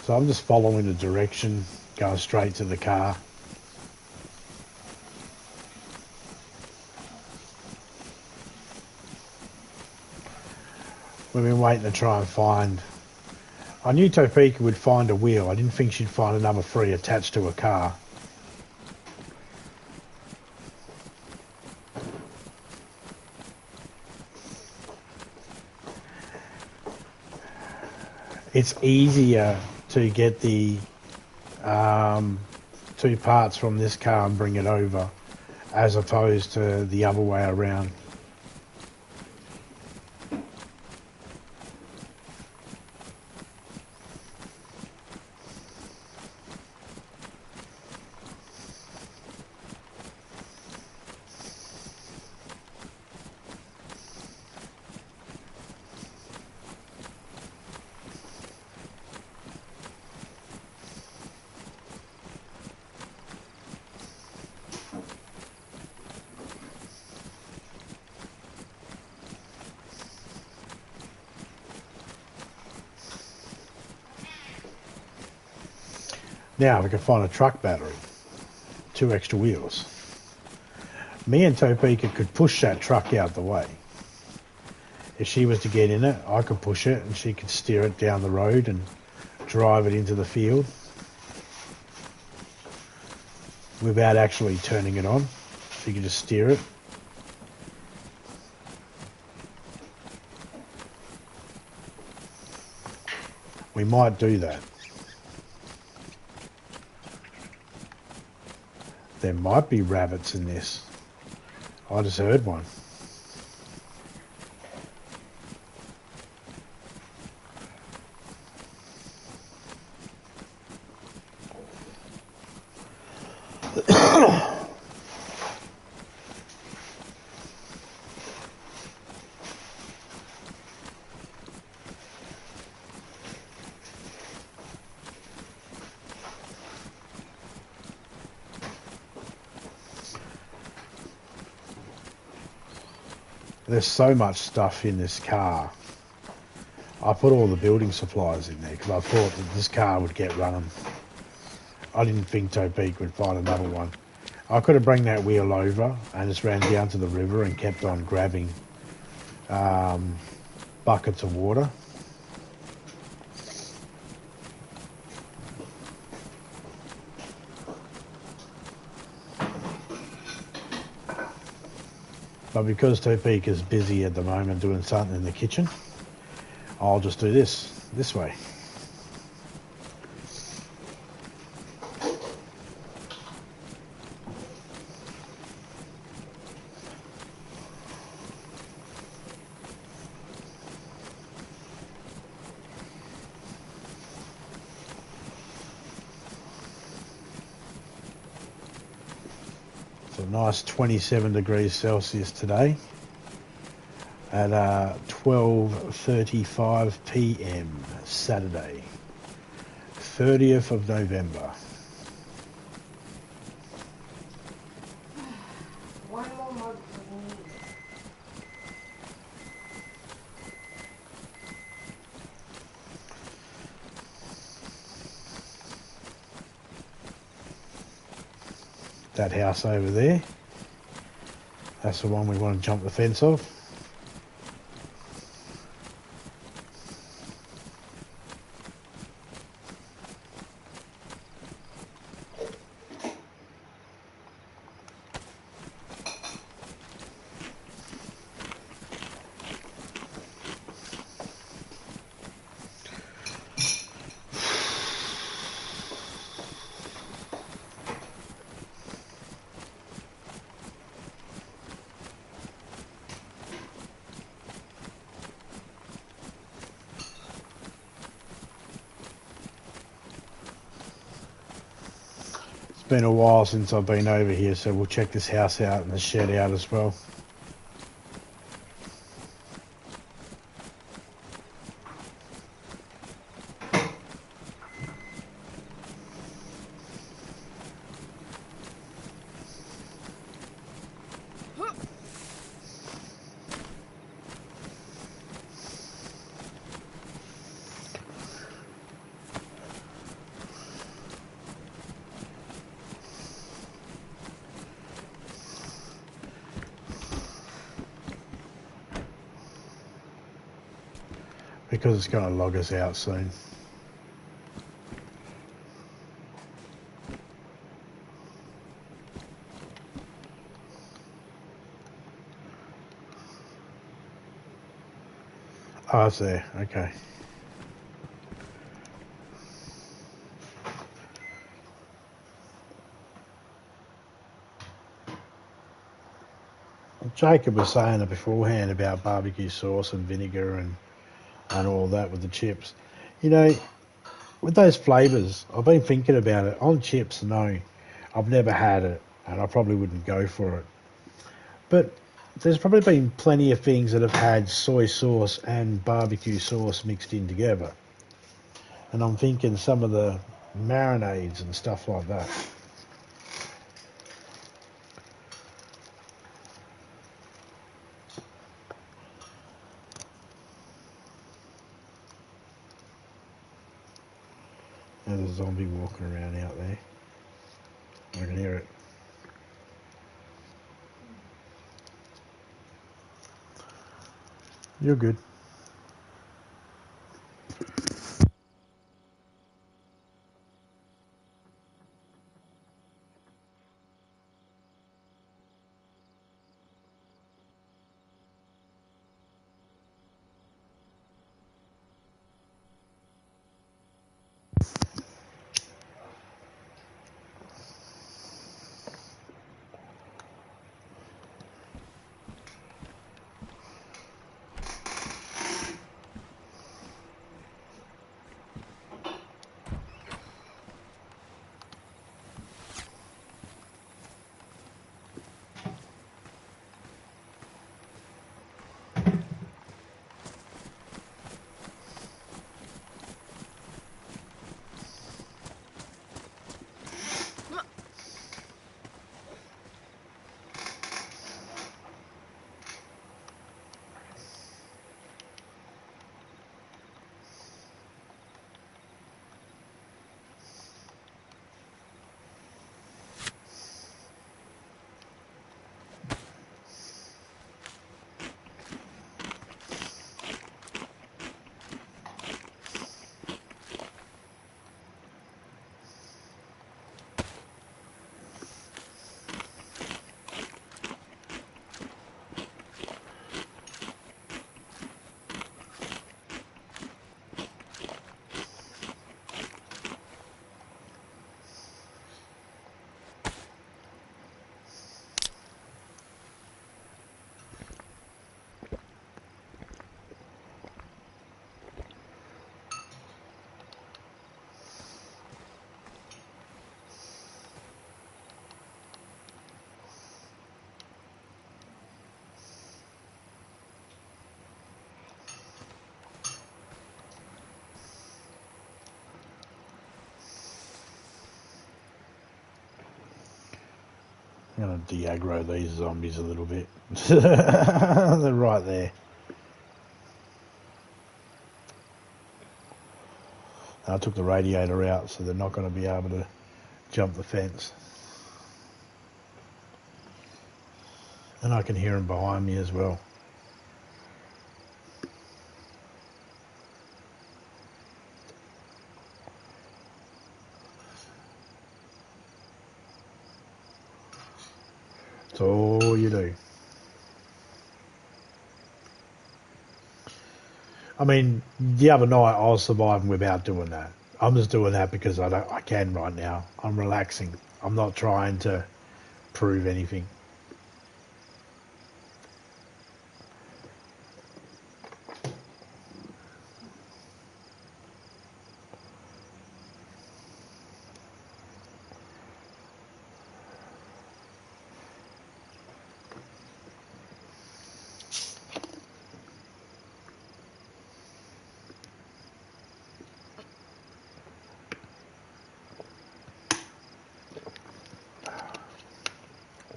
So I'm just following the direction going straight to the car. We've been waiting to try and find... I knew Topeka would find a wheel. I didn't think she'd find another 3 attached to a car. It's easier to get the 2 parts from this car and bring it over as opposed to the other way around. Now we can find a truck battery, 2 extra wheels. Me and Topeka could push that truck out the way. If she was to get in it, I could push it and she could steer it down the road and drive it into the field without actually turning it on. She could just steer it. We might do that. There might be rabbits in this. I just heard one. There's so much stuff in this car. I put all the building supplies in there because I thought that this car would get running. I didn't think Topeka would find another one. I could have brought that wheel over and just ran down to the river and kept on grabbing buckets of water. But because Topeka's busy at the moment doing something in the kitchen, I'll just do this way. It's a nice 27 degrees Celsius today at 12:35 p.m. Saturday, 30th of November. One more mug for me. That house over there, that's the one we want to jump the fence of. Been a while since I've been over here, so we'll check this house out and the shed out as well. because it's going to log us out soon. Oh, it's there. Okay. Jacob was saying it beforehand about barbecue sauce and vinegar and all that with the chips. You know, with those flavours, I've been thinking about it. On chips, no, I've never had it, and I probably wouldn't go for it. But there's probably been plenty of things that have had soy sauce and barbecue sauce mixed in together. And I'm thinking some of the marinades and stuff like that. There's a zombie walking around out there. I can hear it. You're good. I'm going to de-aggro these zombies a little bit. They're right there. I took the radiator out, so they're not going to be able to jump the fence. And I can hear them behind me as well. That's all you do. I mean, the other night I was surviving without doing that. I'm just doing that because I can right now. I'm relaxing. I'm not trying to prove anything.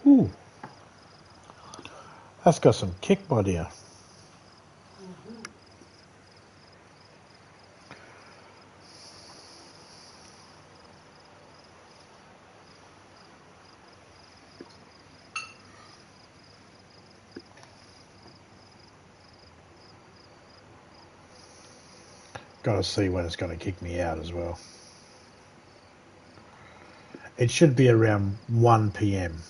Ooh. That's got some kick, my dear. Got to see when it's going to kick me out as well. It should be around 1 p.m.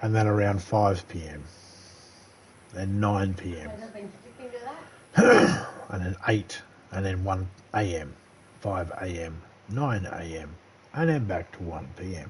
And then around 5 p.m. Then 9 p.m. Has it been sticking to that? And then 8. And then 1 a.m. 5 a.m. 9 a.m. And then back to 1 p.m.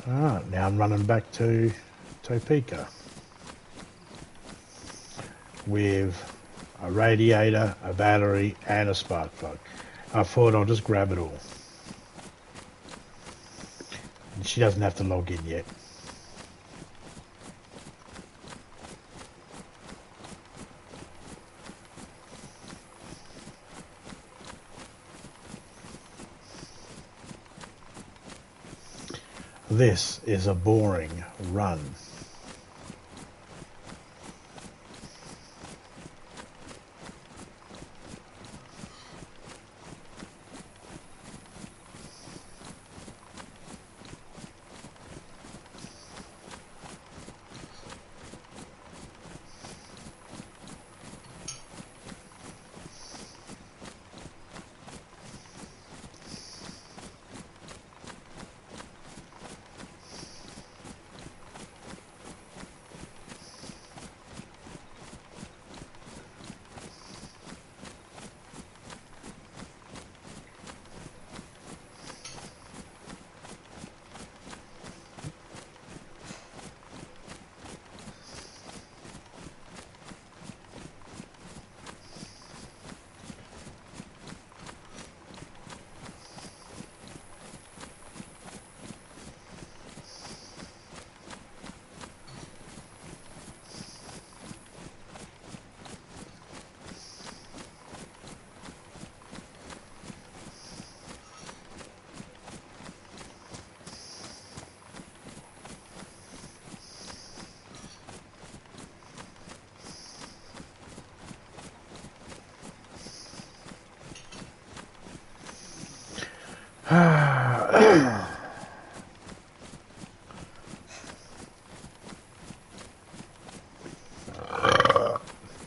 Alright, now I'm running back to Topeka with a radiator, a battery and a spark plug. I thought I'll just grab it all. And she doesn't have to log in yet. This is a boring run.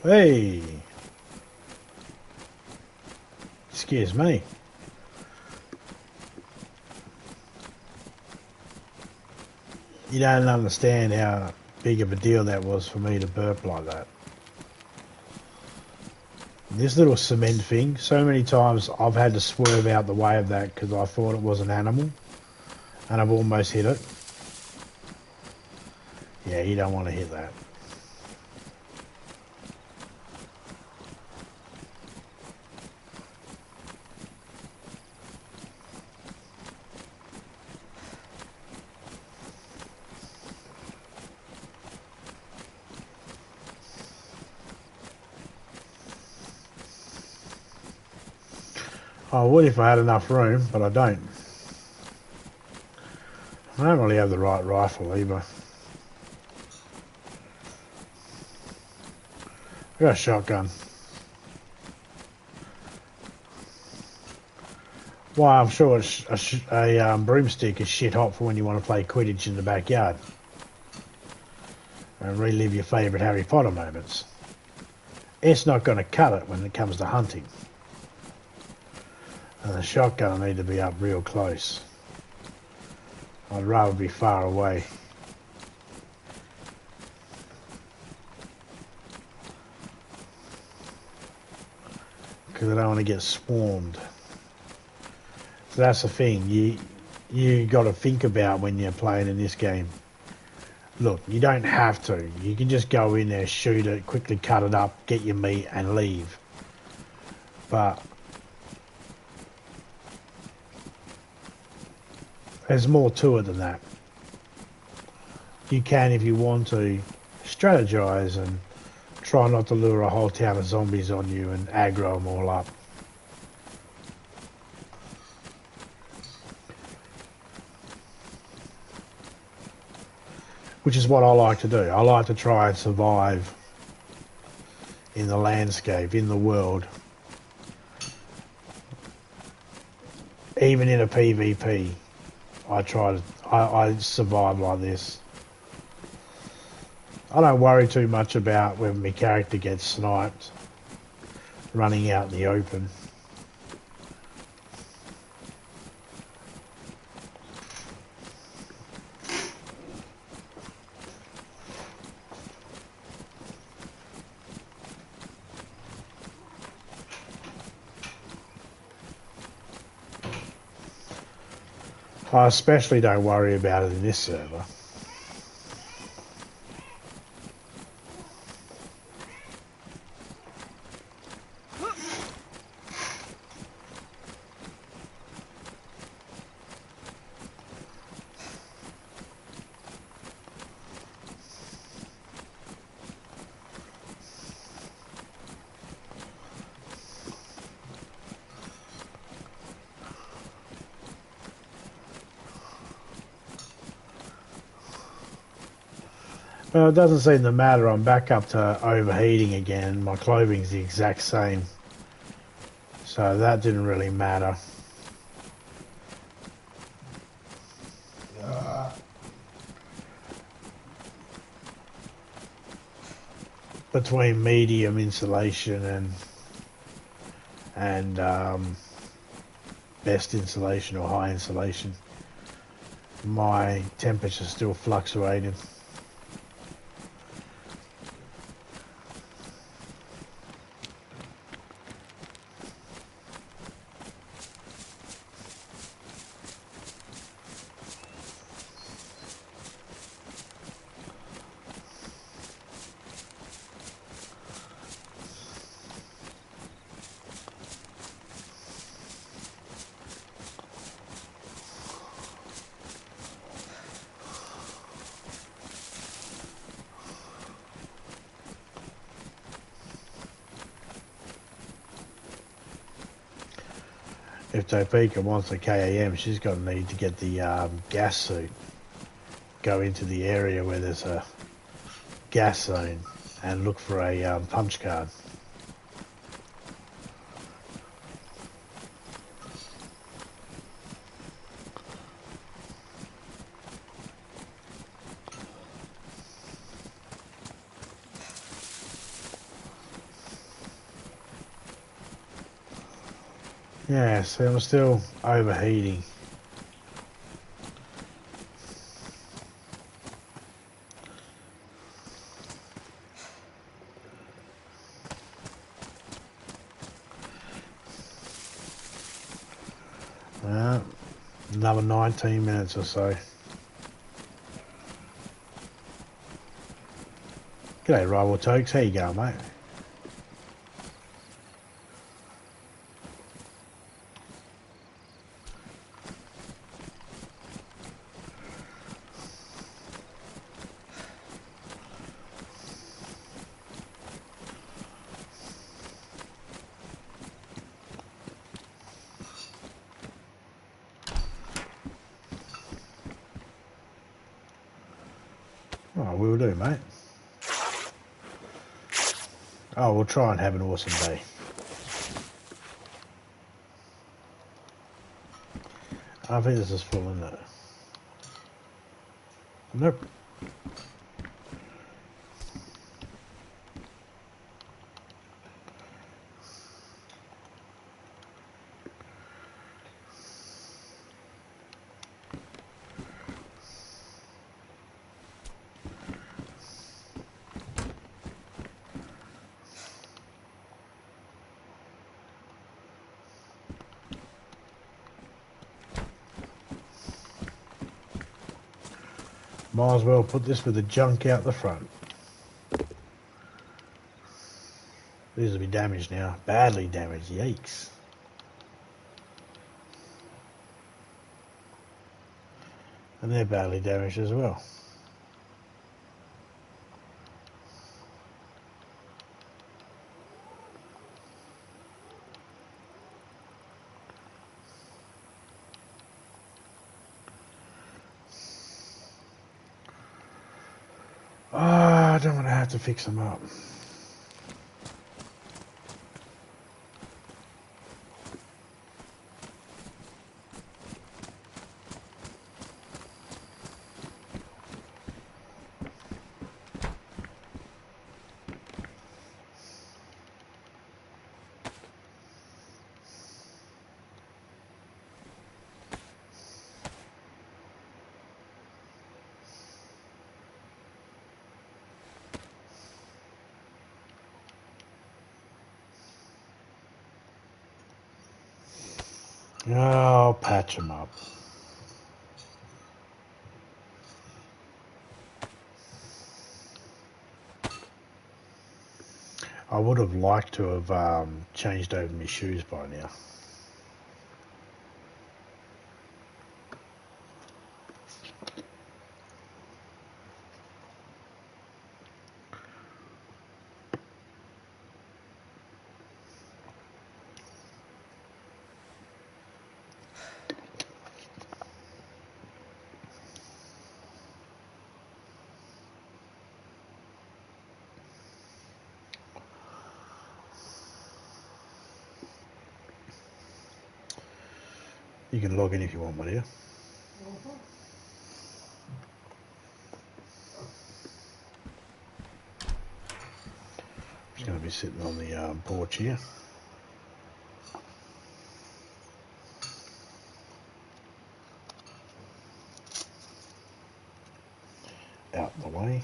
Hey, excuse me. You don't understand how big of a deal that was for me to burp like that. This little cement thing, so many times I've had to swerve out the way of that because I thought it was an animal and I've almost hit it. Yeah, you don't want to hit that. I would if I had enough room, but I don't. I don't really have the right rifle either. I got a shotgun. Why, I'm sure a broomstick is shit hot for when you want to play Quidditch in the backyard and relive your favourite Harry Potter moments. It's not going to cut it when it comes to hunting. And the shotgun will need to be up real close. I'd rather be far away. Because I don't want to get swarmed. So that's the thing. You got to think about when you're playing in this game. Look, you don't have to. You can just go in there, shoot it, quickly cut it up, get your meat and leave. But there's more to it than that. You can, if you want to, strategize and try not to lure a whole town of zombies on you and aggro them all up. Which is what I like to do. I like to try and survive in the landscape, in the world. Even in a PvP, I survive like this. I don't worry too much about when my character gets sniped, running out in the open. I especially don't worry about it in this server. Well, it doesn't seem to matter. I'm back up to overheating again. My clothing's the exact same. So that didn't really matter. Between medium insulation and best insulation or high insulation, my temperature's still fluctuating. If Topeka wants a KAM, she's going to need to get the gas suit. Go into the area where there's a gas zone and look for a punch card. Yeah, so I'm still overheating. Another 19 minutes or so. G'day, Rival Tokes. How you going, mate? Oh, we'll do, mate. Oh, we'll try and have an awesome day. I think this is full, isn't it? Nope. Might as well put this with the junk out the front. These will be damaged now. Badly damaged. Yikes. And they're badly damaged as well. I don't want to have to fix them up. I'll patch them up. I would have liked to have changed over my shoes by now. You can log in if you want, my dear. I'm just going to be sitting on the porch here. Out the way.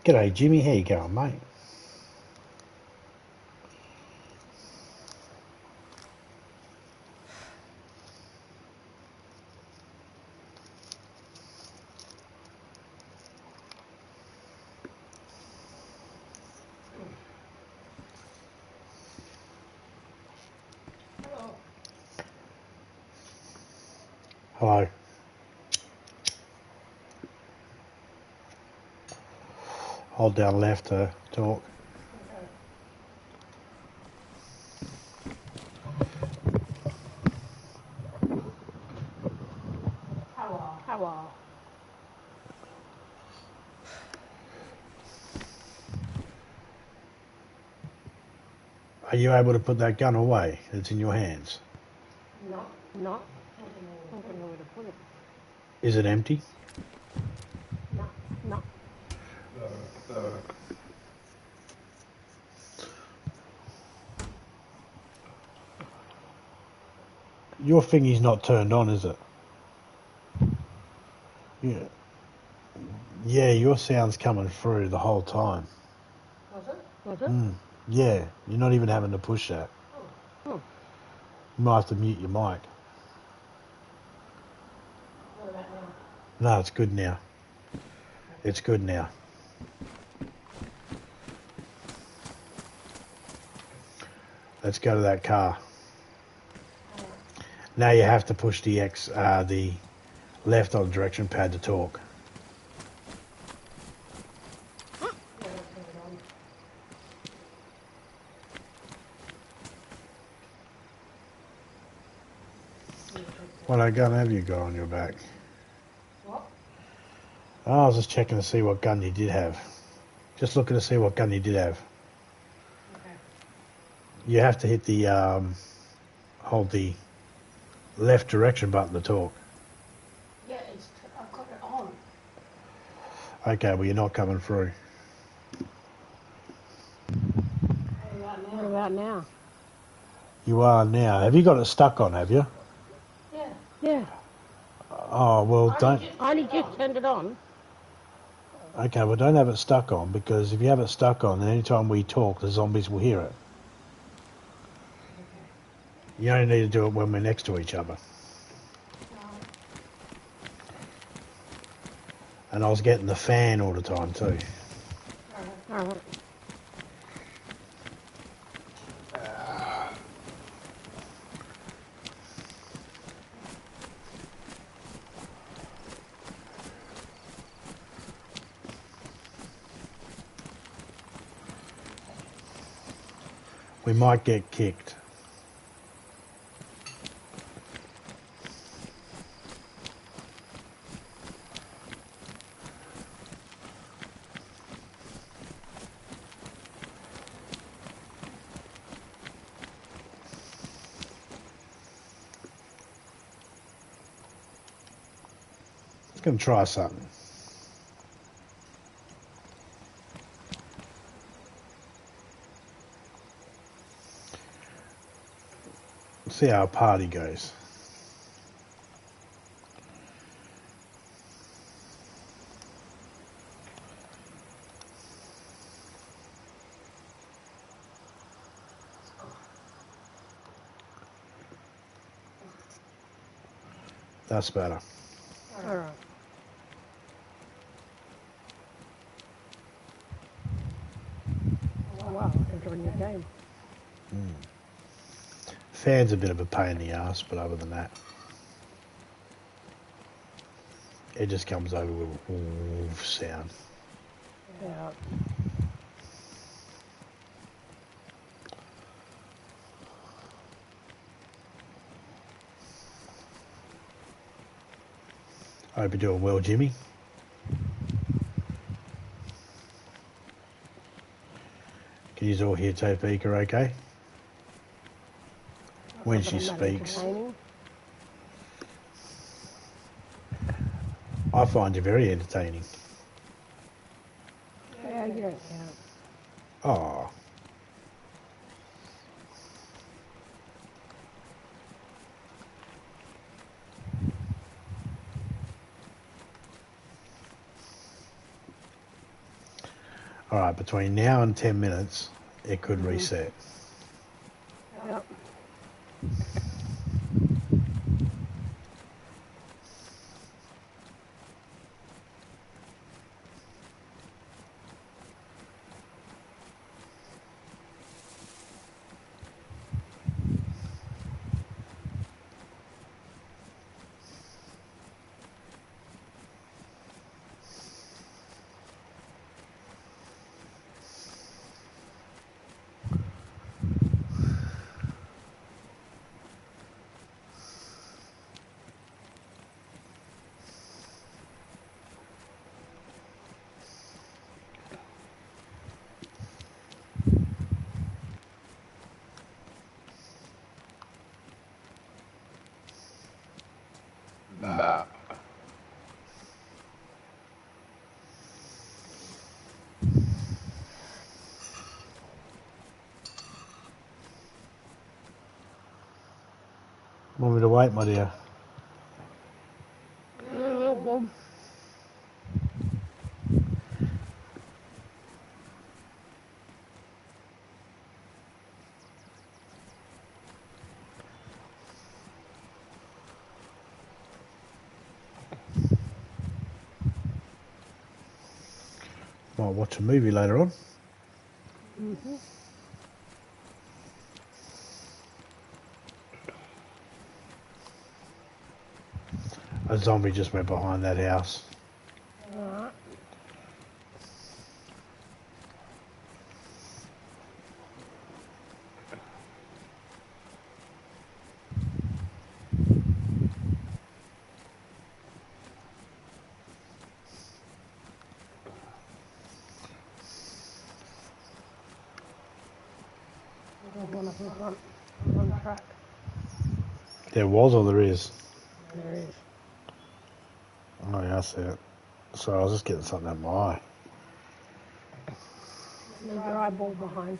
G'day Jimmy, how you going, mate? Hello. Hold down left to talk. How are? Are you able to put that gun away? It's in your hands. No. I don't know where to put it. Is it empty? No. Your thingy's not turned on, is it? Yeah. Yeah, your sound's coming through the whole time. Was it? Yeah, you're not even having to push that. Oh. You might have to mute your mic. What about now? No, it's good now. It's good now. Let's go to that car. Now you have to push the the left on the direction pad to talk. What gun have you got on your back? What? Oh, I was just checking to see what gun you did have. Just looking to see what gun you did have. Okay. You have to hit the hold the left direction button to talk. Yeah, I've got it on. Okay, well you're not coming through. What about now? You are now. Have you got it stuck on, have you? Yeah. Oh, well don't... I only just turned it on. Okay, well don't have it stuck on, because if you have it stuck on, then anytime we talk, the zombies will hear it. You only need to do it when we're next to each other. And I was getting the fan all the time too. Alright. We might get kicked. Gonna try something. See how a party goes. That's better. All right. Oh, wow, enjoying your game. Fan's a bit of a pain in the ass, but other than that, it just comes over with a woof sound. Yeah. I hope you're doing well, Jimmy. Can you all hear Topeka okay? When she speaks. I find you very entertaining. Yeah, you don't count. Oh. Alright, between now and 10 minutes, it could reset. Yep. Bah. Want me to wait, my dear? Might watch a movie later on. Mm-hmm. A zombie just went behind that house. Alright. There's one up in front on the track. There was or there is? There is. Oh, yeah, I see it. Sorry, I was just getting something out my eye. Leave your eyeball behind.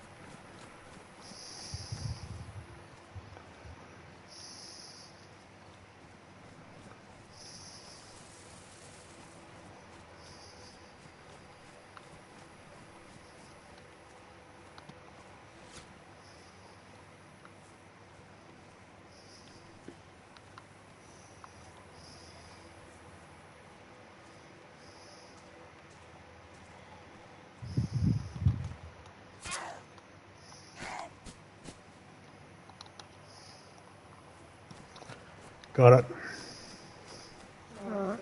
Got it. Alright.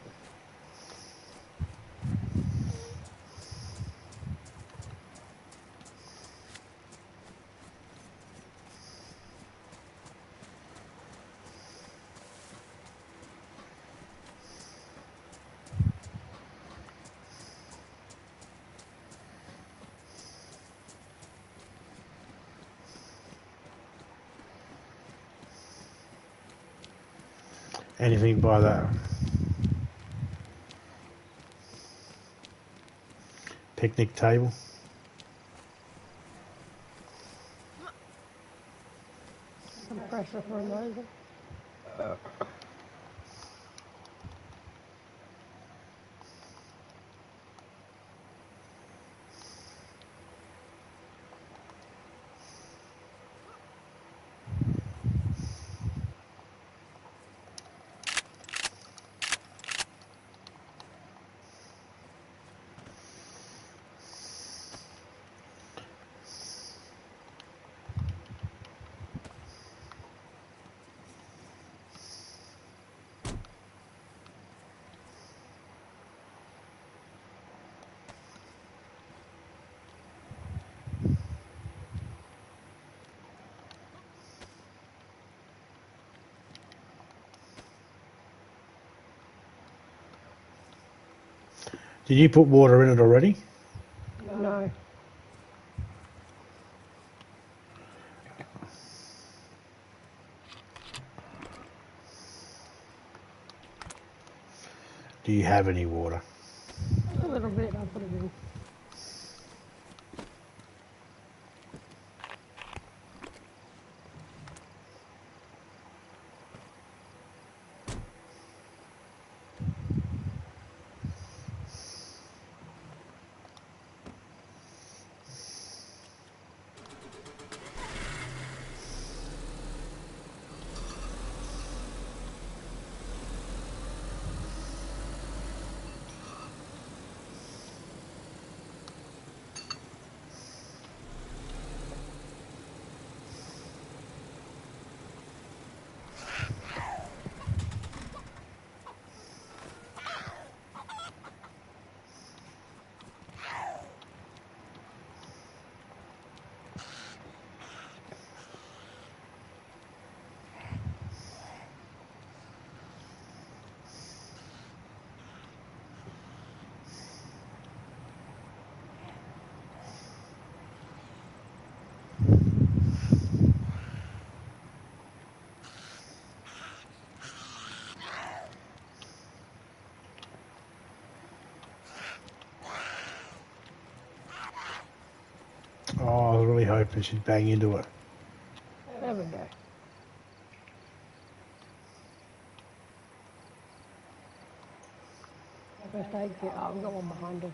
Anything by that picnic table? Some pressure for a moment. Did you put water in it already? No. Do you have any water? A little bit, I'll put it in. Oh, I was really hoping she'd bang into it. There we go. First aid kit. Oh, we've got one behind us.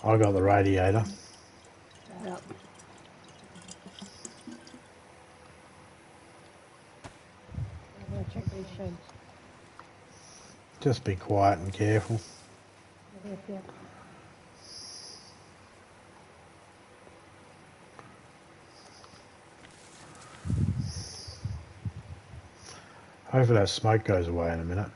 I got the radiator. Yep. I'm going to check these sheds. Just be quiet and careful. Yep, yep. Hopefully that smoke goes away in a minute.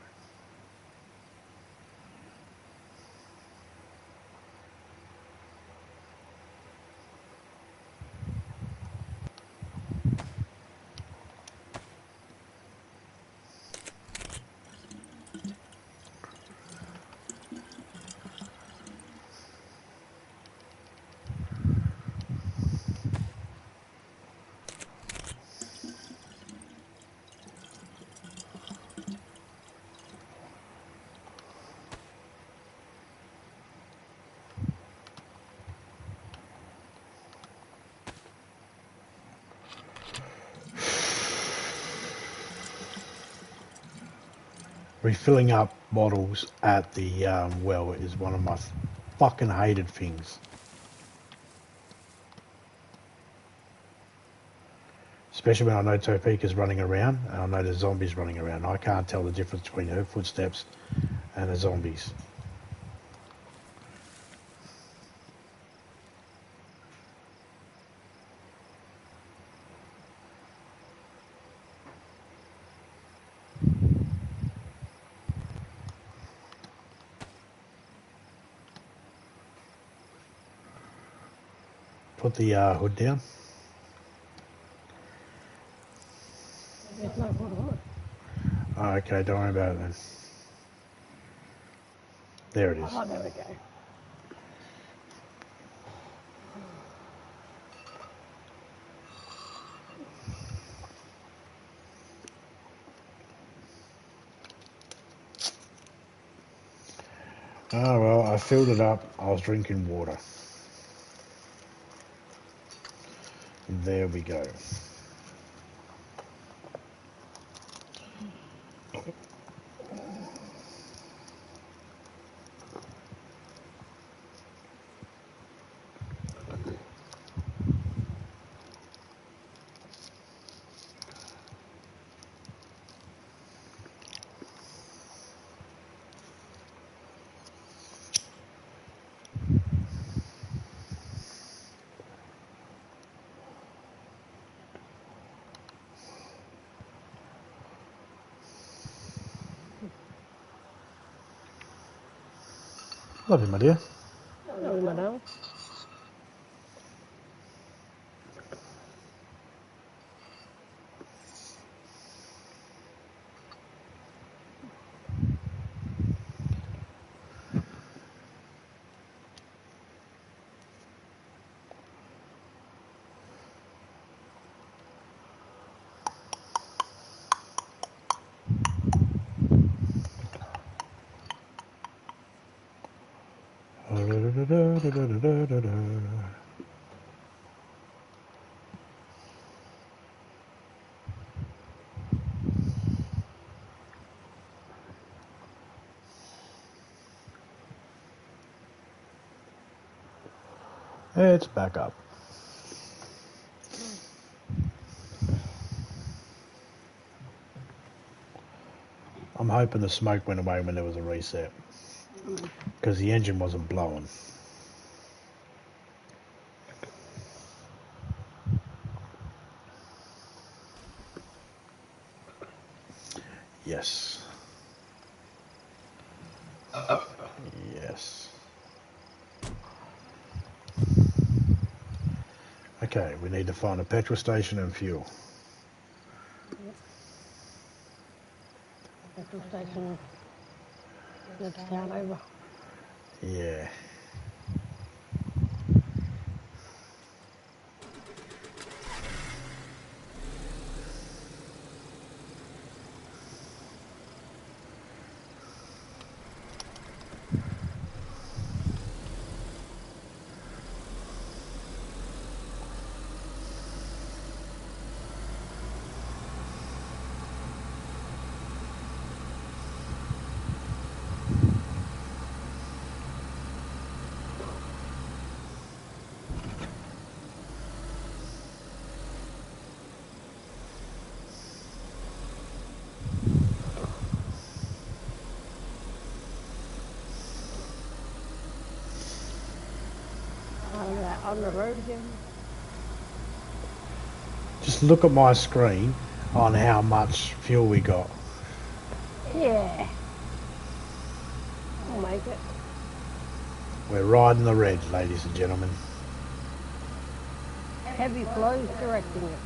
Refilling up bottles at the well is one of my fucking hated things. Especially when I know Topeka's running around and I know there's zombies running around. I can't tell the difference between her footsteps and the zombies. Put the hood down. There's no hood on it. Oh, okay, don't worry about it then. There it is. Oh, there we go. Oh well, I filled it up. I was drinking water. There we go. Love you, my dear. Hello, madam. It's back up. I'm hoping the smoke went away when there was a reset, because the engine wasn't blowing. Yes. Yes. Okay, we need to find a petrol station and fuel. Petrol station next town over. Yeah. On the road again. Just look at my screen on how much fuel we got. Yeah. I'll make it. We're riding the red, ladies and gentlemen. Heavy flows directing it.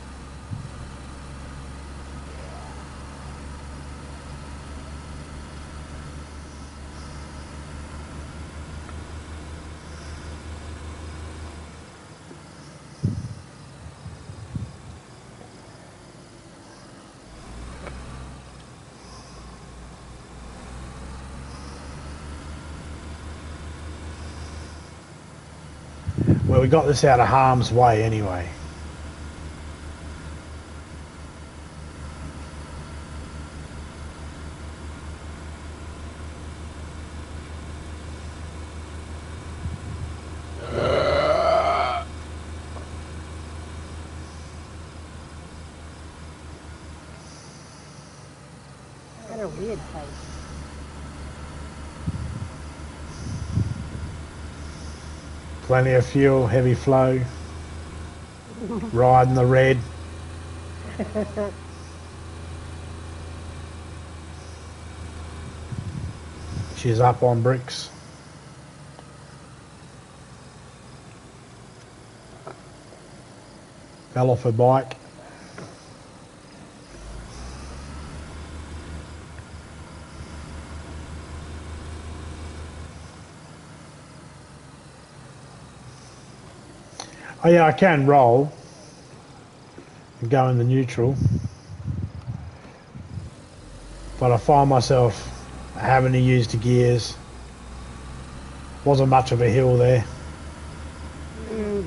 Well, we got this out of harm's way anyway. Got a weird face. Plenty of fuel, heavy flow. Riding the red. She's up on bricks. Fell off her bike. Oh yeah, I can roll and go in the neutral, but I find myself having to use the gears. Wasn't much of a hill there. Mm.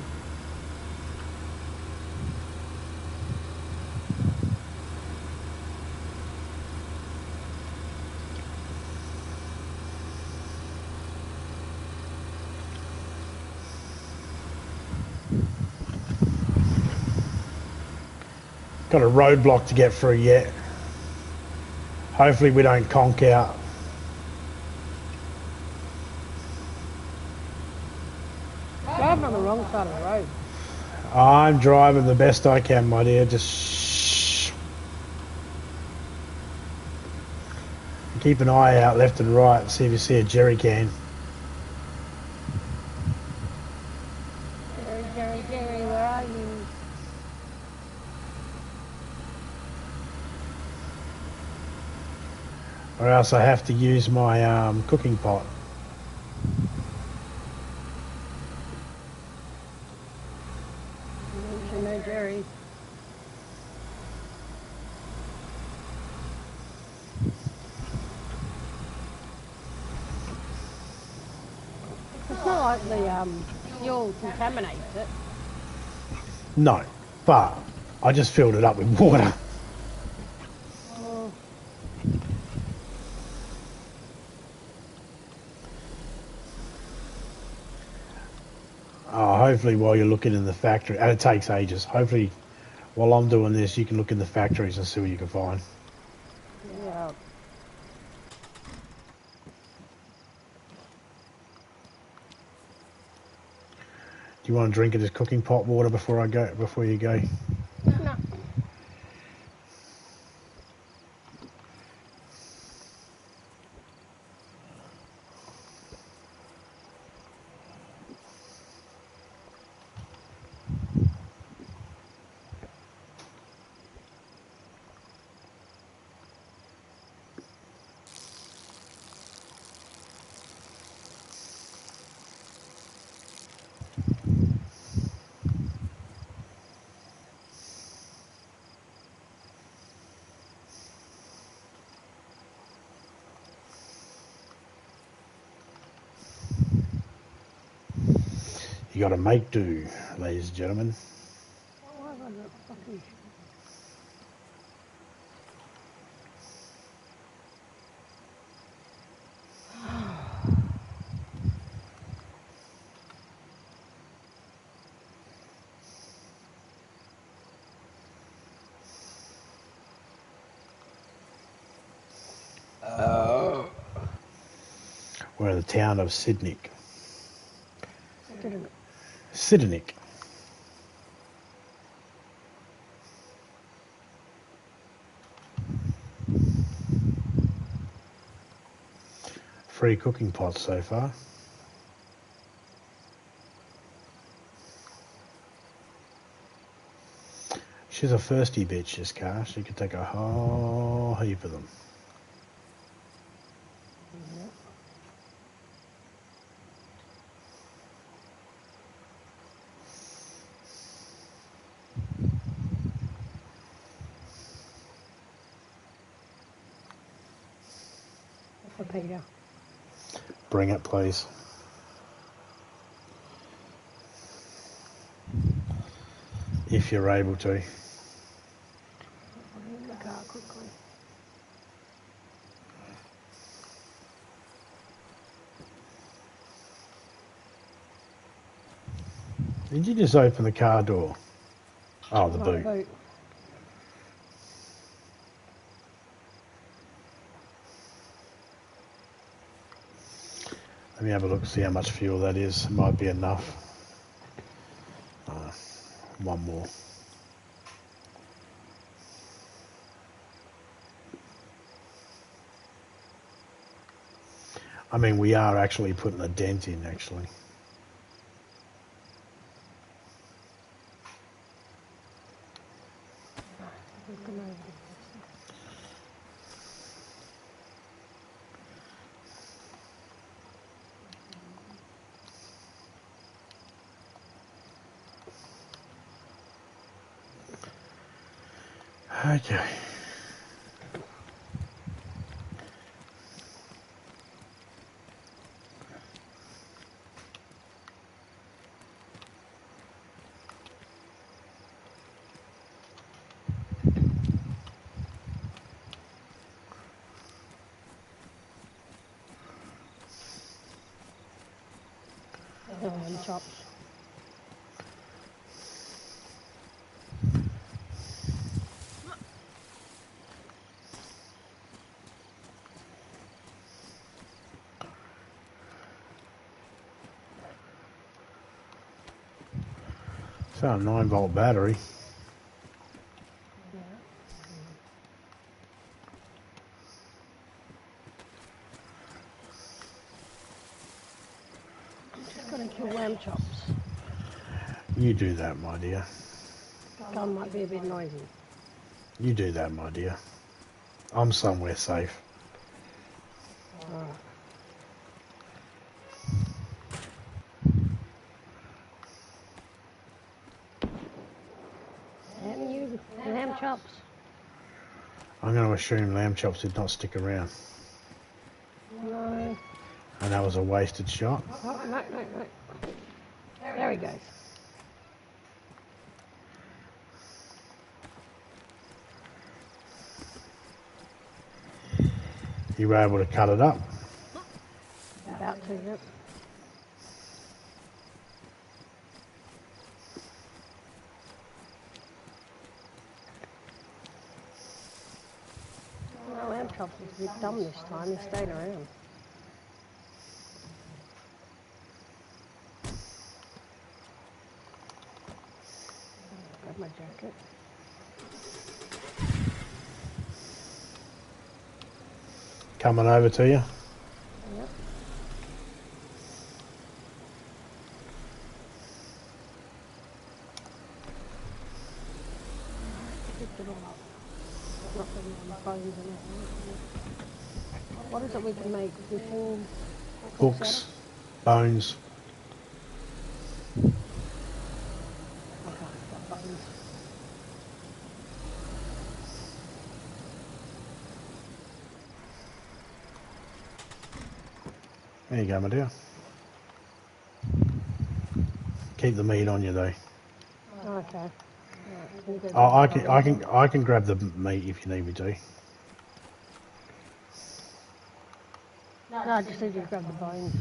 Got a roadblock to get through yet. Hopefully we don't conk out. Driving on the wrong side of the road. I'm driving the best I can, my dear. Just shh. Keep an eye out left and right, see if you see a jerry can. Jerry, where are you? Or else I have to use my cooking pot. No Jerry. It's not like the fuel contaminates it. No, but I just filled it up with water. Oh, Oh, hopefully while you're looking in the factory, and it takes ages, hopefully while I'm doing this you can look in the factories and see what you can find. yeah. Do you want a drink of this cooking pot water before you go? No. You got to make do, ladies and gentlemen. Why have I got fucking... Oh. We're in the town of Sidnick. Didn't... Sidnick. Free cooking pots so far. She's a thirsty bitch, this car. She could take a whole heap of them. For Peter. Bring it, please. If you're able to. Put it in the car quickly. Did you just open the car door? Oh, the boot. Boot. Let me have a look, see how much fuel that is. It might be enough. One more. I mean, we are actually putting a dent in, actually. Okay. Lamb chops. It's got a 9-volt battery. Yeah. I'm just gonna kill lamb chops. You do that, my dear. Gun might be a bit noisy. You do that, my dear. I'm somewhere safe. Alright. Haven't you lamb chops? I'm going to assume lamb chops did not stick around. No. And that was a wasted shot. Oh, no. There he goes. You were able to cut it up. About to, yep. No, lamb chops was a bit dumb this time. He stayed around. Grab my jacket. Coming over to you. Yep. Picked it all up. Not the bones and that. What is it we can make before Hooks, bones. Okay, got bones. There you go, my dear. Keep the meat on you, though. Okay. Right, can you go Oh, grab I can grab the meat if you need me to. No, I just need you to grab the bones.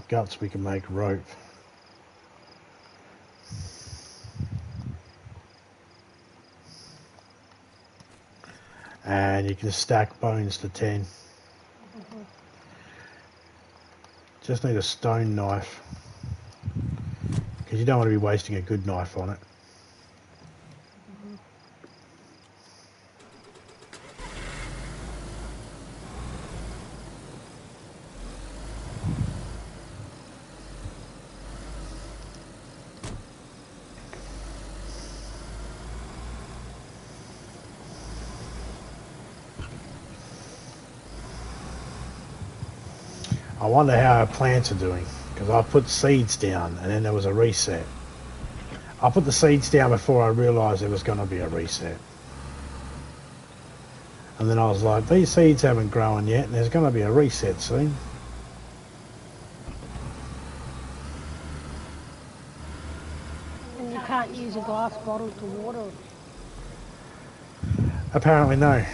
Guts we can make rope. And you can stack bones to 10. Just need a stone knife. Because you don't want to be wasting a good knife on it. I wonder how our plants are doing, because I put seeds down and then there was a reset. I put the seeds down before I realised there was going to be a reset. And then I was like, these seeds haven't grown yet and there's going to be a reset soon. And you can't use a glass bottle to water. Apparently no.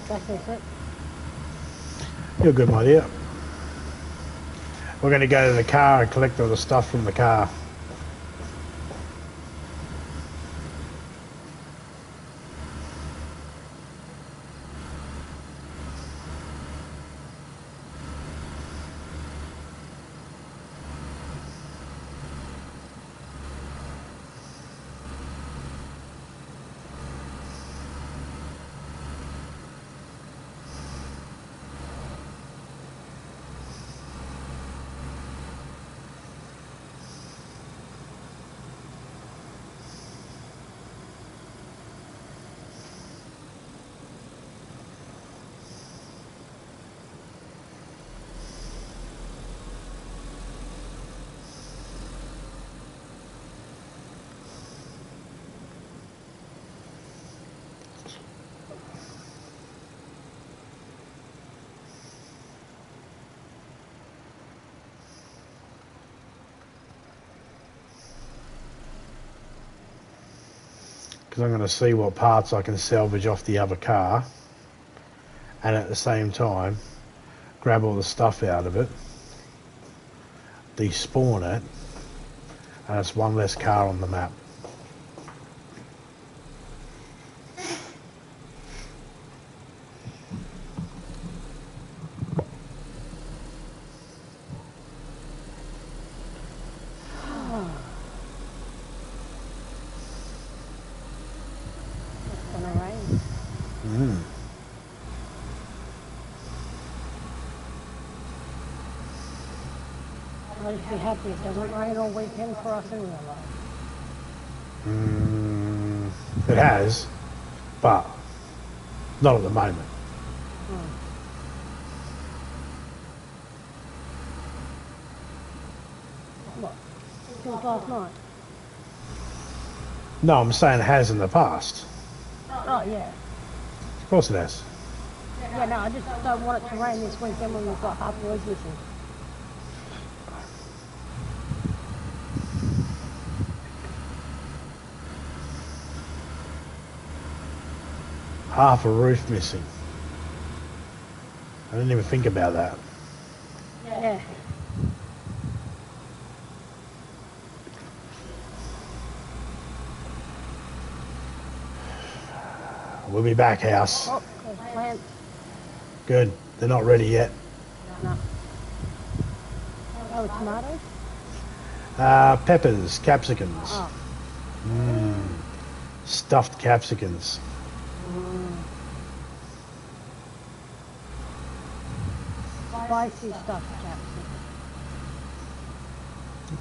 That's it. You're good, my dear. We're going to go to the car and collect all the stuff from the car. Because I'm going to see what parts I can salvage off the other car, and at the same time grab all the stuff out of it, despawn it, and it's one less car on the map. It's gonna rain. I'll just be happy it doesn't rain all weekend for us anyway. It has, but not at the moment. What? Since last night? No, I'm saying it has in the past. Oh, yeah. Of course it has. Yeah, no, I just don't want it to rain this weekend when we've got half the week missing. Half a roof missing. I didn't even think about that. Yeah. We'll be back, house. Oh, there's plants. Good. They're not ready yet. No. Oh, the tomatoes? Peppers, capsicums. Oh. Stuffed capsicums. Spicy stuff, capsicum.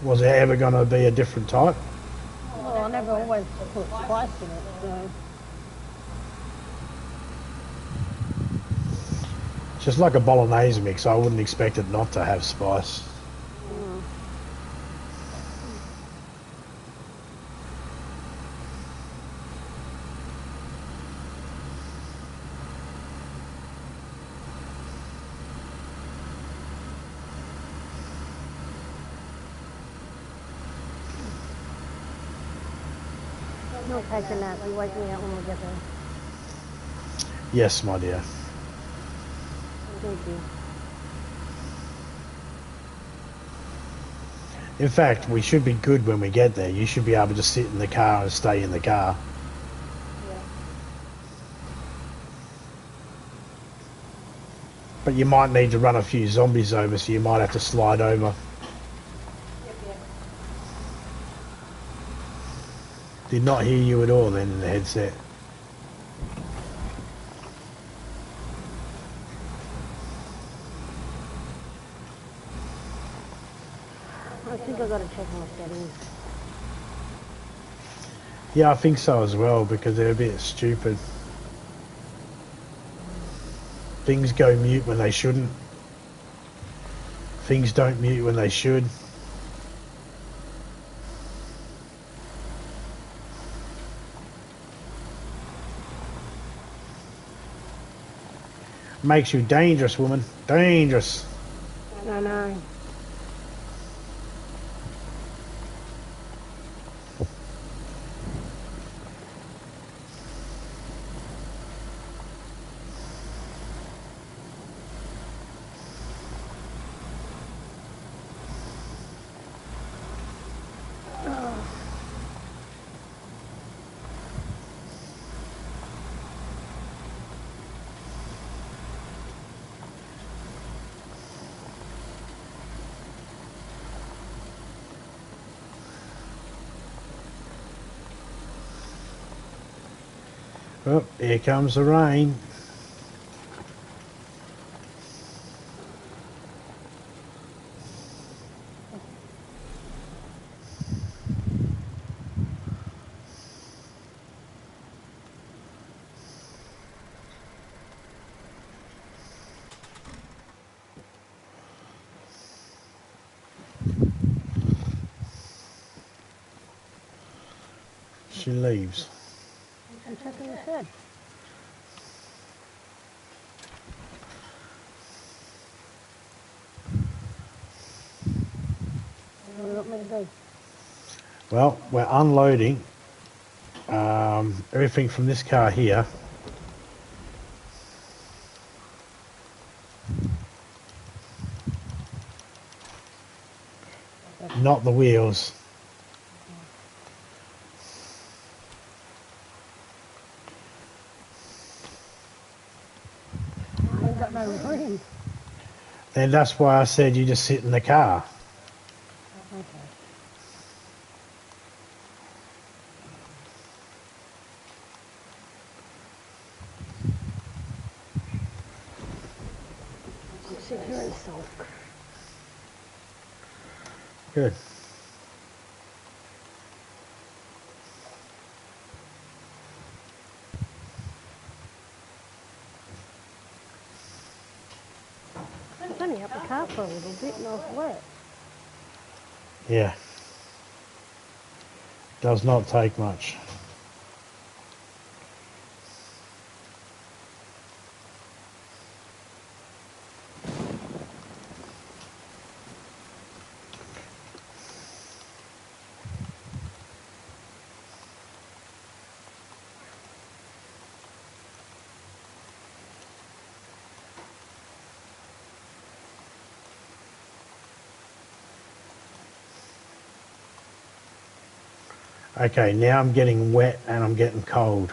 Was there ever going to be a different type? Well, I never always put spice in it, so... Just like a bolognese mix, I wouldn't expect it not to have spice. You'll take a nap. You wake me up when we get there. Yes, my dear. Thank you. In fact, we should be good when we get there. You should be able to sit in the car and stay in the car. Yeah. But you might need to run a few zombies over, so you might have to slide over. Did not hear you at all then in the headset. I think I gotta check my settings. Yeah, I think so as well, because they're a bit stupid. Things go mute when they shouldn't. Things don't mute when they should. Makes you dangerous, woman. Dangerous. No, no. Oh, here comes the rain. She leaves. I'm checking his head. What do you want me to do? Well, we're unloading everything from this car here. Not the wheels. I ain't got no room. And that's why I said you just sit in the car. Okay. I'm sitting here and sulk. Good. I was only up the car for a little bit and I was wet. Yeah. Does not take much. Okay, now I'm getting wet and I'm getting cold.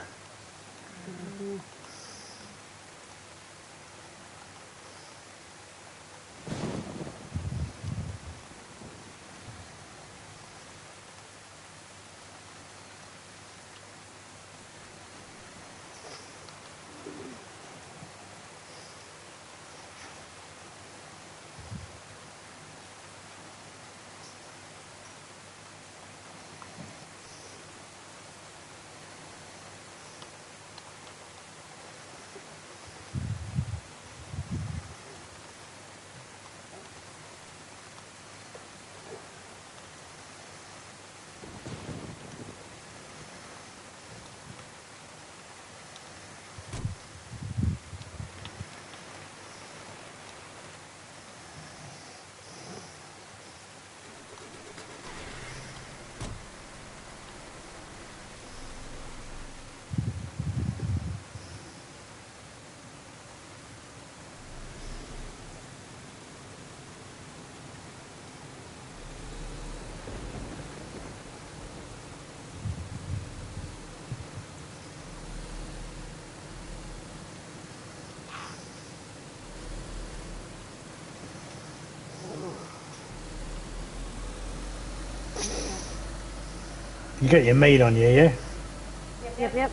You got your meat on you, yeah? Yep.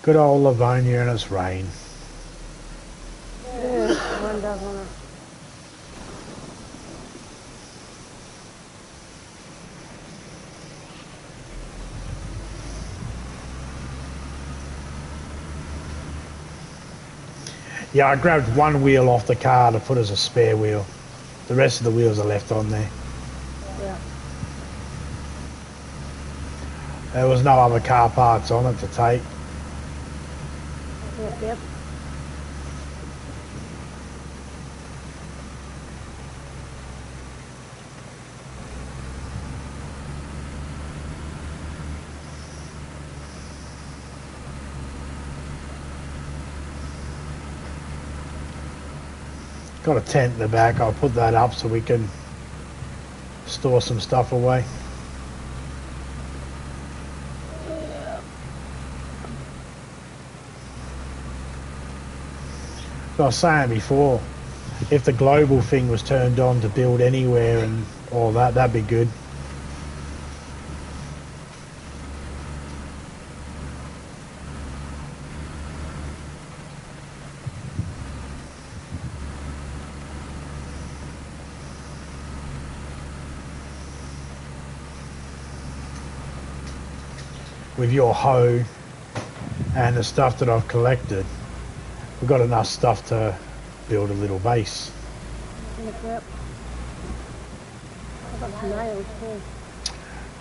Good old Livonia and its rain. Yeah, one does want to. Yeah, I grabbed one wheel off the car to put as a spare wheel. The rest of the wheels are left on there. Yeah. There was no other car parts on it to take. Yep. Got a tent in the back. I'll put that up so we can store some stuff away. So I was saying before, if the global thing was turned on to build anywhere and all that, that'd be good. With your hoe and the stuff that I've collected, we've got enough stuff to build a little base. Yep. I've got some nails too.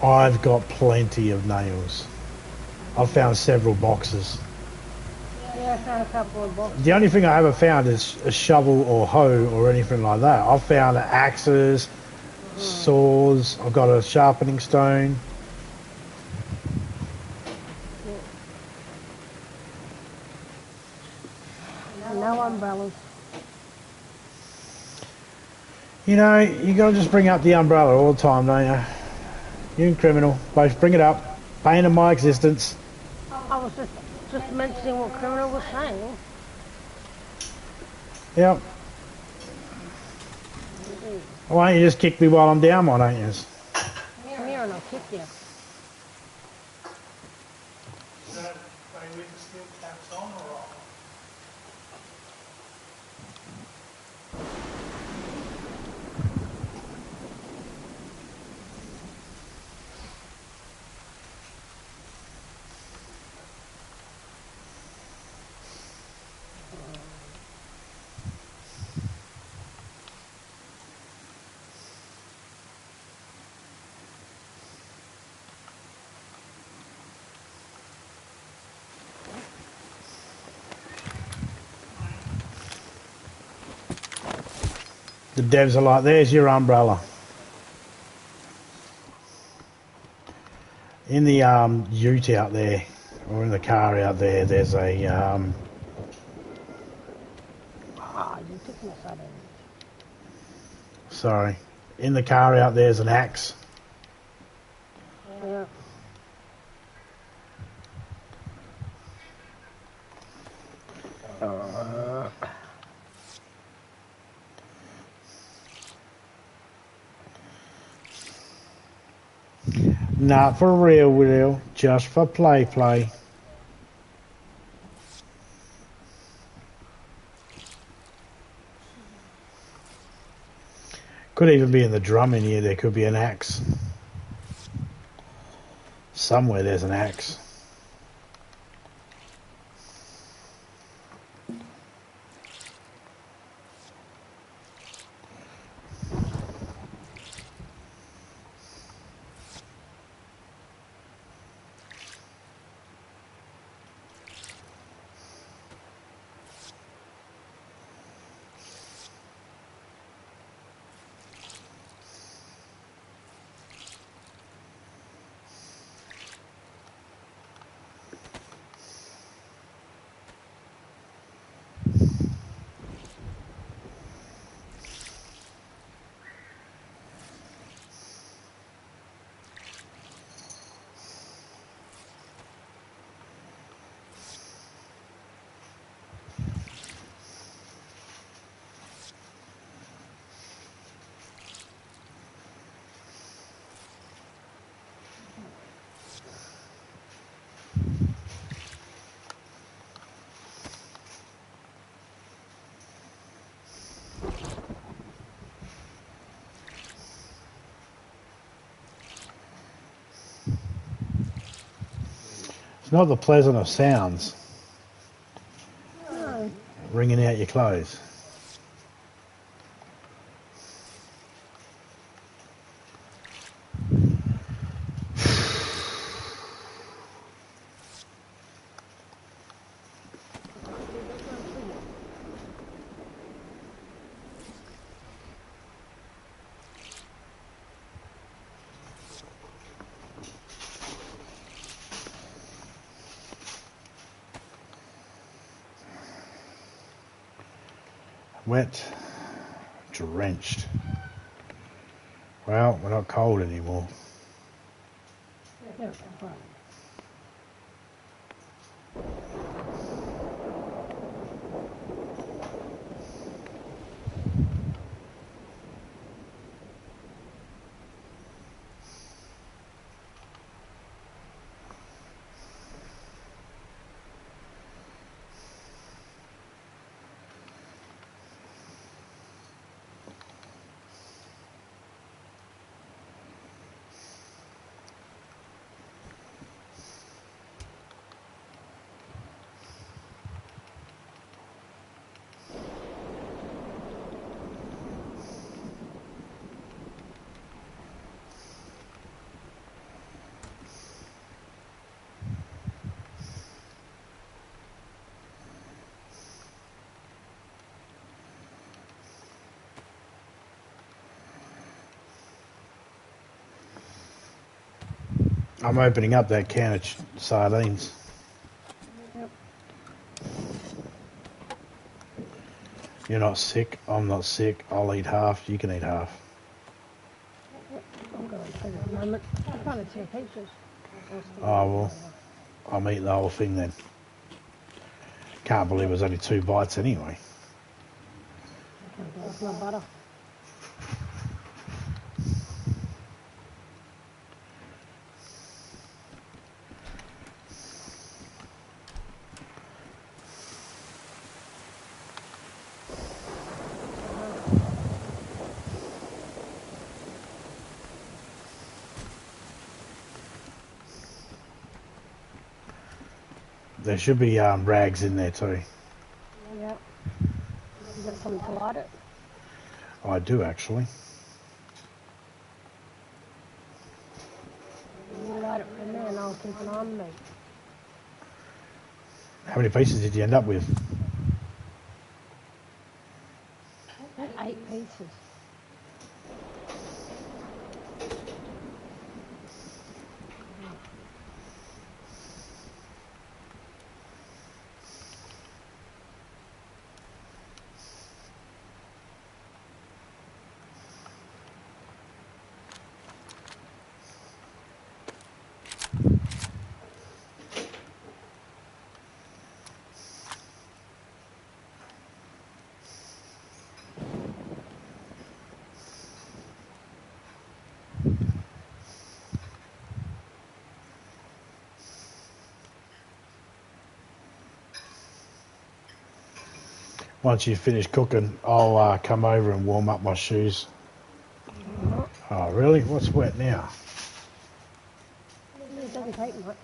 I've got plenty of nails. I've found several boxes. Yeah, I found a couple of boxes. The only thing I haven't found is a shovel or hoe or anything like that. I've found axes, saws, I've got a sharpening stone. No umbrellas. You know, you gotta just bring up the umbrella all the time, don't you? You and criminal, both bring it up. Pain of my existence. I was just mentioning what criminal was saying. Yep. Why don't you just kick me while I'm down, why don't you? Come here and I'll kick you. The devs are like, there's your umbrella. In the ute out there, or in the car out there, there's a You took my side of sorry. In the car out there's an axe. Yeah. Not for real, just for play. Could even be in the drum in here, there could be an axe. Somewhere there's an axe. It's not the pleasant of sounds. No. Wringing out your clothes. Wet drenched. Well, we're not cold anymore. Yeah, right. I'm opening up that can of sardines. Yep. You're not sick. I'm not sick. I'll eat half. You can eat half. I'm going to take it at the moment. I found it 2 pieces. Oh, well, I'm eating the whole thing then. Can't believe it was only 2 bites anyway. It's not butter. There should be rags in there too. Yep. You got something to light it? I do actually. You light it from there and I'll keep an eye on me. How many pieces did you end up with? 8 pieces. Once you finish cooking, I'll come over and warm up my shoes. Oh, really? What's wet now? It doesn't take much.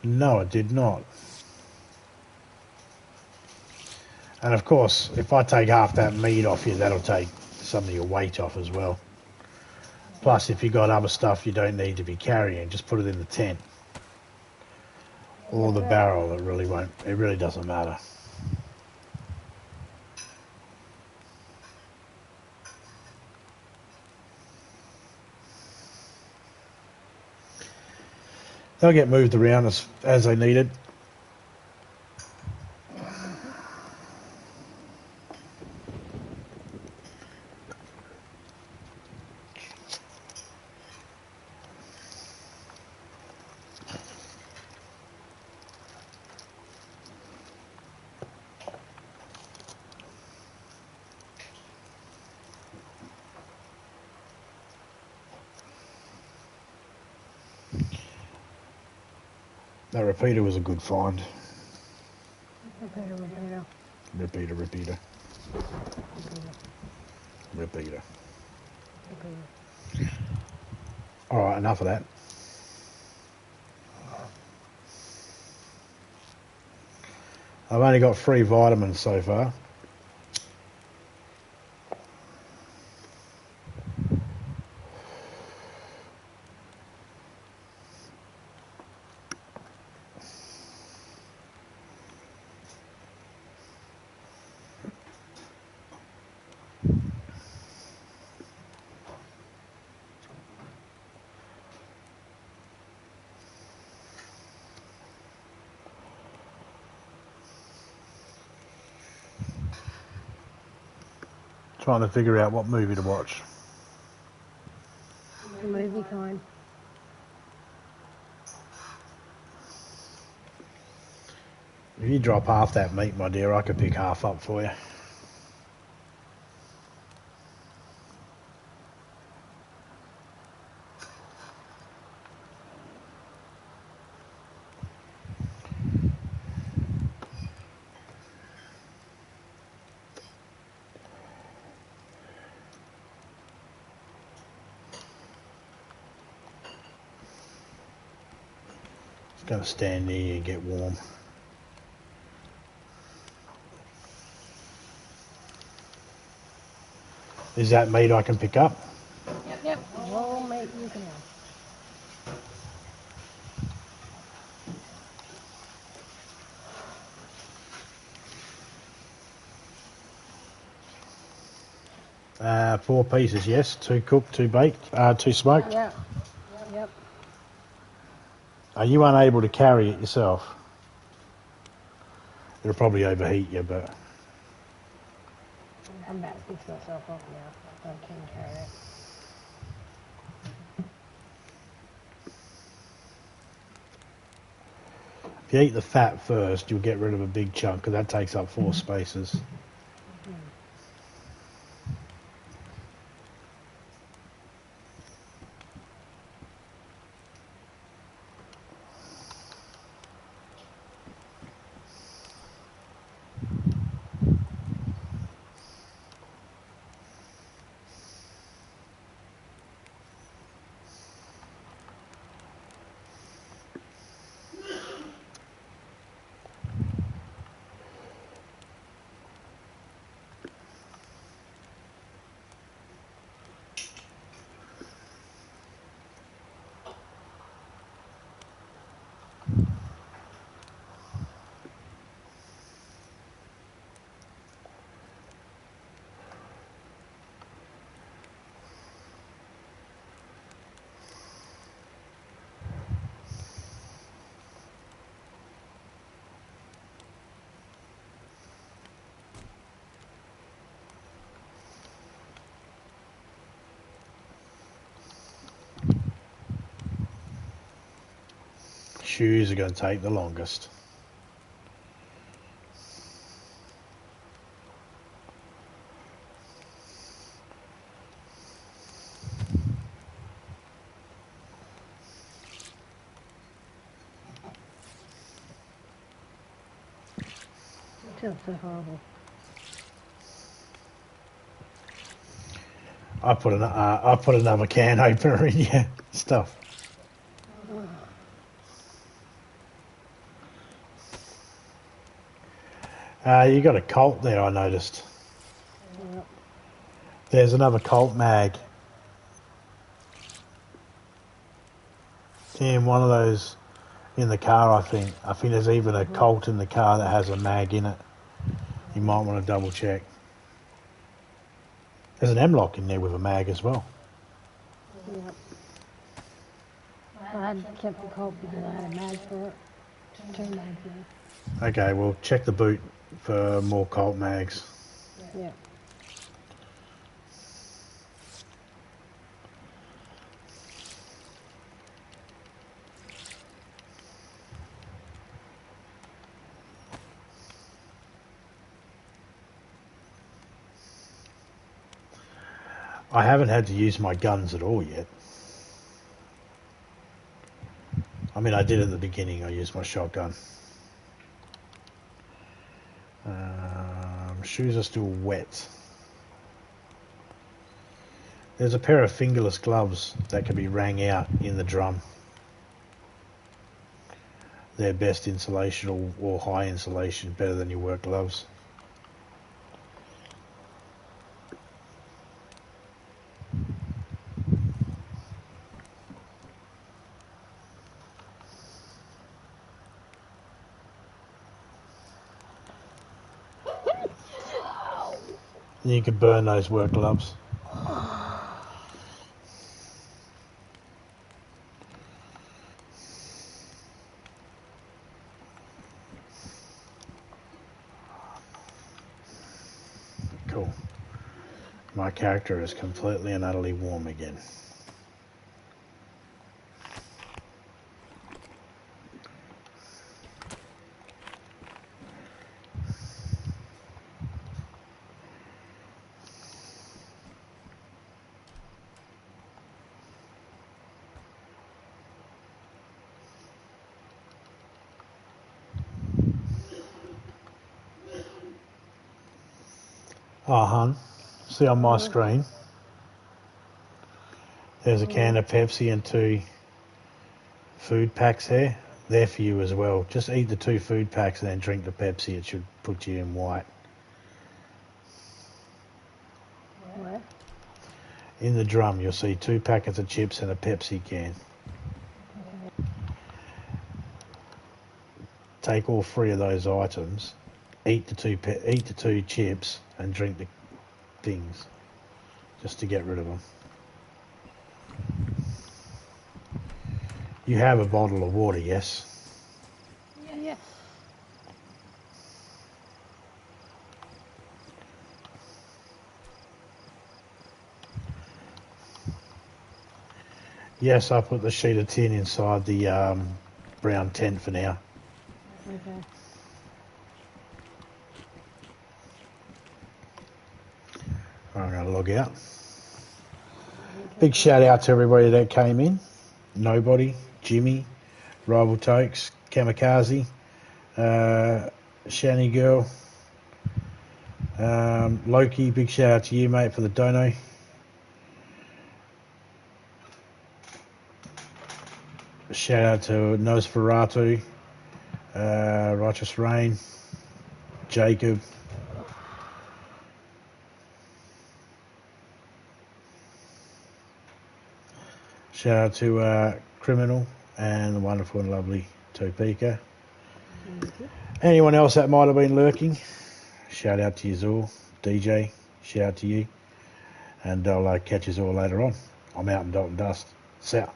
No, it did not. And of course, if I take half that meat off you, that'll take some of your weight off as well. Plus, if you got other stuff you don't need to be carrying, just put it in the tent. Or the barrel, it really doesn't matter. They'll get moved around as they need it. That repeater was a good find. Repeater. Alright, enough of that. I've only got 3 vitamins so far. Trying to figure out what movie to watch. Movie kind. If you drop half that meat, my dear, I could pick half up for you. Just going to stand near and get warm. Is that meat I can pick up? Yep. Roll mate you can have. 4 pieces, yes. 2 cooked, 2 baked, 2 smoked. Yeah. Yep. Are you unable to carry it yourself? It'll probably overheat you, but... I'm about to fix myself up now. I can carry it. If you eat the fat first, you'll get rid of a big chunk, because that takes up 4 spaces. Shoes are going to take the longest. It feels so horrible. I put another can opener in your stuff. You got a Colt there, I noticed. Yep. There's another Colt mag. In one of those in the car, I think. I think there's even a Colt in the car that has a mag in it. You might want to double check. There's an M-lock in there with a mag as well. Yep. I had kept the Colt because I had a mag for it. 2 mags in. Okay, well, check the boot for more Colt mags. Yep. I haven't had to use my guns at all yet. I mean, I did at the beginning. I used my shotgun. Shoes are still wet. There's a pair of fingerless gloves that can be wrung out in the drum. They're best insulation or high insulation, better than your work gloves. You could burn those work gloves. Cool. My character is completely and utterly warm again. Oh, hun, see on my screen, there's a can of Pepsi and 2 food packs there. They're for you as well. Just eat the 2 food packs and then drink the Pepsi. It should put you in white. Where? In the drum, you'll see 2 packets of chips and a Pepsi can. Take all 3 of those items, eat the 2 chips, and drink the things, just to get rid of them. You have a bottle of water, yes? Yes. Yes, I put the sheet of tin inside the brown tent for now. Okay. I'm going to log out. Big shout out to everybody that came in. Nobody, Jimmy, Rival Tokes, Kamikaze, Shani Girl, Loki, big shout out to you, mate, for the dono. Shout out to Nosferatu, Righteous Rain, Jacob. Shout out to Criminal and the wonderful and lovely Topeka. Anyone else that might have been lurking, shout out to you all. DJ, shout out to you. And I'll catch you all later on. I'm out in Dalton Dust. South.